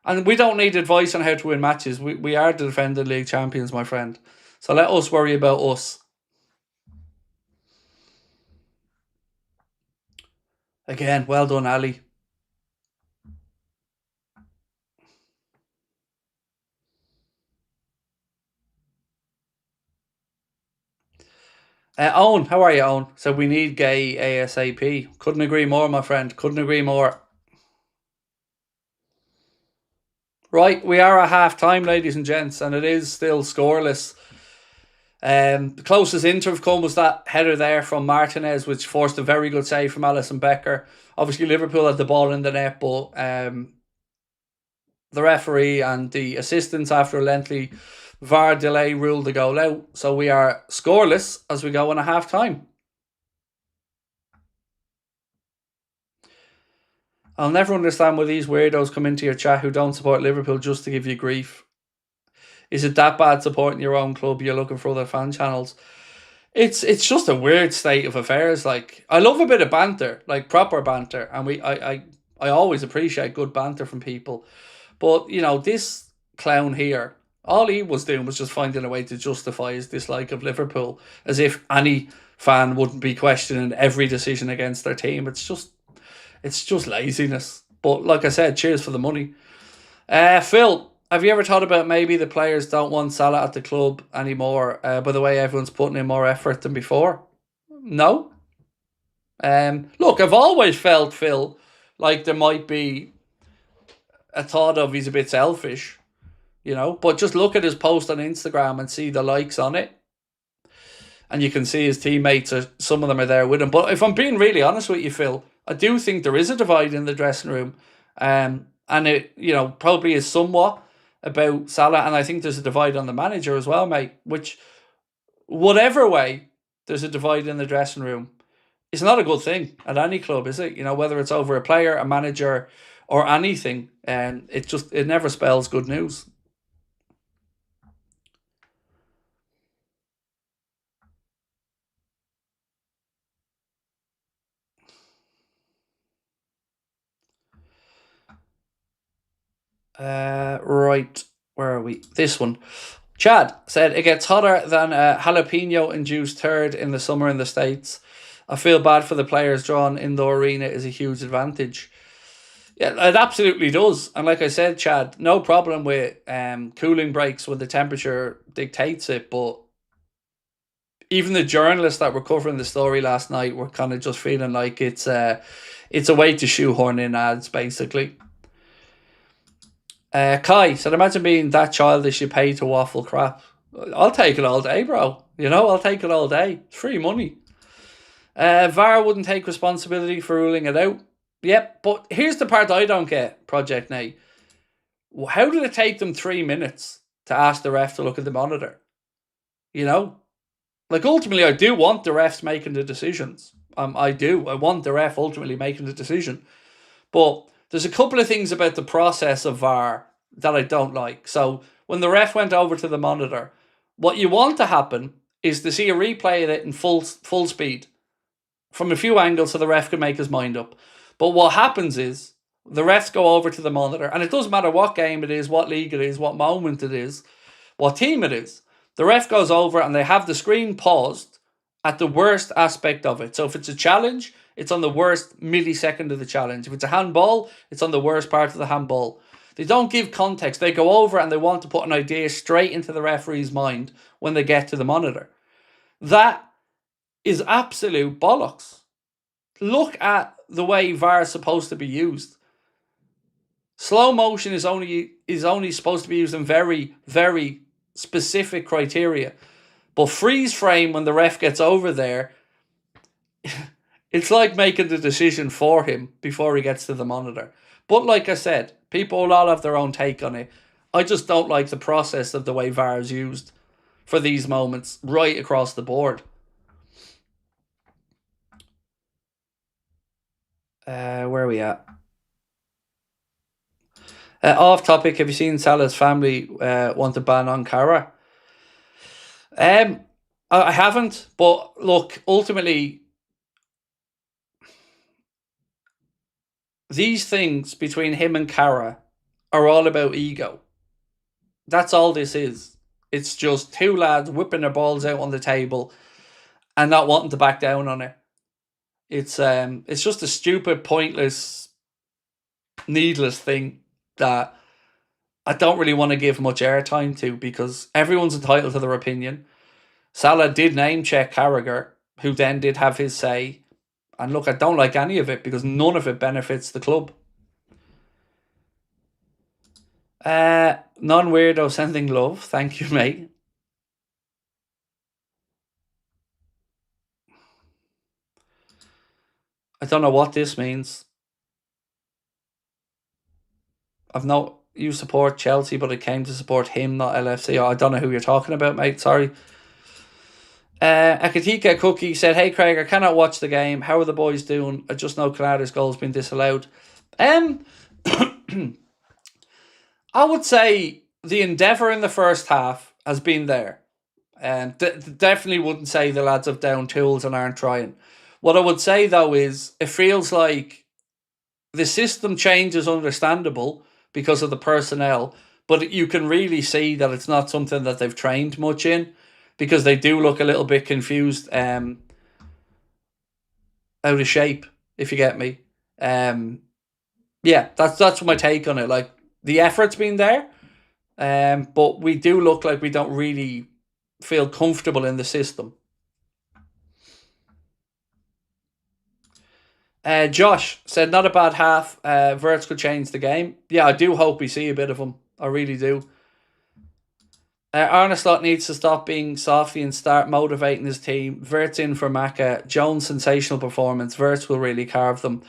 And we don't need advice on how to win matches. We are the defending league champions, my friend. So let us worry about us. Again, well done, Ali. Owen, how are you, Owen? So we need Gay ASAP. Couldn't agree more, my friend. Couldn't agree more. Right, we are at half time, ladies and gents, and it is still scoreless. The closest Inter have come was that header there from Martinez, which forced a very good save from Alisson Becker. Obviously, Liverpool had the ball in the net, but the referee and the assistants, after a lengthy VAR delay, ruled the goal out. So we are scoreless as we go on a half time. I'll never understand why these weirdos come into your chat who don't support Liverpool just to give you grief. Is it that bad supporting your own club? You're looking for other fan channels. It's just a weird state of affairs. Like, I love a bit of banter, like proper banter, and I always appreciate good banter from people. But this clown here, all he was doing was just finding a way to justify his dislike of Liverpool, as if any fan wouldn't be questioning every decision against their team. It's just laziness. But like I said, cheers for the money. Phil, have you ever thought about maybe the players don't want Salah at the club anymore? By the way, everyone's putting in more effort than before. No. Look, I've always felt, Phil, like there might be a thought of he's a bit selfish, but just look at his post on Instagram and see the likes on it. And you can see his teammates, some of them are there with him. But if I'm being really honest with you, Phil, I do think there is a divide in the dressing room. And it, probably is somewhat about Salah. And I think there's a divide on the manager as well, mate. Which, whatever way there's a divide in the dressing room, it's not a good thing at any club, is it? Whether it's over a player, a manager, or anything. And it never spells good news. Right, where are we? This one. Chad said, it gets hotter than a jalapeno-induced turd in the summer in the States. I feel bad for the players. Drawn indoor arena is a huge advantage. Yeah, it absolutely does. And like I said, Chad, no problem with cooling breaks when the temperature dictates it. But even the journalists that were covering the story last night were kind of just feeling like it's a way to shoehorn in ads, basically. Kai said, imagine being that childish you pay to waffle crap. I'll take it all day, bro. I'll take it all day. It's free money. VAR wouldn't take responsibility for ruling it out. Yep, but here's the part I don't get, Project Nate. How did it take them 3 minutes to ask the ref to look at the monitor? Like, ultimately, I do want the refs making the decisions. I do. I want the ref ultimately making the decision. But there's a couple of things about the process of VAR that I don't like. So when the ref went over to the monitor, what you want to happen is to see a replay of it in full speed from a few angles so the ref can make his mind up. But what happens is the refs go over to the monitor, and it doesn't matter what game it is, what league it is, what moment it is, what team it is. The ref goes over and they have the screen paused at the worst aspect of it. So if it's a challenge, it's on the worst millisecond of the challenge. If it's a handball, it's on the worst part of the handball. They don't give context. They go over and they want to put an idea straight into the referee's mind when they get to the monitor. That is absolute bollocks. Look at the way VAR is supposed to be used. Slow motion is only supposed to be used in very, very specific criteria. But freeze frame, when the ref gets over there, It's like making the decision for him before he gets to the monitor. But like I said, people will all have their own take on it. I just don't like the process of the way VAR is used for these moments right across the board. Where are we at? Off topic, have you seen Salah's family want to ban Ankara? I haven't, but look, ultimately, these things between him and Kara are all about ego. That's all this is. It's just two lads whipping their balls out on the table and not wanting to back down on it. It's just a stupid, pointless, needless thing that I don't really want to give much airtime to, because everyone's entitled to their opinion. Salah did name check Carragher, who then did have his say. And look, I don't like any of it because none of it benefits the club. Non-weirdo sending love. Thank you, mate. I don't know what this means. You support Chelsea, but it came to support him, not LFC. Oh, I don't know who you're talking about, mate. Sorry. Akatika Cookie said, "Hey Craig, I cannot watch the game. How are the boys doing? I just know Canada's goal's been disallowed." I would say the endeavour in the first half has been there. And definitely wouldn't say the lads have down tools and aren't trying. What I would say, though, is it feels like the system change is understandable because of the personnel, but you can really see that it's not something that they've trained much in, because they do look a little bit confused, out of shape, if you get me. Yeah, that's my take on it. Like, the effort's been there, but we do look like we don't really feel comfortable in the system. Josh said, not a bad half. Verts could change the game. Yeah, I do hope we see a bit of him. I really do. Arneslot needs to stop being softy and start motivating his team. Verts in for Maka. Jones' sensational performance. Verts will really carve them.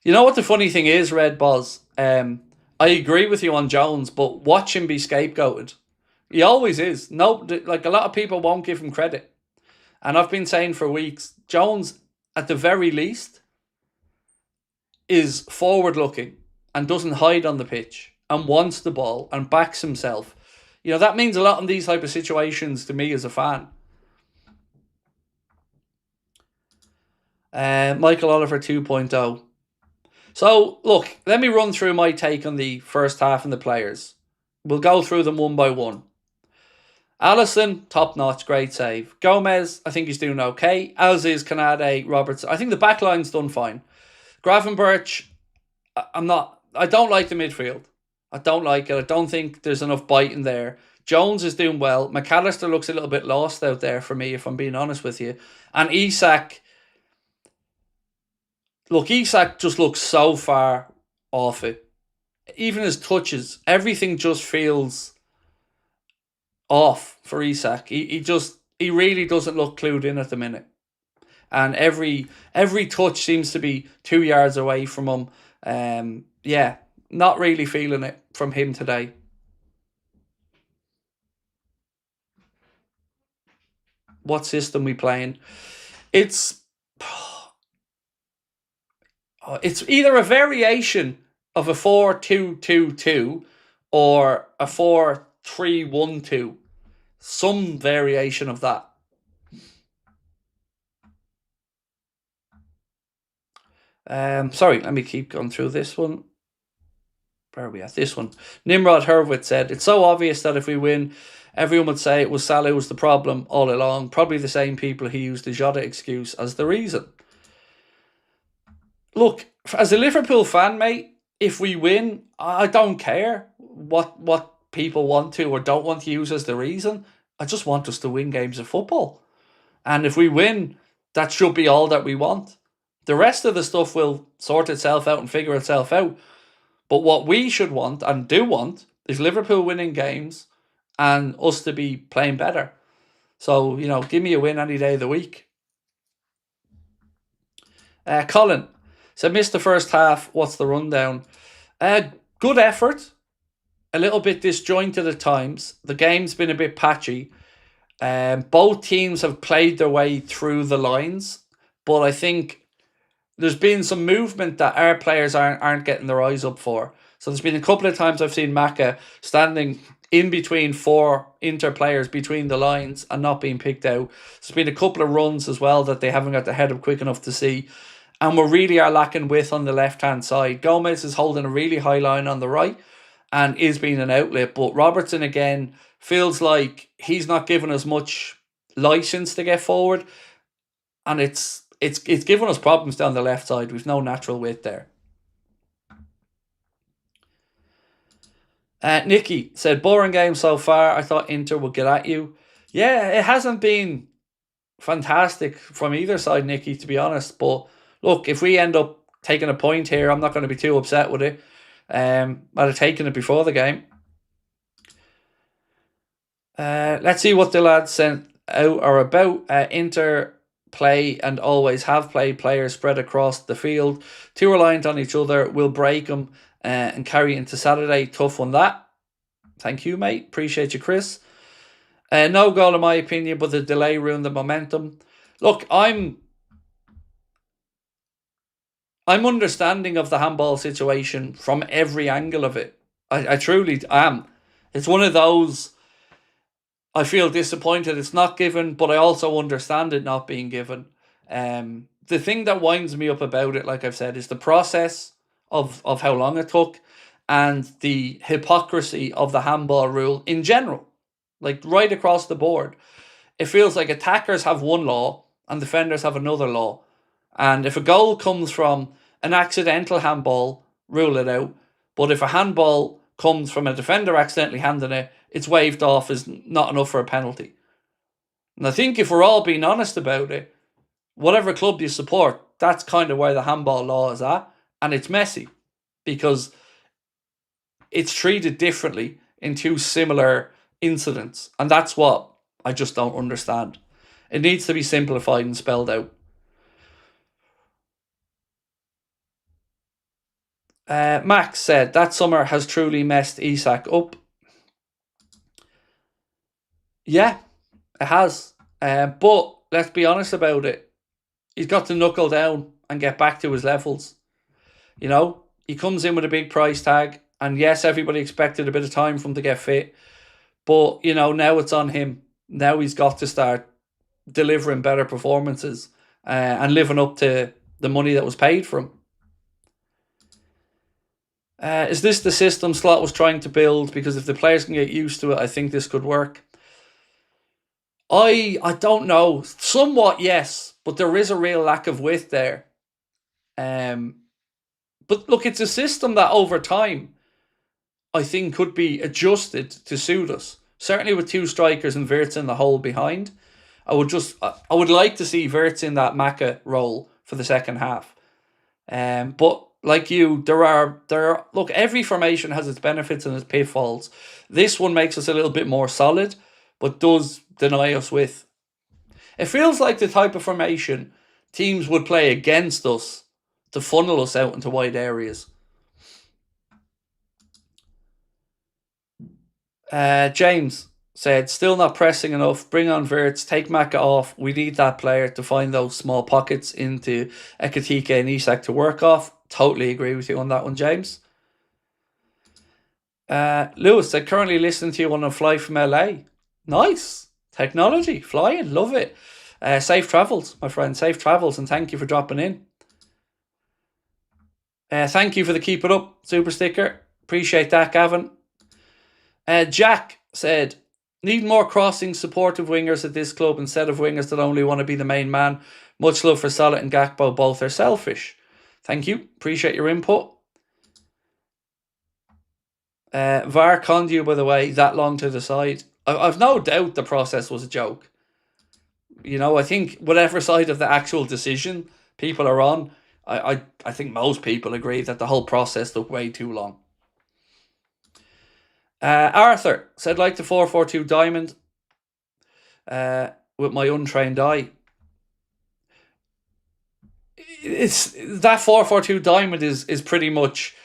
You know what the funny thing is, Red Boz? I agree with you on Jones, but watch him be scapegoated. He always is. No, like, a lot of people won't give him credit. And I've been saying for weeks, Jones, at the very least, is forward-looking and doesn't hide on the pitch and wants the ball and backs himself. You know, that means a lot in these type of situations to me as a fan. Michael Oliver 2.0. So, look, let me run through my take on the first half and the players. We'll go through them one by one. Allison, top-notch, great save. Gomez, I think he's doing okay. As is Canade, Robertson. I think the back line's done fine. Gravenberch, I don't like the midfield. I don't like it. I don't think there's enough bite in there. Jones is doing well. McAllister looks a little bit lost out there for me, if I'm being honest with you. And Isak just looks so far off it. Even his touches, everything just feels off for Isak. He really doesn't look clued in at the minute. And every touch seems to be 2 yards away from him. Yeah, not really feeling it from him today. What system we playing? It's either a variation of a 4-2-2-2 or a 4-3-1-2. Some variation of that. Sorry, let me keep going through this one. Where are we at? This one. Nimrod Hurwitz said, it's so obvious that if we win, everyone would say it was Salah who was the problem all along. Probably the same people who used the Jota excuse as the reason. Look, as a Liverpool fan, mate, if we win, I don't care what people want to or don't want to use as the reason. I just want us to win games of football. And if we win, that should be all that we want. The rest of the stuff will sort itself out and figure itself out. But what we should want and do want is Liverpool winning games and us to be playing better. So, give me a win any day of the week. Colin said, missed the first half. What's the rundown? Good effort. A little bit disjointed at times. The game's been a bit patchy. Both teams have played their way through the lines, but I think there's been some movement that our players aren't getting their eyes up for. So there's been a couple of times I've seen Maka standing in between 4 Inter players between the lines and not being picked out. There's been a couple of runs as well that they haven't got the head up quick enough to see. And we really are lacking width on the left-hand side. Gomez is holding a really high line on the right and is being an outlet. But Robertson, again, feels like he's not giving us much license to get forward. And it's given us problems down the left side. We've no natural width there. Nikki said, boring game so far. I thought Inter would get at you. Yeah, it hasn't been fantastic from either side, Nikki, to be honest. But look, if we end up taking a point here, I'm not going to be too upset with it. I'd have taken it before the game. Let's see what the lads sent out are about. Inter play and always have played players spread across the field. Too reliant on each other. Will break them and carry into Saturday. Tough on that. Thank you, mate. Appreciate you, Chris. No goal in my opinion, but the delay ruined the momentum. Look, I'm understanding of the handball situation from every angle of it. I truly am. It's one of those, I feel disappointed it's not given, but I also understand it not being given. The thing that winds me up about it, like I've said, is the process of how long it took and the hypocrisy of the handball rule in general. Like right across the board. It feels like attackers have one law and defenders have another law. And if a goal comes from an accidental handball, rule it out. But if a handball comes from a defender accidentally handing it, it's waved off as not enough for a penalty. And I think if we're all being honest about it, whatever club you support, that's kind of where the handball law is at. And it's messy because it's treated differently in 2 similar incidents. And that's what I just don't understand. It needs to be simplified and spelled out. Max said, that summer has truly messed Isak up. Yeah, it has. But let's be honest about it. He's got to knuckle down and get back to his levels. You know, he comes in with a big price tag. And yes, everybody expected a bit of time for him to get fit. But, you know, now it's on him. Now he's got to start delivering better performances and living up to the money that was paid for him. Is this the system Slot was trying to build? Because if the players can get used to it, I think this could work. I don't know. Somewhat, yes. But there is a real lack of width there. But look, it's a system that over time, I think could be adjusted to suit us. Certainly with 2 strikers and Wirtz in the hole behind. I would like to see Wirtz in that Maka role for the second half. But like you, there are look, every formation has its benefits and its pitfalls. This one makes us a little bit more solid, but does deny us width. It feels like the type of formation teams would play against us to funnel us out into wide areas. James said, still not pressing enough. Bring on Wirtz, take Maka off. We need that player to find those small pockets into Ekitike and Isak to work off. Totally agree with you on that one, James. Lewis said, currently listening to you on a flight from LA. Nice. Technology, flying, love it. Safe travels, my friend, safe travels, and thank you for dropping in. Thank you for the keep it up super sticker. Appreciate that, Gavin. Jack said, need more crossing supportive wingers at this club instead of wingers that only want to be the main man. Much love for Salah and Gakpo, both are selfish. Thank you. Appreciate your input. VAR conned you, by the way, that long to the side. I've no doubt the process was a joke. You know, I think whatever side of the actual decision people are on, I think most people agree that the whole process took way too long. Arthur said, like the 4-4-2 diamond with my untrained eye. it's that 4-4-2 diamond is pretty much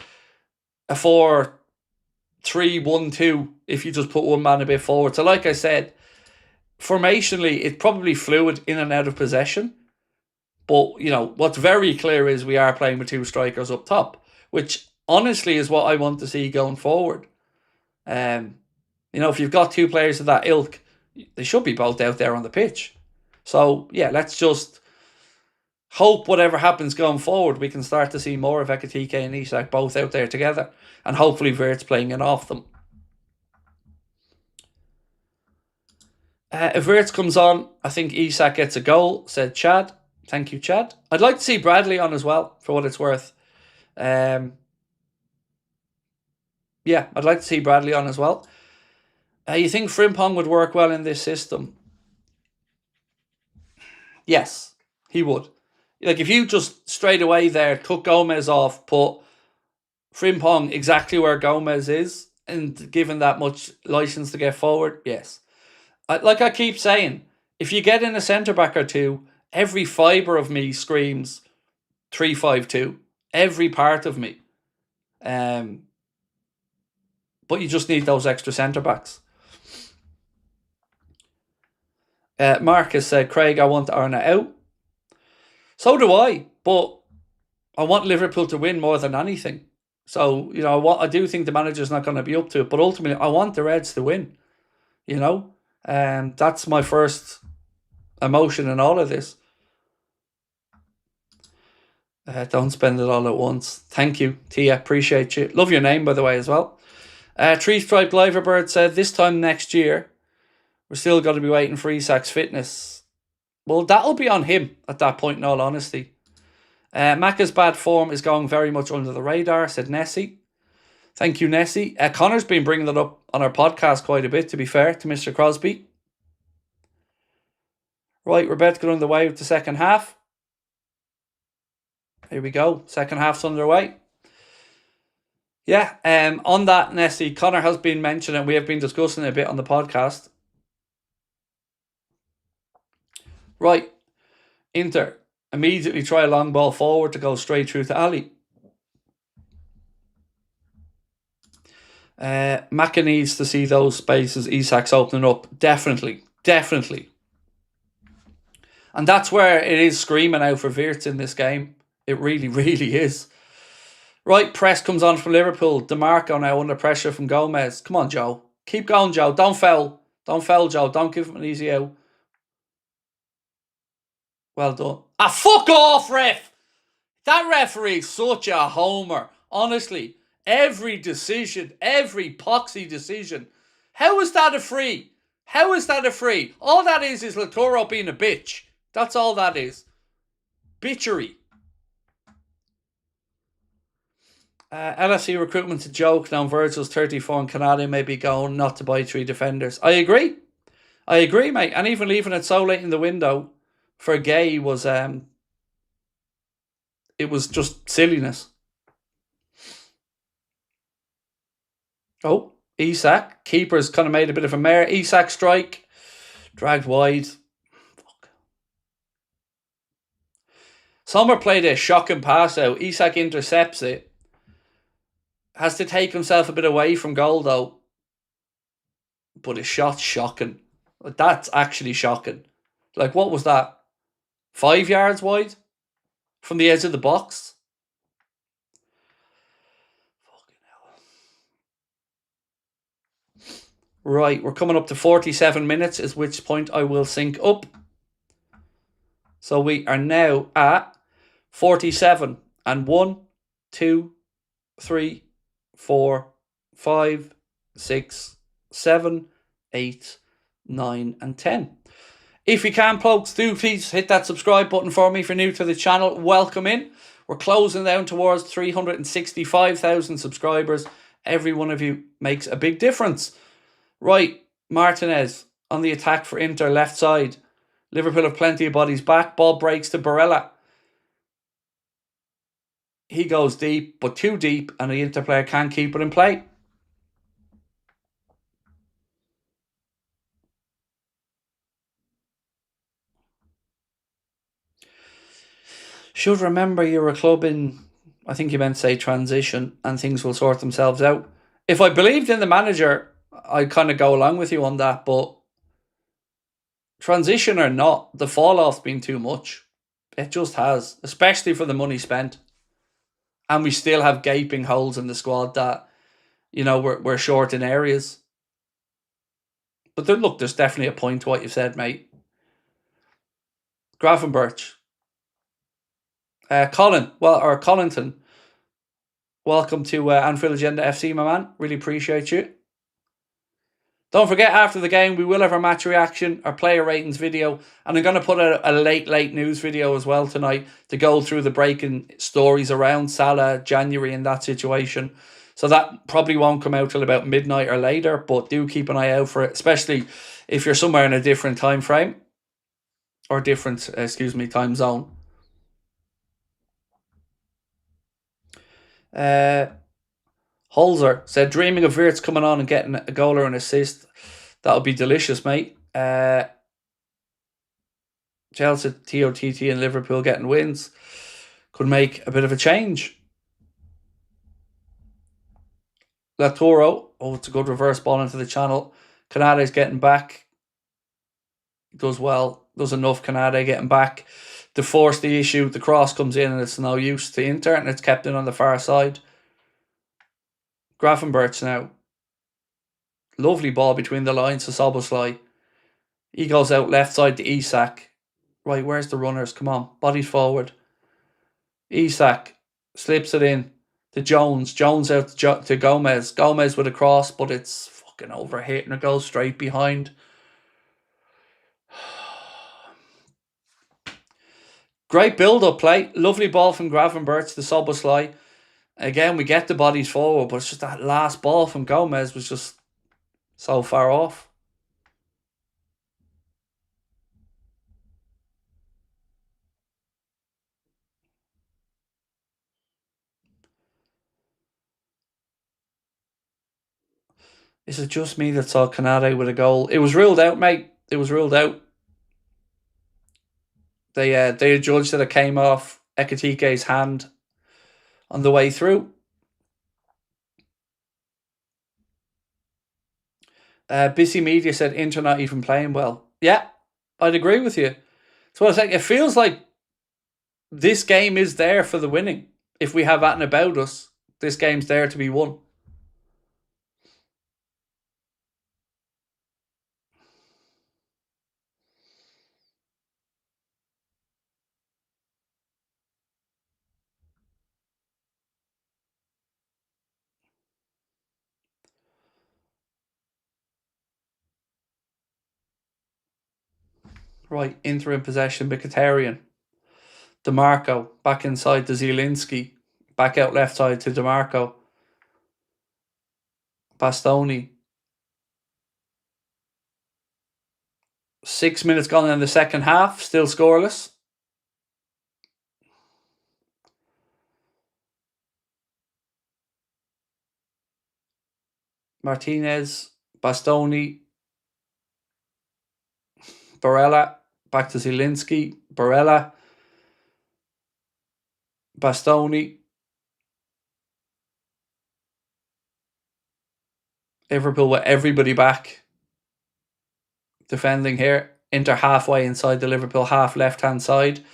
a 4-3-1-2 if you just put one man a bit forward. So like I said, formationally, it's probably fluid in and out of possession. But, you know, what's very clear is we are playing with two strikers up top, which honestly is what I want to see going forward. You know, if you've got two players of that ilk, they should be both out there on the pitch. So, yeah, let's just hope whatever happens going forward, we can start to see more of Ekitike and Isak both out there together. And hopefully Wirtz playing it off them. If Wirtz comes on, I think Isak gets a goal, said Chad. Thank you, Chad. I'd like to see Bradley on as well, for what it's worth. Yeah, I'd like to see Bradley on as well. You think Frimpong would work well in this system? Yes, he would. Like, if you just straight away there took Gomez off, put Frimpong exactly where Gomez is, and given that much license to get forward, yes. Like I keep saying, if you get in a centre-back or two, every fibre of me screams 3-5-2. Every part of me. But you just need those extra centre-backs. Marcus said, Craig, I want Arna out. So do I, but I want Liverpool to win more than anything. So, you know, I do think the manager's not going to be up to it, but ultimately I want the Reds to win. You know? That's my first emotion in all of this. Don't spend it all at once. Thank you, Tia. Appreciate you. Love your name, by the way, as well. Tree Stripe Liverbird said, this time next year, we're still going to be waiting for Isak's fitness. Well, that'll be on him at that point, in all honesty. Macca's bad form is going very much under the radar, said Nessie. Thank you, Nessie. Connor's been bringing that up on our podcast quite a bit, to be fair, to Mr. Crosby. Right, we're about to get underway with the second half. Here we go. Second half's underway. Yeah, on that, Nessie, Connor has been mentioning, we have been discussing it a bit on the podcast. Right, Inter immediately try a long ball forward to go straight through to Ali. Maka needs to see those spaces Isak's opening up. Definitely. And that's where it is screaming out for Wirtz in this game. It really, really is. Right, press comes on from Liverpool. DeMarco now under pressure from Gomez. Come on, Joe. Keep going, Joe. Don't foul. Don't foul, Joe. Don't give him an easy out. Well done. Fuck off, ref! That referee is such a homer. Honestly, every decision, every poxy decision. How is that a free? How is that a free? All that is Latoro being a bitch. That's all that is. Bitchery. LFC recruitment's a joke. Now Virgil's 34 and Canada may be going not to buy 3 defenders. I agree, mate. And even leaving it so late in the window for Gay was it was just silliness. Oh, Isak. Keeper's kind of made a bit of a mare. Isak strike. Dragged wide. Fuck. Sommer played a shocking pass out. Isak intercepts it. Has to take himself a bit away from goal though. But his shot's shocking. That's actually shocking. Like, what was that? 5 yards wide? From the edge of the box? Fucking hell. Right, we're coming up to 47 minutes, at which point I will sync up. So we are now at 47. And 1, 2, 3, 4, 5, 6, 7, 8, 9, and 10. If you can, folks, do please hit that subscribe button for me if you're new to the channel. Welcome in. We're closing down towards 365,000 subscribers. Every one of you makes a big difference. Right, Martinez on the attack for Inter, left side. Liverpool have plenty of bodies back. Ball breaks to Barella. He goes deep, but too deep, and the Inter player can't keep it in play. Should remember you're a club in, I think you meant to say transition, and things will sort themselves out. If I believed in the manager, I'd kind of go along with you on that, but transition or not, the fall off's been too much. It just has, especially for the money spent. And we still have gaping holes in the squad that, we're short in areas. But look, there's definitely a point to what you've said, mate. Gravenberch. Collington. Welcome to Anfield Agenda FC, my man. Really appreciate you. Don't forget, after the game, we will have our match reaction, our player ratings video, and I'm going to put a late news video as well tonight to go through the breaking stories around Salah, January, and that situation. So that probably won't come out till about midnight or later, but do keep an eye out for it, especially if you're somewhere in a different time frame or different, time zone. Holzer said, dreaming of Wirtz coming on and getting a goal or an assist. That would be delicious, mate. Chelsea, TOTT and Liverpool getting wins could make a bit of a change. Latoro, it's a good reverse ball into the channel. Canade's getting back. Does well. Does enough. Canade getting back to force the issue. The cross comes in and it's no use to Inter, and it's kept in on the far side. Gravenberch now. Lovely ball between the lines to Szoboszlai. He goes out left side to Isak. Right, where's the runners? Come on, bodies forward. Isak slips it in to Jones. Jones out to Gomez. Gomez with a cross, but it's fucking overhit and it goes straight behind. Great build-up play. Lovely ball from Gravenberch to Szoboszlai. Again, we get the bodies forward, but it's just that last ball from Gomez was just so far off. Is it just me that saw Canade with a goal? It was ruled out, mate. It was ruled out. They judged that it came off Ekitike's hand on the way through. Busy Media said Inter not even playing well. Yeah, I'd agree with you. So I was like, it feels like this game is there for the winning. If we have that about us, this game's there to be won. Right, Inter in possession, Mkhitaryan. DeMarco, back inside to Zielinski. Back out left side to DeMarco. Bastoni. 6 minutes gone in the second half, still scoreless. Martinez, Bastoni, Barella, back to Zielinski, Barella, Bastoni. Liverpool with everybody back defending here. Inter halfway inside the Liverpool half left-hand side.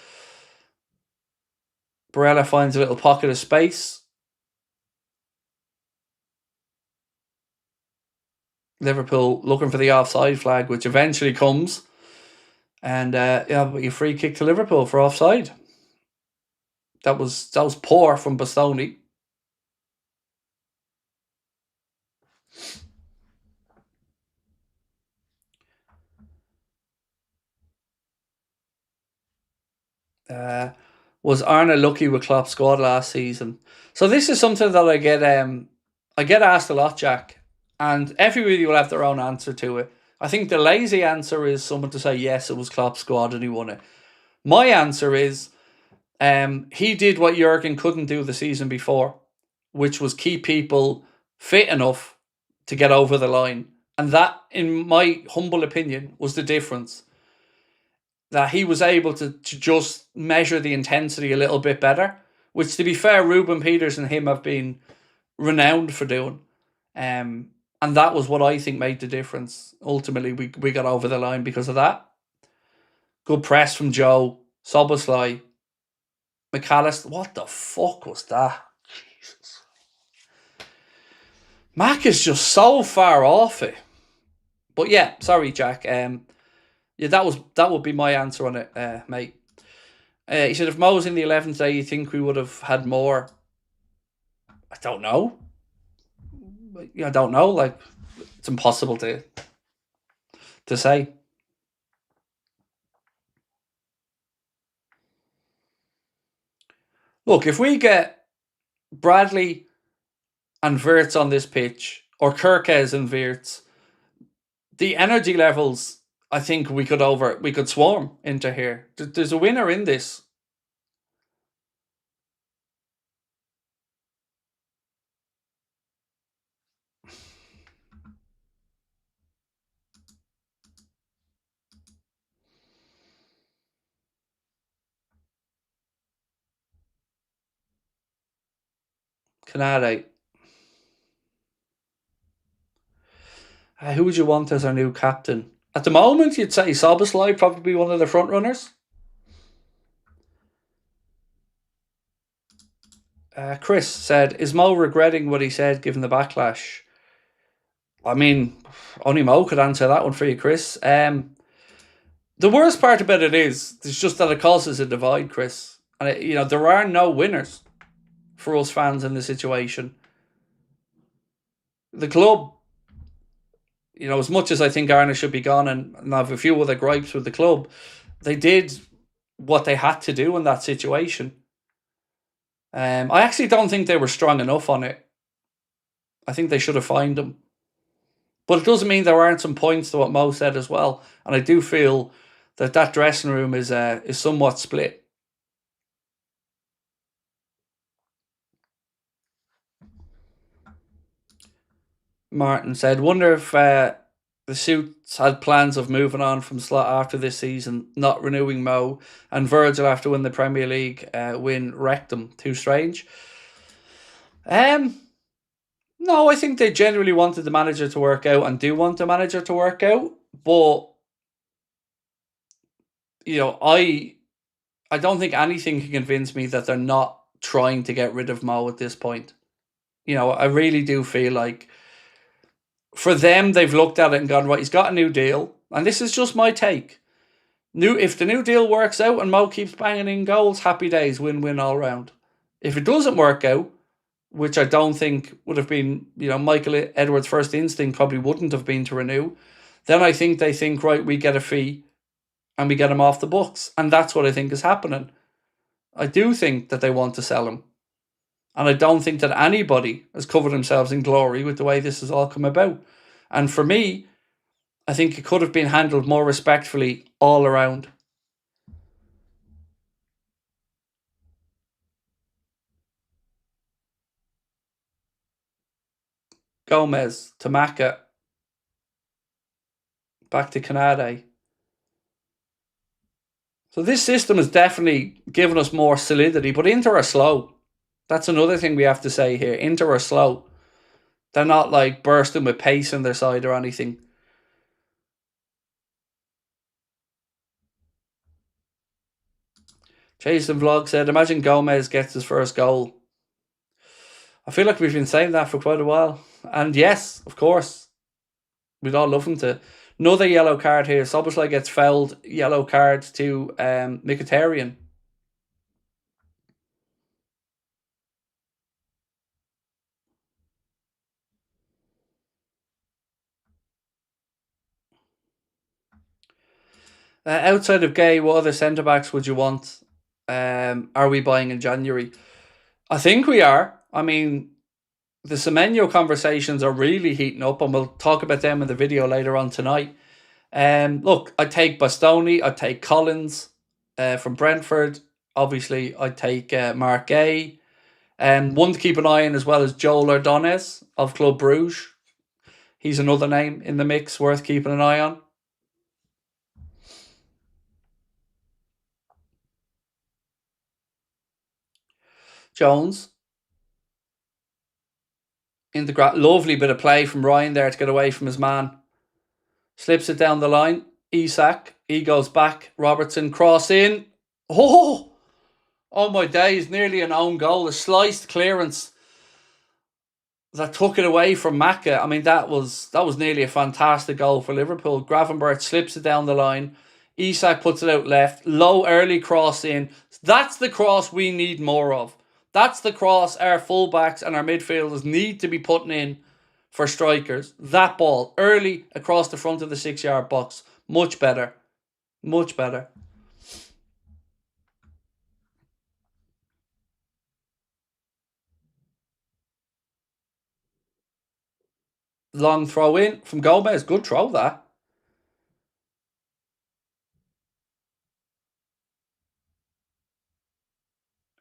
Barella finds a little pocket of space. Liverpool looking for the offside flag, which eventually comes. And a free kick to Liverpool for offside. That was poor from Bastoni. Was Arna lucky with Klopp's squad last season? So this is something that I get asked a lot, Jack, and everybody will have their own answer to it. I think the lazy answer is someone to say yes, it was Klopp's squad and he won it. My answer is he did what Jurgen couldn't do the season before, which was keep people fit enough to get over the line. And that, in my humble opinion, was the difference. that he was able to just measure the intensity a little bit better, which, to be fair, Ruben Peters and him have been renowned for doing. And that was what I think made the difference. Ultimately, we got over the line because of that. Good press from Joe, Szoboszlai, McAllister. What the fuck was that? Jesus. Mac is just so far off it. But yeah, sorry, Jack. Yeah, that would be my answer on it, mate. He said, if Mo was in the 11th day, you think we would have had more? I don't know. I don't know. Like, it's impossible to say. Look, if we get Bradley and Wirtz on this pitch, or Kirkes and Wirtz, the energy levels, I think we could swarm into here. There's a winner in this. Canade. Who would you want as our new captain? At the moment, you'd say Szoboszlai, probably one of the front runners. Chris said, is Mo regretting what he said given the backlash? I mean, only Mo could answer that one for you, Chris. The worst part about it is, it's just that it causes a divide, Chris. And, there are no winners for us fans in this situation. The club, as much as I think Arna should be gone and I have a few other gripes with the club, they did what they had to do in that situation. I actually don't think they were strong enough on it. I think they should have fined him. But it doesn't mean there aren't some points to what Mo said as well. And I do feel that dressing room is somewhat split. Martin said, wonder if the Suits had plans of moving on from Slot after this season, not renewing Mo, and Virgil after win the Premier League win wrecked them. Too strange. No, I think they generally wanted the manager to work out and do want the manager to work out. But, I don't think anything can convince me that they're not trying to get rid of Mo at this point. I really do feel like for them, they've looked at it and gone, right, he's got a new deal. And this is just my take. If the new deal works out and Mo keeps banging in goals, happy days, win-win all round. If it doesn't work out, which I don't think would have been, Michael Edwards' first instinct probably wouldn't have been to renew, then I think they think, right, we get a fee and we get him off the books. And that's what I think is happening. I do think that they want to sell him. And I don't think that anybody has covered themselves in glory with the way this has all come about. And for me, I think it could have been handled more respectfully all around. Gomez to Maka. Back to Canade. So this system has definitely given us more solidity, but Inter are slow. That's another thing we have to say here. Inter are slow. They're not like bursting with pace on their side or anything. Jason Vlog said, imagine Gomez gets his first goal. I feel like we've been saying that for quite a while. And yes, of course, we'd all love him to. Another yellow card here. Szoboszlai gets fouled. Yellow card to Mkhitaryan. Outside of Gay, what other centre-backs would you want? Are we buying in January? I think we are. I mean, the Semenyo conversations are really heating up, and we'll talk about them in the video later on tonight. Look, I'd take Bastoni, I'd take Collins from Brentford. Obviously, I'd take Mark Gay. One to keep an eye on as well as Joel Ordonez of Club Bruges. He's another name in the mix worth keeping an eye on. Jones. Lovely bit of play from Ryan there to get away from his man. Slips it down the line. Isak. He goes back. Robertson. Cross in. Oh! Oh my days. Nearly an own goal. A sliced clearance that took it away from Maka. I mean, that was nearly a fantastic goal for Liverpool. Gravenberch slips it down the line. Isak puts it out left. Low early cross in. That's the cross we need more of. That's the cross our fullbacks and our midfielders need to be putting in for strikers. That ball early across the front of the 6-yard box. Much better. Much better. Long throw in from Gomez. Good throw, that.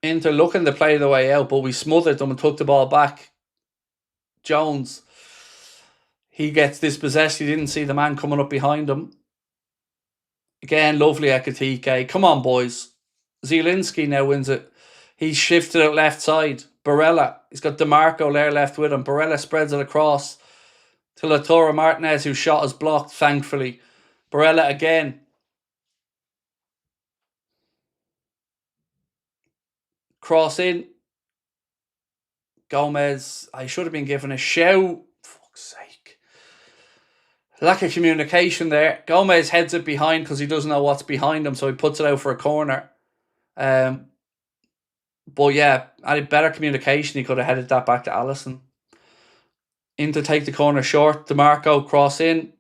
Inter looking to play the way out, but we smothered them and took the ball back. Jones. He gets dispossessed. He didn't see the man coming up behind him. Again, lovely Ekitike. Come on, boys. Zielinski now wins it. He's shifted it left side. Barella. He's got DeMarco there left with him. Barella spreads it across to Lautaro Martinez, whose shot is blocked, thankfully. Barella again. Cross in. Gomez. I should have been given a shout. Fuck's sake. Lack of communication there. Gomez heads it behind because he doesn't know what's behind him, so he puts it out for a corner. But yeah, any better communication, he could have headed that back to Alisson. In to take the corner short. DeMarco cross in.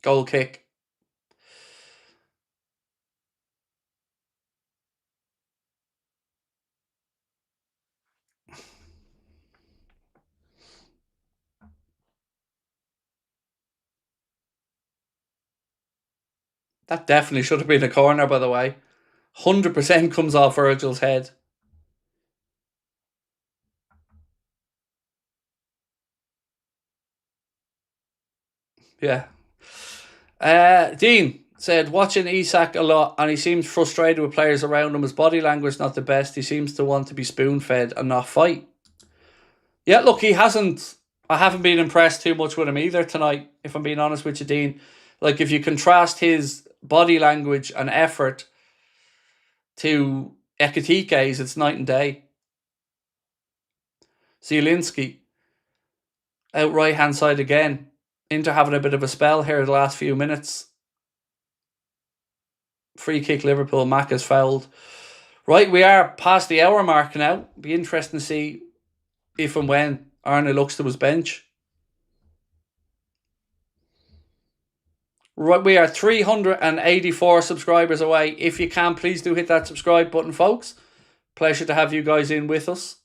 Goal kick. That definitely should have been a corner, by the way. 100% comes off Virgil's head. Yeah. Dean said, watching Isak a lot, and he seems frustrated with players around him. His body language not the best. He seems to want to be spoon-fed and not fight. Yeah, look, he hasn't... I haven't been impressed too much with him either tonight, if I'm being honest with you, Dean. Like, if you contrast his body language and effort to Ekitike's, it's night and day. Zielinski, out right-hand side again. Inter having a bit of a spell here the last few minutes. Free kick Liverpool, Mac is fouled. Right, we are past the hour mark now. Be interesting to see if and when Arne looks to his bench. Right, we are 384 subscribers away. If you can, please do hit that subscribe button, folks. Pleasure to have you guys in with us.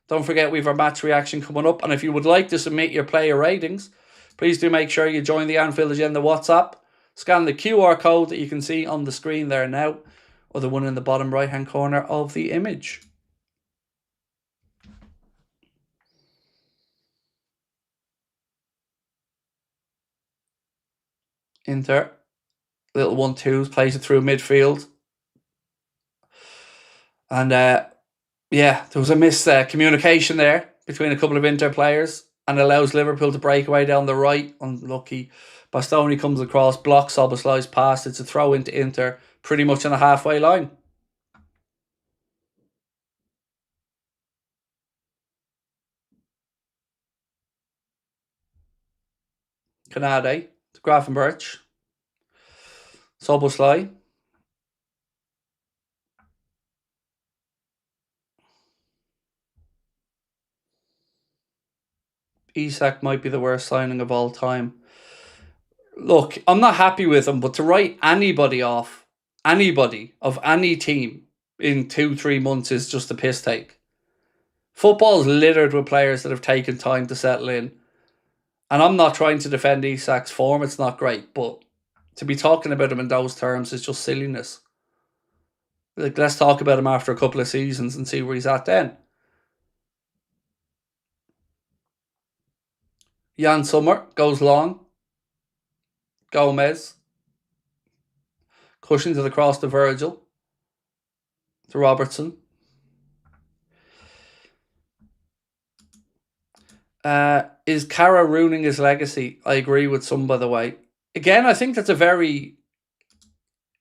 Don't forget we have our match reaction coming up. And if you would like to submit your player ratings, please do make sure you join the Anfield Agenda WhatsApp. Scan the QR code that you can see on the screen there now, or the one in the bottom right-hand corner of the image. Inter, little 1-2s, plays it through midfield. And yeah, there was a miscommunication there between a couple of Inter players and allows Liverpool to break away down the right. Unlucky. Bastoni comes across, blocks Szoboszlai's pass. It's a throw into Inter, pretty much on the halfway line. Canade to Gravenberch. Szoboszlai. Isak might be the worst signing of all time. Look, I'm not happy with him, but to write anybody off, anybody of any team in 2-3 months is just a piss take. Football is littered with players that have taken time to settle in. And I'm not trying to defend Isak's form, it's not great, but to be talking about him in those terms is just silliness. Like, let's talk about him after a couple of seasons and see where he's at then. Jan Sommer goes long. Gomez. Cushions it across to Virgil. to Robertson. Is Cara ruining his legacy? I agree with some, by the way. Again, I think that's a very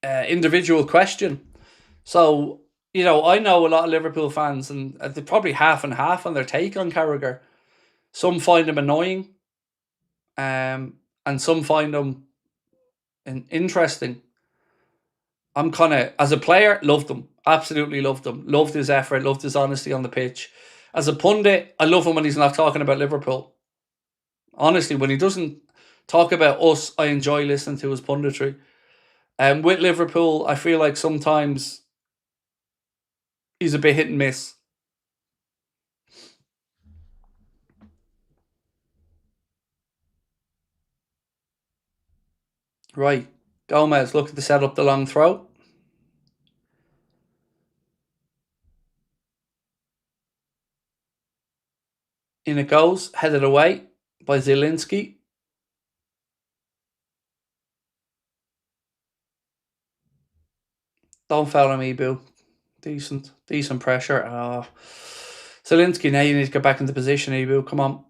individual question. So, I know a lot of Liverpool fans, and they're probably half and half on their take on Carragher. Some find him annoying, and some find him interesting. I'm kind of, as a player, loved him. Absolutely loved him. Loved his effort, loved his honesty on the pitch. As a pundit, I love him when he's not talking about Liverpool. Honestly, when he doesn't talk about us, I enjoy listening to his punditry. With Liverpool, I feel like sometimes he's a bit hit and miss. Right. Gomez looking to set up the long throw. In it goes, headed away by Zielinski. Don't foul him, Ibu. Decent pressure. Zielinski, now you need to get back into position, Ibu. Come on.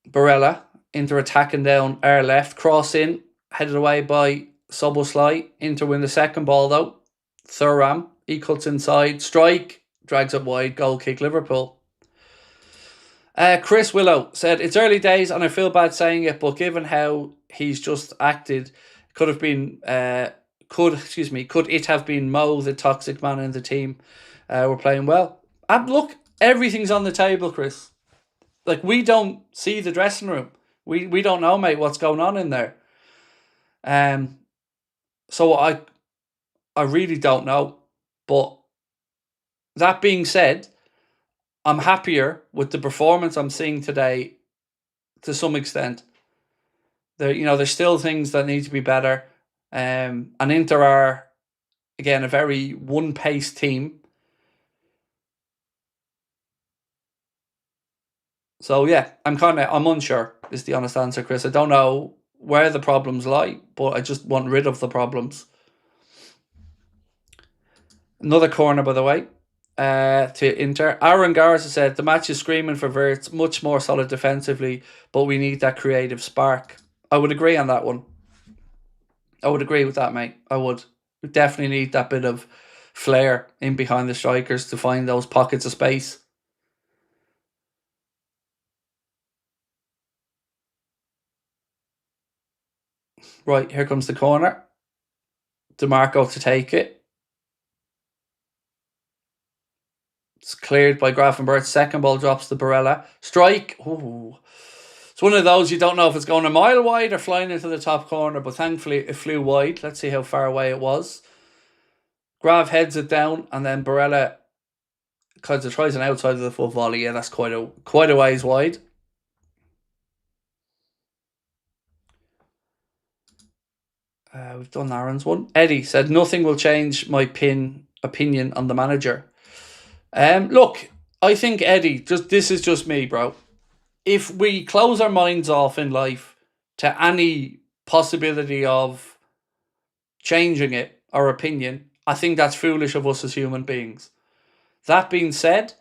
Barella into attacking down our left. Cross in, headed away by Soboslai. Inter win the second ball though. Thuram, he cuts inside. Strike, drags it wide. Goal kick Liverpool. Chris Willow said, it's early days and I feel bad saying it, but given how he's just acted, could it have been Mo, the toxic man in the team? We're playing well. Look, everything's on the table, Chris. Like, we don't see the dressing room. We don't know, mate, what's going on in there. So I really don't know. But that being said, I'm happier with the performance I'm seeing today to some extent. There's still things that need to be better. And Inter are, again, a very one-paced team. So yeah, I'm unsure is the honest answer, Chris. I don't know where the problems lie, but I just want rid of the problems. Another corner, by the way, to Inter. Aaron Garza said, the match is screaming for Wirtz, much more solid defensively, but we need that creative spark. I would agree on that one. I would agree with that, mate. I would. We definitely need that bit of flair in behind the strikers to find those pockets of space. Right, here comes the corner. DeMarco to take it. It's cleared by Grafenberg. Second ball drops to Barella. Strike. Ooh. It's one of those you don't know if it's going a mile wide or flying into the top corner, but thankfully it flew wide. Let's see how far away it was. Grav heads it down, and then Barella kind of tries an outside of the foot volley. Yeah, that's quite a ways wide. We've done Aaron's one. Eddie said, nothing will change my opinion on the manager. Look, I think Eddie, this is just me, bro. If we close our minds off in life to any possibility of changing it, our opinion, I think that's foolish of us as human beings. That being said,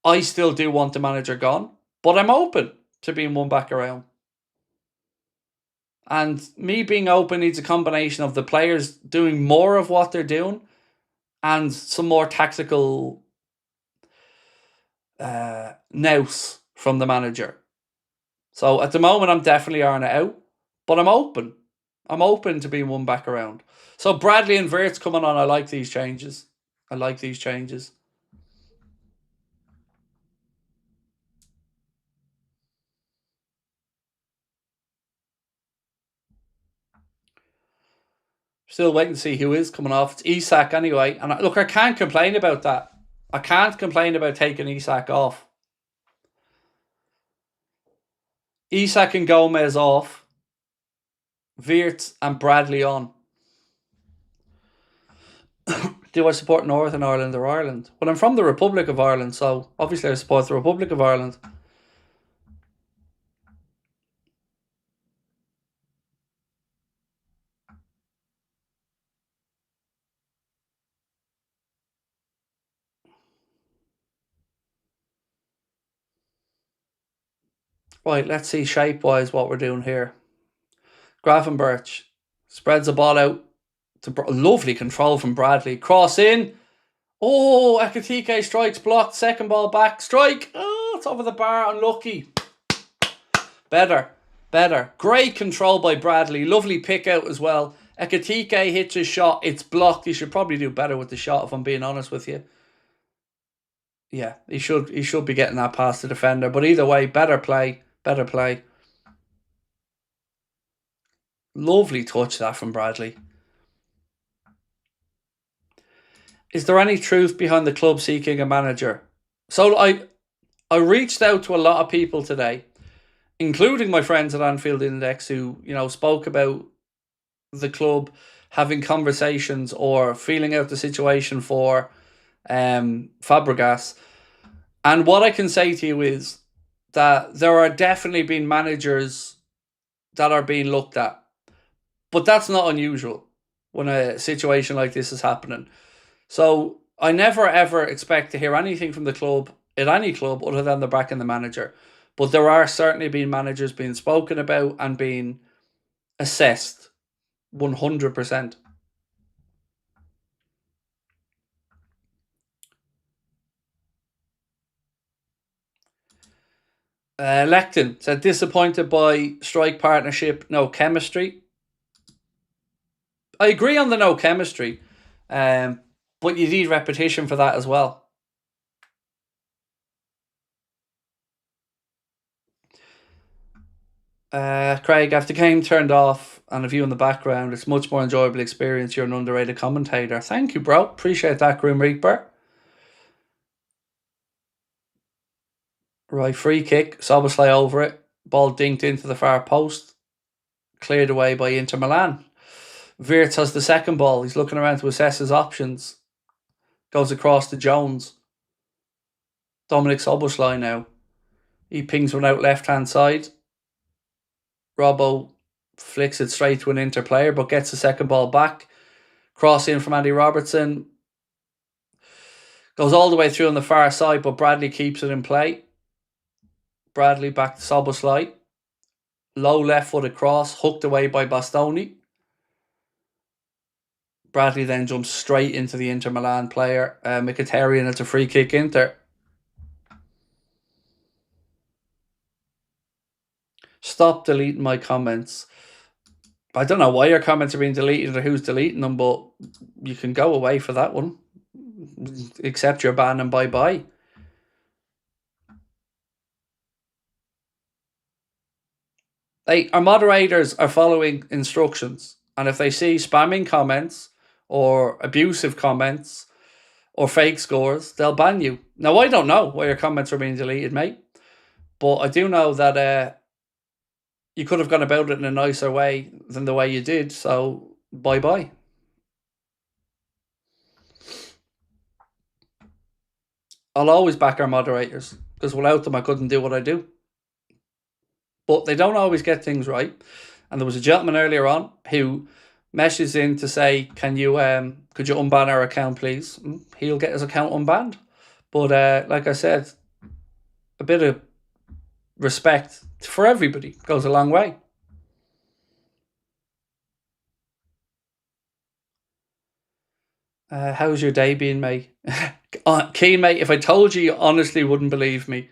I still do want the manager gone, but I'm open to being won back around. And me being open needs a combination of the players doing more of what they're doing and some more tactical nous from the manager. So at the moment, I'm definitely on it out, but I'm open. I'm open to being won back around. So Bradley and Wirtz coming on, I like these changes. Still waiting to see who is coming off. It's Isak anyway. And look, I can't complain about that. I can't complain about taking Isak off. Isak and Gomez off. Wirtz and Bradley on. Do I support Northern Ireland or Ireland? Well, I'm from the Republic of Ireland, so obviously I support the Republic of Ireland. Right, let's see shape-wise what we're doing here. Gravenberch spreads the ball out. To lovely control from Bradley. Cross in. Oh, Ekitike strikes, blocked. Second ball back. Strike. Oh, it's over the bar. Unlucky. Better. Great control by Bradley. Lovely pick out as well. Ekitike hits his shot. It's blocked. He should probably do better with the shot, if I'm being honest with you. Yeah, he should be getting that past the defender. But either way, better play. Lovely touch that from Bradley. Is there any truth behind the club seeking a manager? So I reached out to a lot of people today, including my friends at Anfield Index, who, spoke about the club having conversations or feeling out the situation for Fabregas. And what I can say to you is that there are definitely been managers that are being looked at. But that's not unusual when a situation like this is happening. So I never ever expect to hear anything from the club, at any club, other than the back and the manager. But there are certainly been managers being spoken about and being assessed 100%. Lecton said, disappointed by strike partnership, no chemistry. I agree on the no chemistry, but you need repetition for that as well. Craig, after the game turned off and a view in the background, it's much more enjoyable experience. You're an underrated commentator. Thank you, bro. Appreciate that, Grim Reaper. Right, free kick. Szoboszlai over it. Ball dinked into the far post. Cleared away by Inter Milan. Wirtz has the second ball. He's looking around to assess his options. Goes across to Jones. Dominic Szoboszlai now. He pings one out left-hand side. Robbo flicks it straight to an Inter player, but gets the second ball back. Cross in from Andy Robertson. Goes all the way through on the far side, but Bradley keeps it in play. Bradley back to Szoboszlai. Low left-footed cross, hooked away by Bastoni. Bradley then jumps straight into the Inter Milan player. Mkhitaryan, it's a free kick Inter. Stop deleting my comments. I don't know why your comments are being deleted or who's deleting them, but you can go away for that one. Accept your ban and bye-bye. Our moderators are following instructions, and if they see spamming comments or abusive comments or fake scores, they'll ban you. Now, I don't know why your comments are being deleted, mate, but I do know that you could have gone about it in a nicer way than the way you did, so bye-bye. I'll always back our moderators, because without them I couldn't do what I do. But they don't always get things right. And there was a gentleman earlier on who messaged in to say, could you unban our account, please? He'll get his account unbanned. But like I said, a bit of respect for everybody goes a long way. How's your day been, mate? Keen, mate, if I told you, you honestly wouldn't believe me.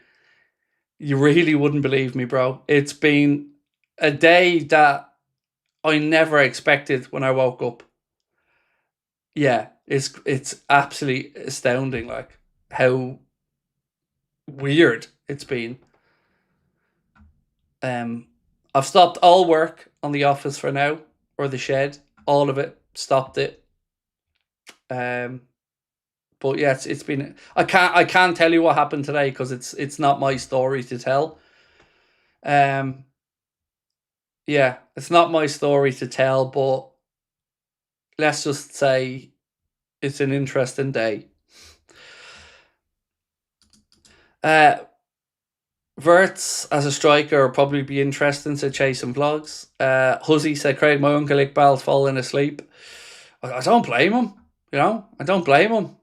You really wouldn't believe me, bro. It's been a day that I never expected when I woke up. Yeah, it's absolutely astounding, like, how weird it's been. I've stopped all work on the office for now, or the shed, all of it, stopped it. But yeah, it's been. I can't tell you what happened today because it's not my story to tell. Yeah, it's not my story to tell, but let's just say it's an interesting day. Wirtz as a striker will probably be interesting, said Chasing Vlogs. Huzzy said, Craig, my uncle Iqbal's falling asleep. I don't blame him, I don't blame him.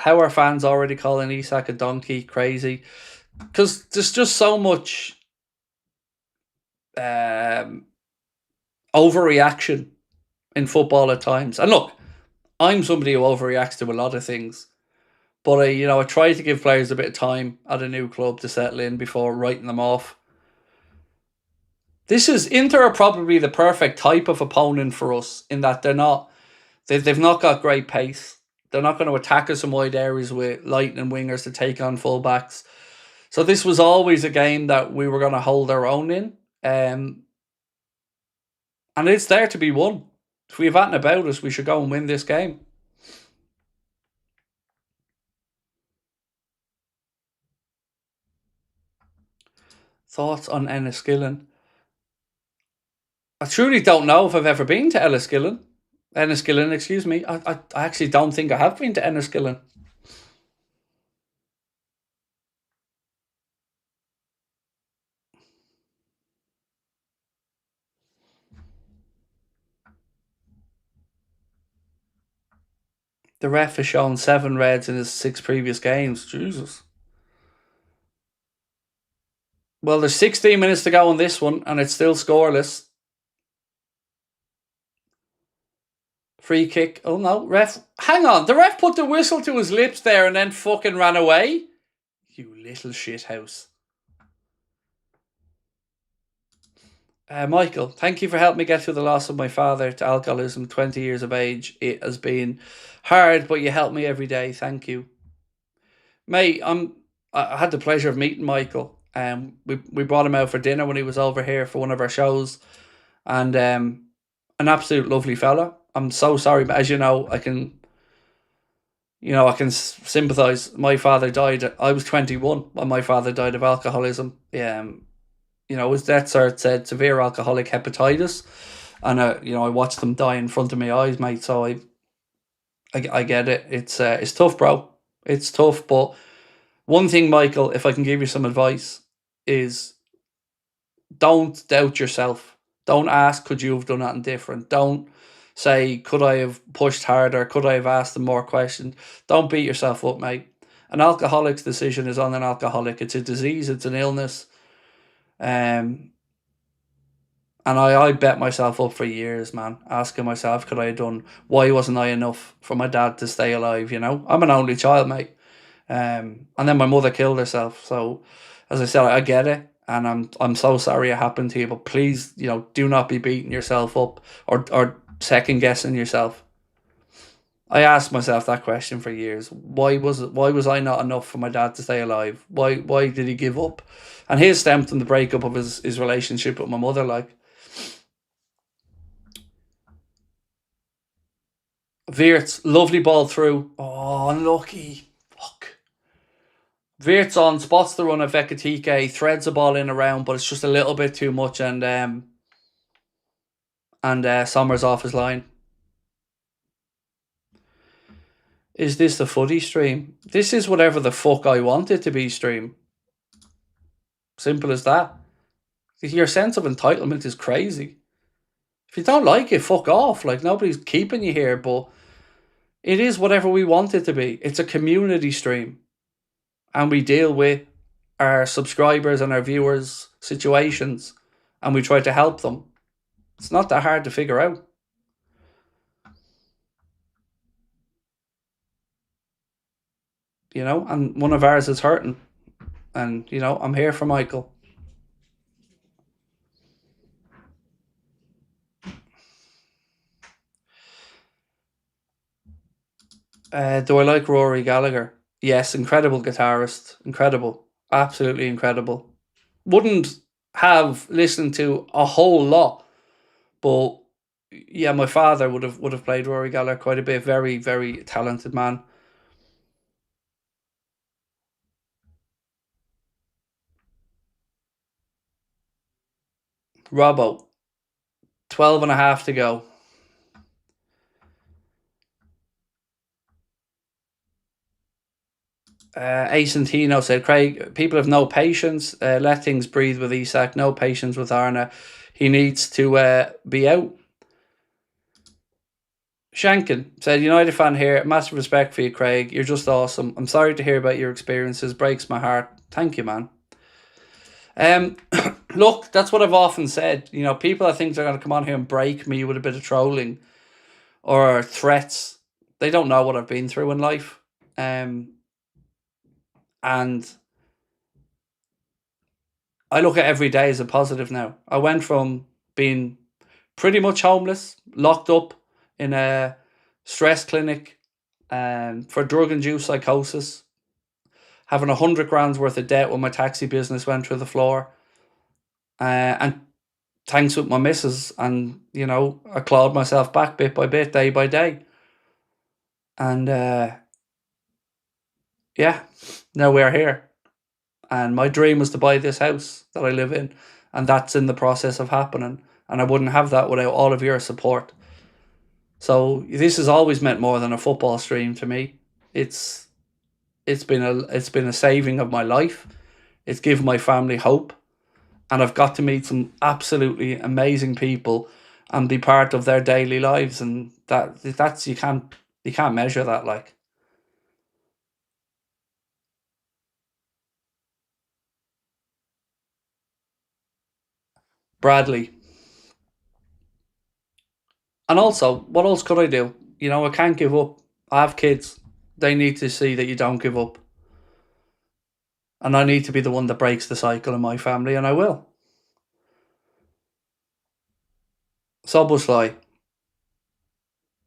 how are fans already calling Isak a donkey? Crazy. Because there's just so much overreaction in football at times. And look, I'm somebody who overreacts to a lot of things. But I try to give players a bit of time at a new club to settle in before writing them off. Inter are probably the perfect type of opponent for us in that they've not got great pace. They're not going to attack us in wide areas with lightning wingers to take on fullbacks. So this was always a game that we were going to hold our own in. And it's there to be won. If we have anything about us, we should go and win this game. Thoughts on Enniskillen? I truly don't know if I've ever been to Enniskillen, excuse me. I actually don't think I have been to Enniskillen. The ref has shown 7 reds in his 6 previous games. Jesus. Well, there's 16 minutes to go on this one, and it's still scoreless. Free kick. Oh, no. Ref. Hang on. The ref put the whistle to his lips there and then fucking ran away? You little shithouse. Michael, thank you for helping me get through the loss of my father to alcoholism, 20 years of age. It has been hard, but you help me every day. Thank you. Mate, I had the pleasure of meeting Michael. We brought him out for dinner when he was over here for one of our shows. And an absolute lovely fella. I'm so sorry, but as you know, I can sympathise. My father died. I was 21 when my father died of alcoholism. His death cert said severe alcoholic hepatitis, and I watched him die in front of my eyes, mate. So I get it. It's tough, bro. It's tough, but one thing, Michael, if I can give you some advice, is don't doubt yourself. Don't ask, could you have done anything different? Don't say, could I have pushed harder? Could I have asked them more questions? Don't beat yourself up, mate. An alcoholic's decision is on an alcoholic. It's a disease. It's an illness. And I bet myself up for years, man, asking myself, could I have done, why wasn't I enough for my dad to stay alive, I'm an only child, mate. And then my mother killed herself. So, as I said, I get it. And I'm so sorry it happened to you. But please, do not be beating yourself up or second guessing yourself. I asked myself that question for years. Why was I not enough for my dad to stay alive? Why did he give up? And his stemmed from the breakup of his relationship with my mother, like. Wirtz, lovely ball through. Oh, unlucky. Fuck. Wirtz on, spots the run of Ekitike, threads the ball in around, but it's just a little bit too much, and Sommer's off his line. Is this the footy stream? This is whatever the fuck I want it to be stream. Simple as that. Your sense of entitlement is crazy. If you don't like it, fuck off. Like, nobody's keeping you here, but it is whatever we want it to be. It's a community stream. And we deal with our subscribers and our viewers' situations, and we try to help them. It's not that hard to figure out. And one of ours is hurting. And, I'm here for Michael. Do I like Rory Gallagher? Yes, incredible guitarist. Incredible. Absolutely incredible. Wouldn't have listened to a whole lot, but yeah, my father would have played Rory Gallagher quite a bit. Very, very talented man. Robbo, 12 and a half to go. Asentino said, Craig, people have no patience. Let things breathe with Isak. No patience with Arna. He needs to be out. Shankin said, United fan here. Massive respect for you, Craig. You're just awesome. I'm sorry to hear about your experiences. Breaks my heart. Thank you, man. Look, that's what I've often said. People I think they're going to come on here and break me with a bit of trolling or threats. They don't know what I've been through in life. And I look at every day as a positive now. I went from being pretty much homeless, locked up in a stress clinic for drug-induced psychosis, having 100 grand's worth of debt when my taxi business went through the floor. And thanks with my missus, and I clawed myself back bit by bit, day by day. And yeah, now we're here. And my dream was to buy this house that I live in, and that's in the process of happening. And I wouldn't have that without all of your support. So this has always meant more than a football stream to me. It's been a saving of my life. It's given my family hope, and I've got to meet some absolutely amazing people and be part of their daily lives. And that's you can't measure that, like. Bradley. And also, what else could I do? I can't give up. I have kids. They need to see that you don't give up. And I need to be the one that breaks the cycle in my family, and I will. Soboslai.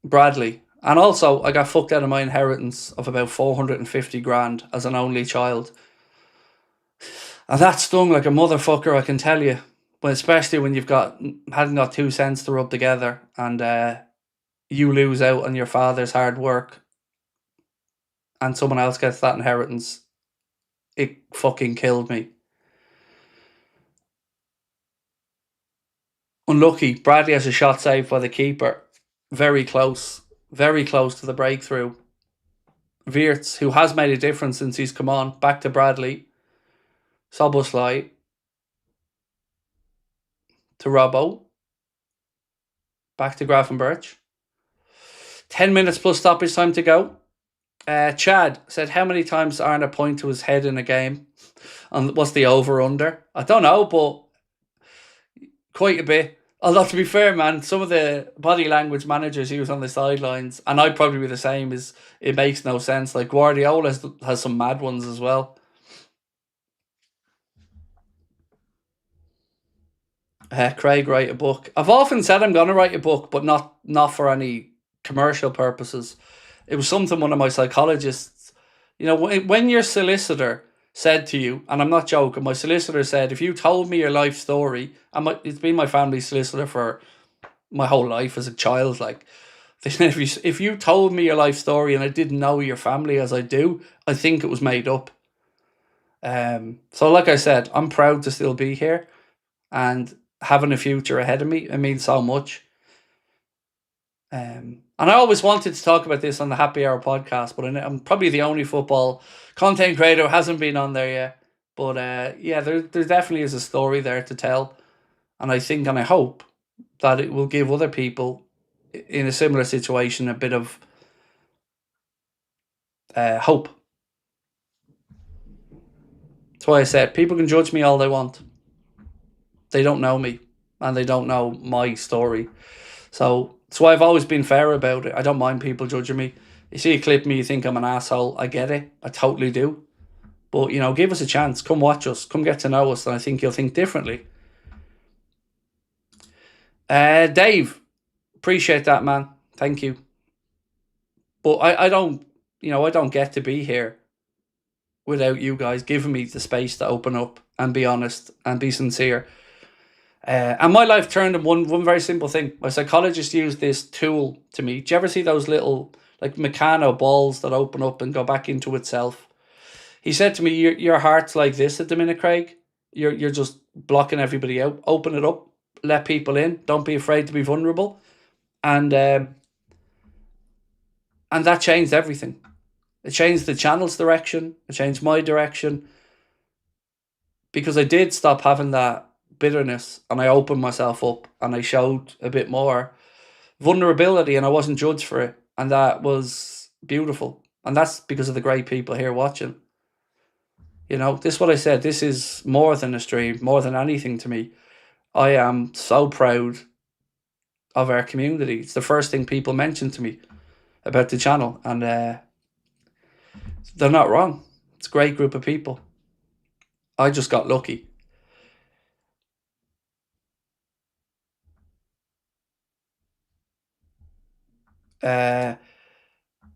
Bradley. And also, I got fucked out of my inheritance of about 450 grand as an only child. And that stung like a motherfucker, I can tell you. But especially when hadn't got 2 cents to rub together, and you lose out on your father's hard work and someone else gets that inheritance. It fucking killed me. Unlucky. Bradley has a shot saved by the keeper. Very close to the breakthrough. Wirtz, who has made a difference since he's come on, back to Bradley. Soboslai to Robbo. Back to Grafenberch. 10 minutes plus stoppage time to go. Chad said, how many times Arne point to his head in a game? And what's the over-under? I don't know, but quite a bit. Although, to be fair, man, some of the body language managers use on the sidelines, and I'd probably be the same, is it makes no sense. Like, Guardiola has some mad ones as well. Craig, write a book. I've often said I'm going to write a book, but not for any commercial purposes. It was something one of my psychologists, when your solicitor said to you, and I'm not joking, my solicitor said, if you told me your life story, it's been my family solicitor for my whole life as a child, like, if you told me your life story and I didn't know your family as I do, I think it was made up. So like I said, I'm proud to still be here and having a future ahead of me. It means so much. And I always wanted to talk about this on the Happy Hour podcast, but I'm probably the only football content creator who hasn't been on there yet. But yeah, there definitely is a story there to tell. And I think and I hope that it will give other people in a similar situation a bit of hope. That's why I said people can judge me all they want. They don't know me and they don't know my story. So that's why I've always been fair about it. I don't mind people judging me. You see a clip of me, you think I'm an asshole. I get it. I totally do. But, give us a chance. Come watch us. Come get to know us. And I think you'll think differently. Dave, appreciate that, man. Thank you. But I don't get to be here without you guys giving me the space to open up and be honest and be sincere. And my life turned in one very simple thing. My psychologist used this tool to me. Do you ever see those little, like, Meccano balls that open up and go back into itself? He said to me, your heart's like this at the minute, Craig. You're just blocking everybody out. Open it up. Let people in. Don't be afraid to be vulnerable. And that changed everything. It changed the channel's direction. It changed my direction. Because I did stop having that bitterness and I opened myself up and I showed a bit more vulnerability, and I wasn't judged for it. And that was beautiful. And that's because of the great people here watching. You know, this is what I said. This is more than a stream, more than anything to me. I am so proud of our community. It's the first thing people mention to me about the channel. And they're not wrong. It's a great group of people. I just got lucky.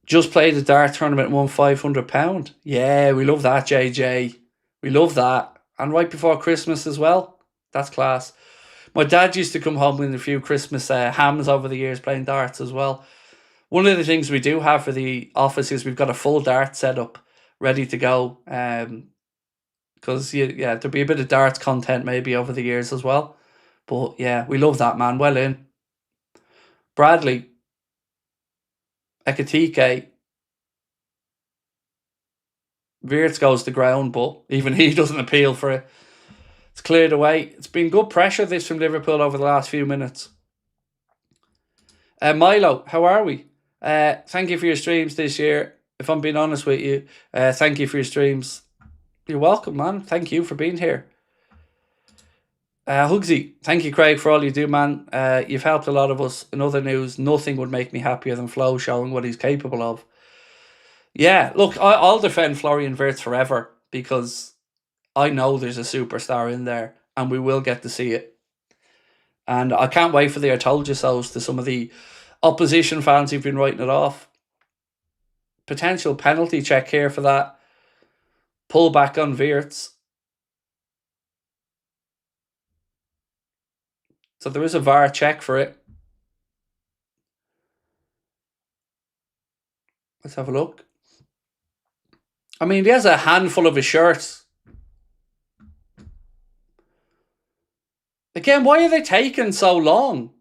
Just played a dart tournament and won £500. Yeah, we love that, JJ. We love that. And right before Christmas as well. That's class. My dad used to come home with a few Christmas hams over the years playing darts as well. One of the things we do have for the office is we've got a full dart set up ready to go. Because yeah, there'll be a bit of darts content maybe over the years as well. But yeah, we love that, man. Well in. Bradley. Ekatike. Wirtz goes to ground, but even he doesn't appeal for it. It's cleared away. It's been good pressure, this, from Liverpool over the last few minutes. Milo, how are we? Thank you for your streams this year. If I'm being honest with you, thank you for your streams. You're welcome, man. Thank you for being here. Hugsy, thank you, Craig, for all you do, man. You've helped a lot of us. In other news, nothing would make me happier than Flo showing what he's capable of. Yeah, look, I'll defend Florian Wirtz forever because I know there's a superstar in there and we will get to see it. And I can't wait for the I told you so's to some of the opposition fans who've been writing it off. Potential penalty check here for that. Pull back on Wirtz. So there is a VAR check for it. Let's have a look. I mean, he has a handful of his shirts. Again, why are they taking so long?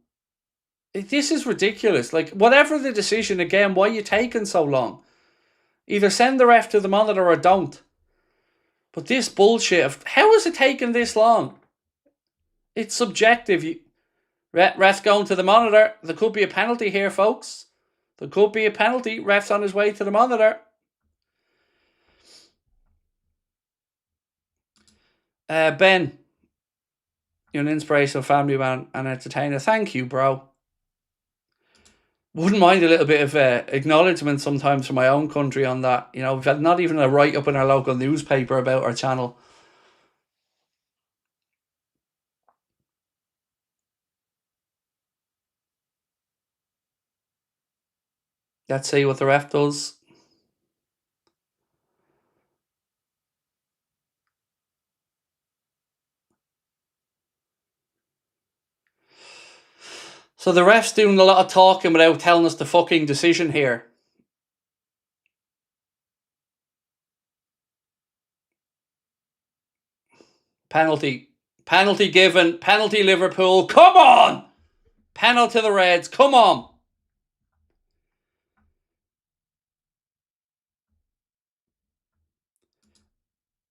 This is ridiculous. Like, whatever the decision, again, why are you taking so long? Either send the ref to the monitor or don't. But this bullshit of, how is it taking this long? It's subjective. Ref's going to the monitor. There could be a penalty here, folks. There could be a penalty. Ref's on his way to the monitor. Ben, you're an inspirational family man and entertainer. Thank you, bro. Wouldn't mind a little bit of acknowledgement sometimes from my own country on that. You know, we've had not even a write-up in our local newspaper about our channel. Let's see what the ref does. So the ref's doing a lot of talking without telling us the fucking decision here. Penalty. Penalty given. Penalty Liverpool. Come on! Penalty to the Reds. Come on!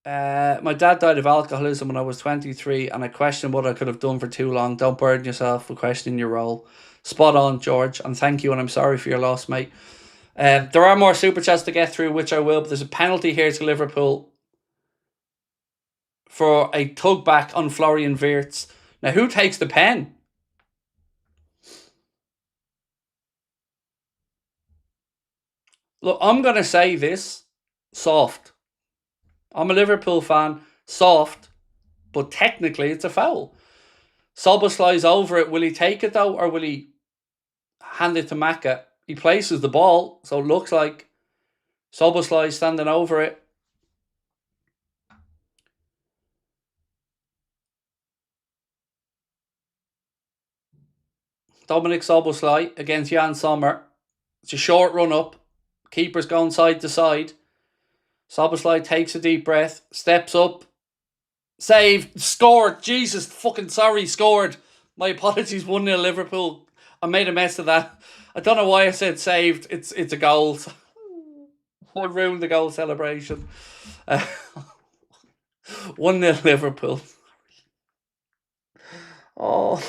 My dad died of alcoholism when I was 23 and I questioned what I could have done for too long. Don't burden yourself with questioning your role. Spot on, George, and thank you, and I'm sorry for your loss, mate. There are more super chats to get through, which I will, but there's a penalty here to Liverpool for a tug back on Florian Wirtz. Now, who takes the pen? Look, I'm going to say this, soft. I'm a Liverpool fan, soft, but technically it's a foul. Szoboszlai's over it. Will he take it though, or will he hand it to Maka? He places the ball, so it looks like Szoboszlai's standing over it. Dominic Szoboszlai against Jan Sommer. It's a short run up. Keeper's going side to side. Szoboszlai takes a deep breath, steps up, saved, scored. Jesus fucking sorry, scored. My apologies, 1-0 Liverpool. I made a mess of that. I don't know why I said saved. It's a goal. I ruined the goal celebration. 1-0 Liverpool. Oh,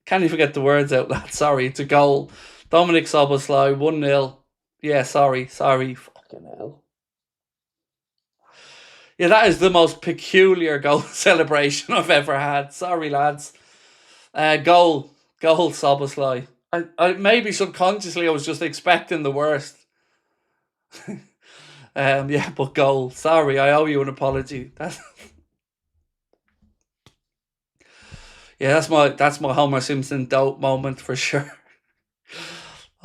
can't even get the words out, lad. Sorry, it's a goal. Dominic Soboslai, 1-0. Yeah, sorry. Fucking hell. Yeah, that is the most peculiar goal celebration I've ever had. Sorry, lads. Goal, Soboslai. I maybe subconsciously I was just expecting the worst. Yeah, but goal. Sorry, I owe you an apology. Yeah, that's my Homer Simpson dope moment for sure.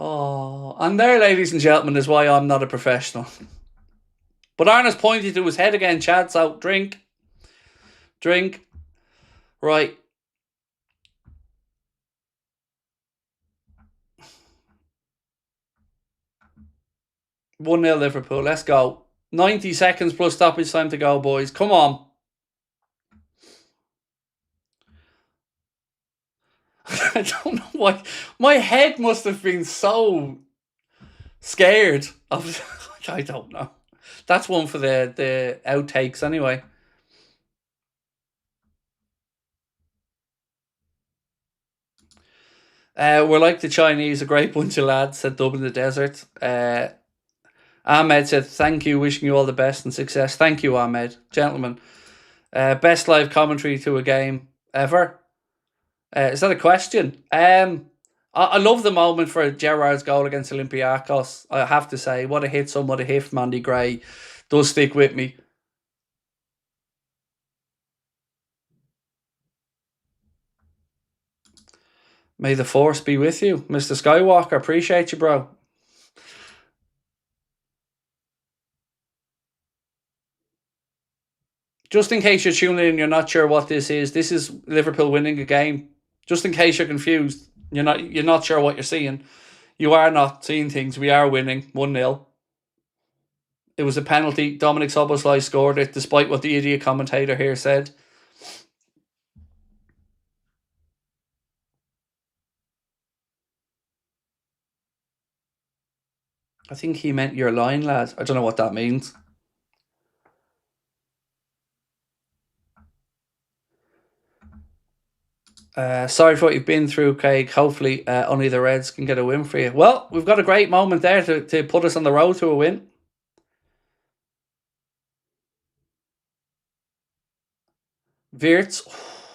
Oh, and there, ladies and gentlemen, is why I'm not a professional. But Arna's pointed to his head again, Chad. So drink. Right. One 0 Liverpool. Let's go. 90 seconds plus stoppage time to go, boys. Come on. I don't know why. My head must have been so scared of. I don't know. That's one for the outtakes anyway. We're like the Chinese, a great bunch of lads, said Dub in the Desert. Ahmed said, thank you, wishing you all the best and success. Thank you, Ahmed. Gentlemen. Best live commentary to a game ever. Is that a question? I love the moment for Gerrard's goal against Olympiacos. I have to say, what a hit, what a hit from Andy Gray. Does stick with me. May the force be with you, Mr. Skywalker. Appreciate you, bro. Just in case you're tuning in, you're not sure what this is Liverpool winning a game. Just in case you're confused, you're not sure what you're seeing. You are not seeing things. We are winning 1-0. It was a penalty. Dominic Szoboszlai scored it, despite what the idiot commentator here said. I think he meant your line, lad. I don't know what that means. Sorry for what you've been through, Craig. Hopefully only the Reds can get a win for you. Well, we've got a great moment there to put us on the road to a win. Wirtz,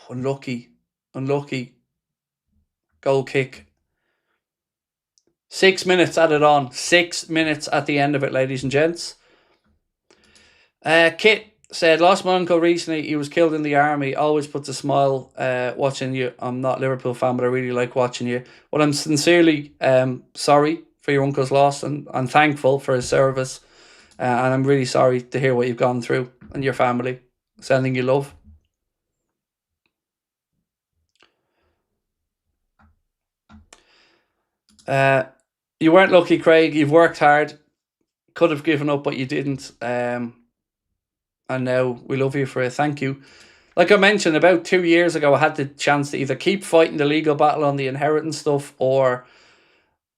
unlucky. Goal kick. 6 minutes added on. 6 minutes at the end of it, ladies and gents. Kit said, lost my uncle recently. He was killed in the army. Always puts a smile watching you. I'm not a Liverpool fan, but I really like watching you. Well, I'm sincerely sorry for your uncle's loss, and I'm thankful for his service. And I'm really sorry to hear what you've gone through and your family. Sending you love. You weren't lucky, Craig. You've worked hard. Could have given up, but you didn't. And now we love you for it. Thank you. Like I mentioned, about 2 years ago, I had the chance to either keep fighting the legal battle on the inheritance stuff or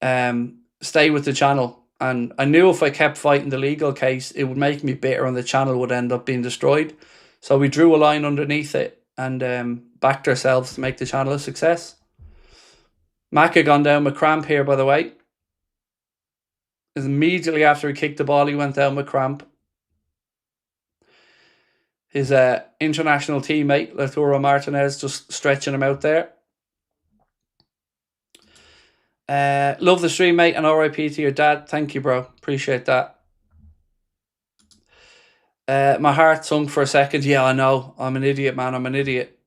stay with the channel. And I knew if I kept fighting the legal case, it would make me bitter and the channel would end up being destroyed. So we drew a line underneath it and backed ourselves to make the channel a success. Mac had gone down with cramp here, by the way. Immediately after he kicked the ball, he went down with cramp. His international teammate, Lautaro Martinez, just stretching him out there. Love the stream, mate, and RIP to your dad. Thank you, bro. Appreciate that. My heart sunk for a second. Yeah, I know. I'm an idiot, man. I'm an idiot.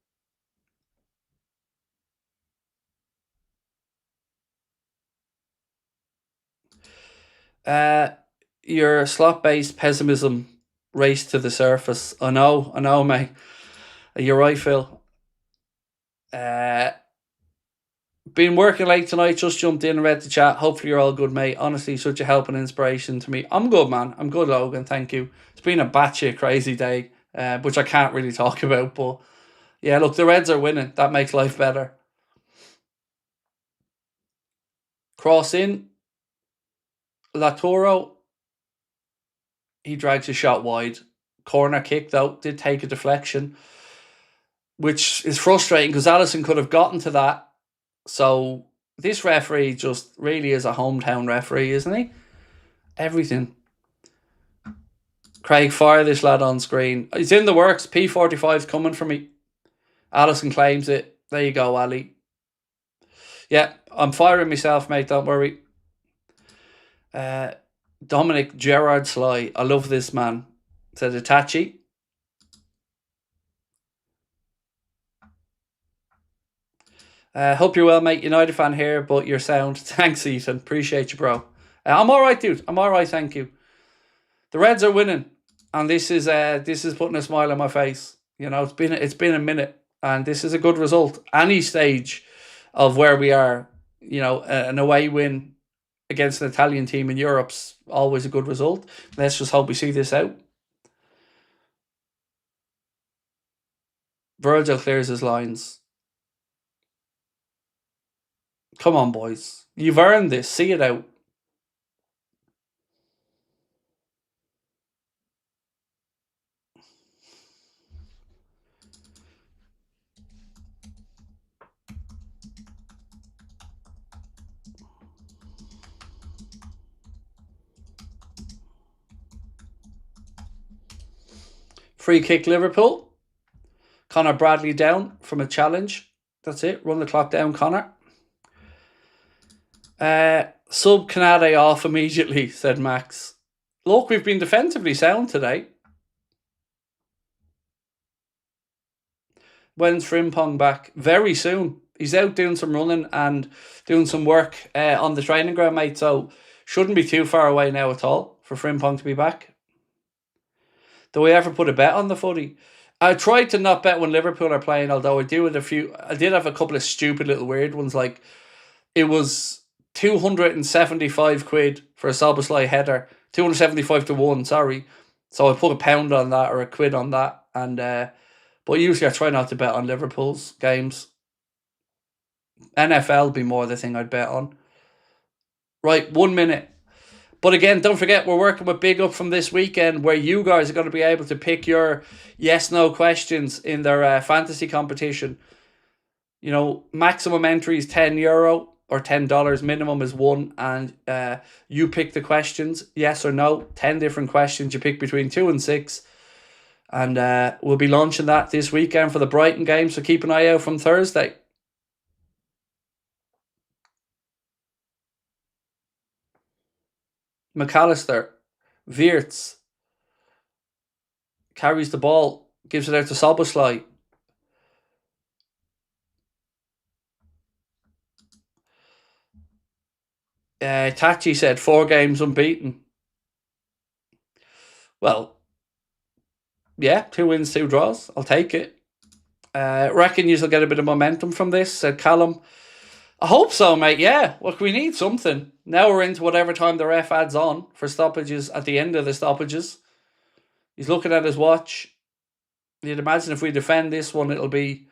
Your slot-based pessimism raced to the surface. I know, mate. You're right, Phil. Been working late tonight, just jumped in and read the chat. Hopefully you're all good, mate. Honestly, such a help and inspiration to me. I'm good, man. I'm good, Logan. Thank you. It's been a batshit crazy day, which I can't really talk about. But yeah, look, the Reds are winning. That makes life better. Cross in. Lautaro. He drags a shot wide. Corner kick, though, did take a deflection, which is frustrating because Alisson could have gotten to that. So This referee just really is a hometown referee, isn't he? Everything. Craig, fire this lad on screen. He's in the works. P45's coming for me. Allison claims it. There you go, Ali. Yeah, I'm firing myself, mate. Don't worry. Dominic Gerard Sly. I love this man. Said Itachi. Hope you're well, mate. United fan here, but you're sound. Thanks, Ethan. Appreciate you, bro. I'm all right, dude. I'm all right, thank you. The Reds are winning, and this is putting a smile on my face. You know, it's been a minute, and this is a good result. Any stage of where we are, you know, an away win against an Italian team in Europe's always a good result. Let's just hope we see this out. Virgil clears his lines. Come on, boys. You've earned this. See it out. Free kick Liverpool. Connor Bradley down from a challenge. That's it. Run the clock down, Connor. Sub Canade off immediately, said Max. Look, we've been defensively sound today. When's Frimpong back? Very soon. He's out doing some running and doing some work on the training ground, mate. So shouldn't be too far away now at all for Frimpong to be back. Do we ever put a bet on the footy? I tried to not bet when Liverpool are playing, although I did have a couple of stupid little weird ones. Like, it was 275 quid for a Szoboszlai header. 275 to 1, sorry. So I put £1 on that or £1 on that. And but usually I try not to bet on Liverpool's games. NFL would be more the thing I'd bet on. Right, 1 minute. But again, don't forget, we're working with Big Up from this weekend, where you guys are going to be able to pick your yes-no questions in their fantasy competition. You know, maximum entry is €10 or $10. Minimum is $1. And you pick the questions, yes or no. 10 different questions. You pick between 2 and 6. And we'll be launching that this weekend for the Brighton game. So keep an eye out from Thursday. McAllister, Wirtz, carries the ball, gives it out to Szoboszlai. Tachi said 4 games unbeaten. Well, yeah, 2 wins, 2 draws. I'll take it. Reckon you'll get a bit of momentum from this, said Callum. I hope so, mate. Yeah, look, we need something. Now we're into whatever time the ref adds on for stoppages at the end of the stoppages. He's looking at his watch. You'd imagine if we defend this one, that'll be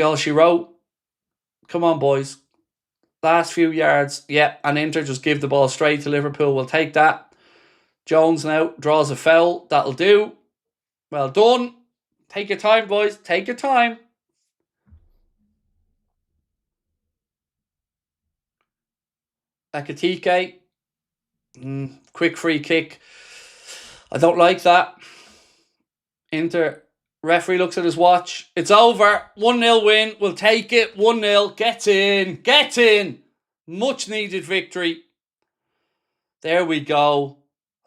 all she wrote. Come on, boys. Last few yards. Yeah, and Inter just give the ball straight to Liverpool. We'll take that. Jones now draws a foul. That'll do. Well done. Take your time, boys. Take your time. Akatike. Quick free kick. I don't like that. Inter. Referee looks at his watch. It's over. 1-0 win. We'll take it. 1-0. Get in. Get in. Much needed victory. There we go.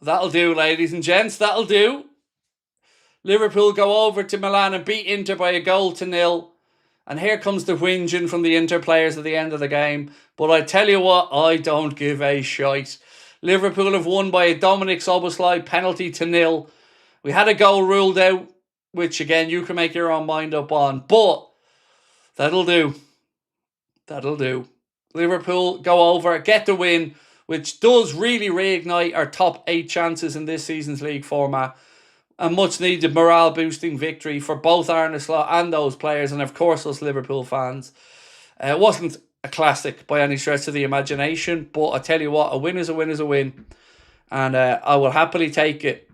That'll do, ladies and gents. That'll do. Liverpool go over to Milan and beat Inter by 1-0. And here comes the whinging from the Inter players at the end of the game. But I tell you what, I don't give a shite. Liverpool have won by a Dominic Szoboszlai penalty to 0. We had a goal ruled out, which again, you can make your own mind up on. But that'll do. That'll do. Liverpool go over, get the win, which does really reignite our top 8 chances in this season's league format. A much needed morale boosting victory for both Arne Slot and those players, and of course us Liverpool fans. It wasn't a classic by any stretch of the imagination, but I tell you what, a win is a win is a win, and I will happily take it.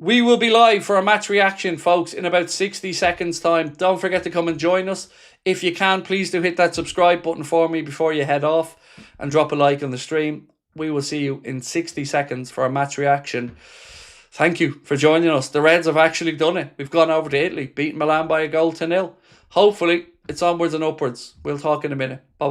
We will be live for a match reaction, folks, in about 60 seconds time. Don't forget to come and join us. If you can, please do hit that subscribe button for me before you head off and drop a like on the stream. We will see you in 60 seconds for a match reaction. Thank you for joining us. The Reds have actually done it. We've gone over to Italy, beaten Milan by 1-0. Hopefully, it's onwards and upwards. We'll talk in a minute. Bye-bye.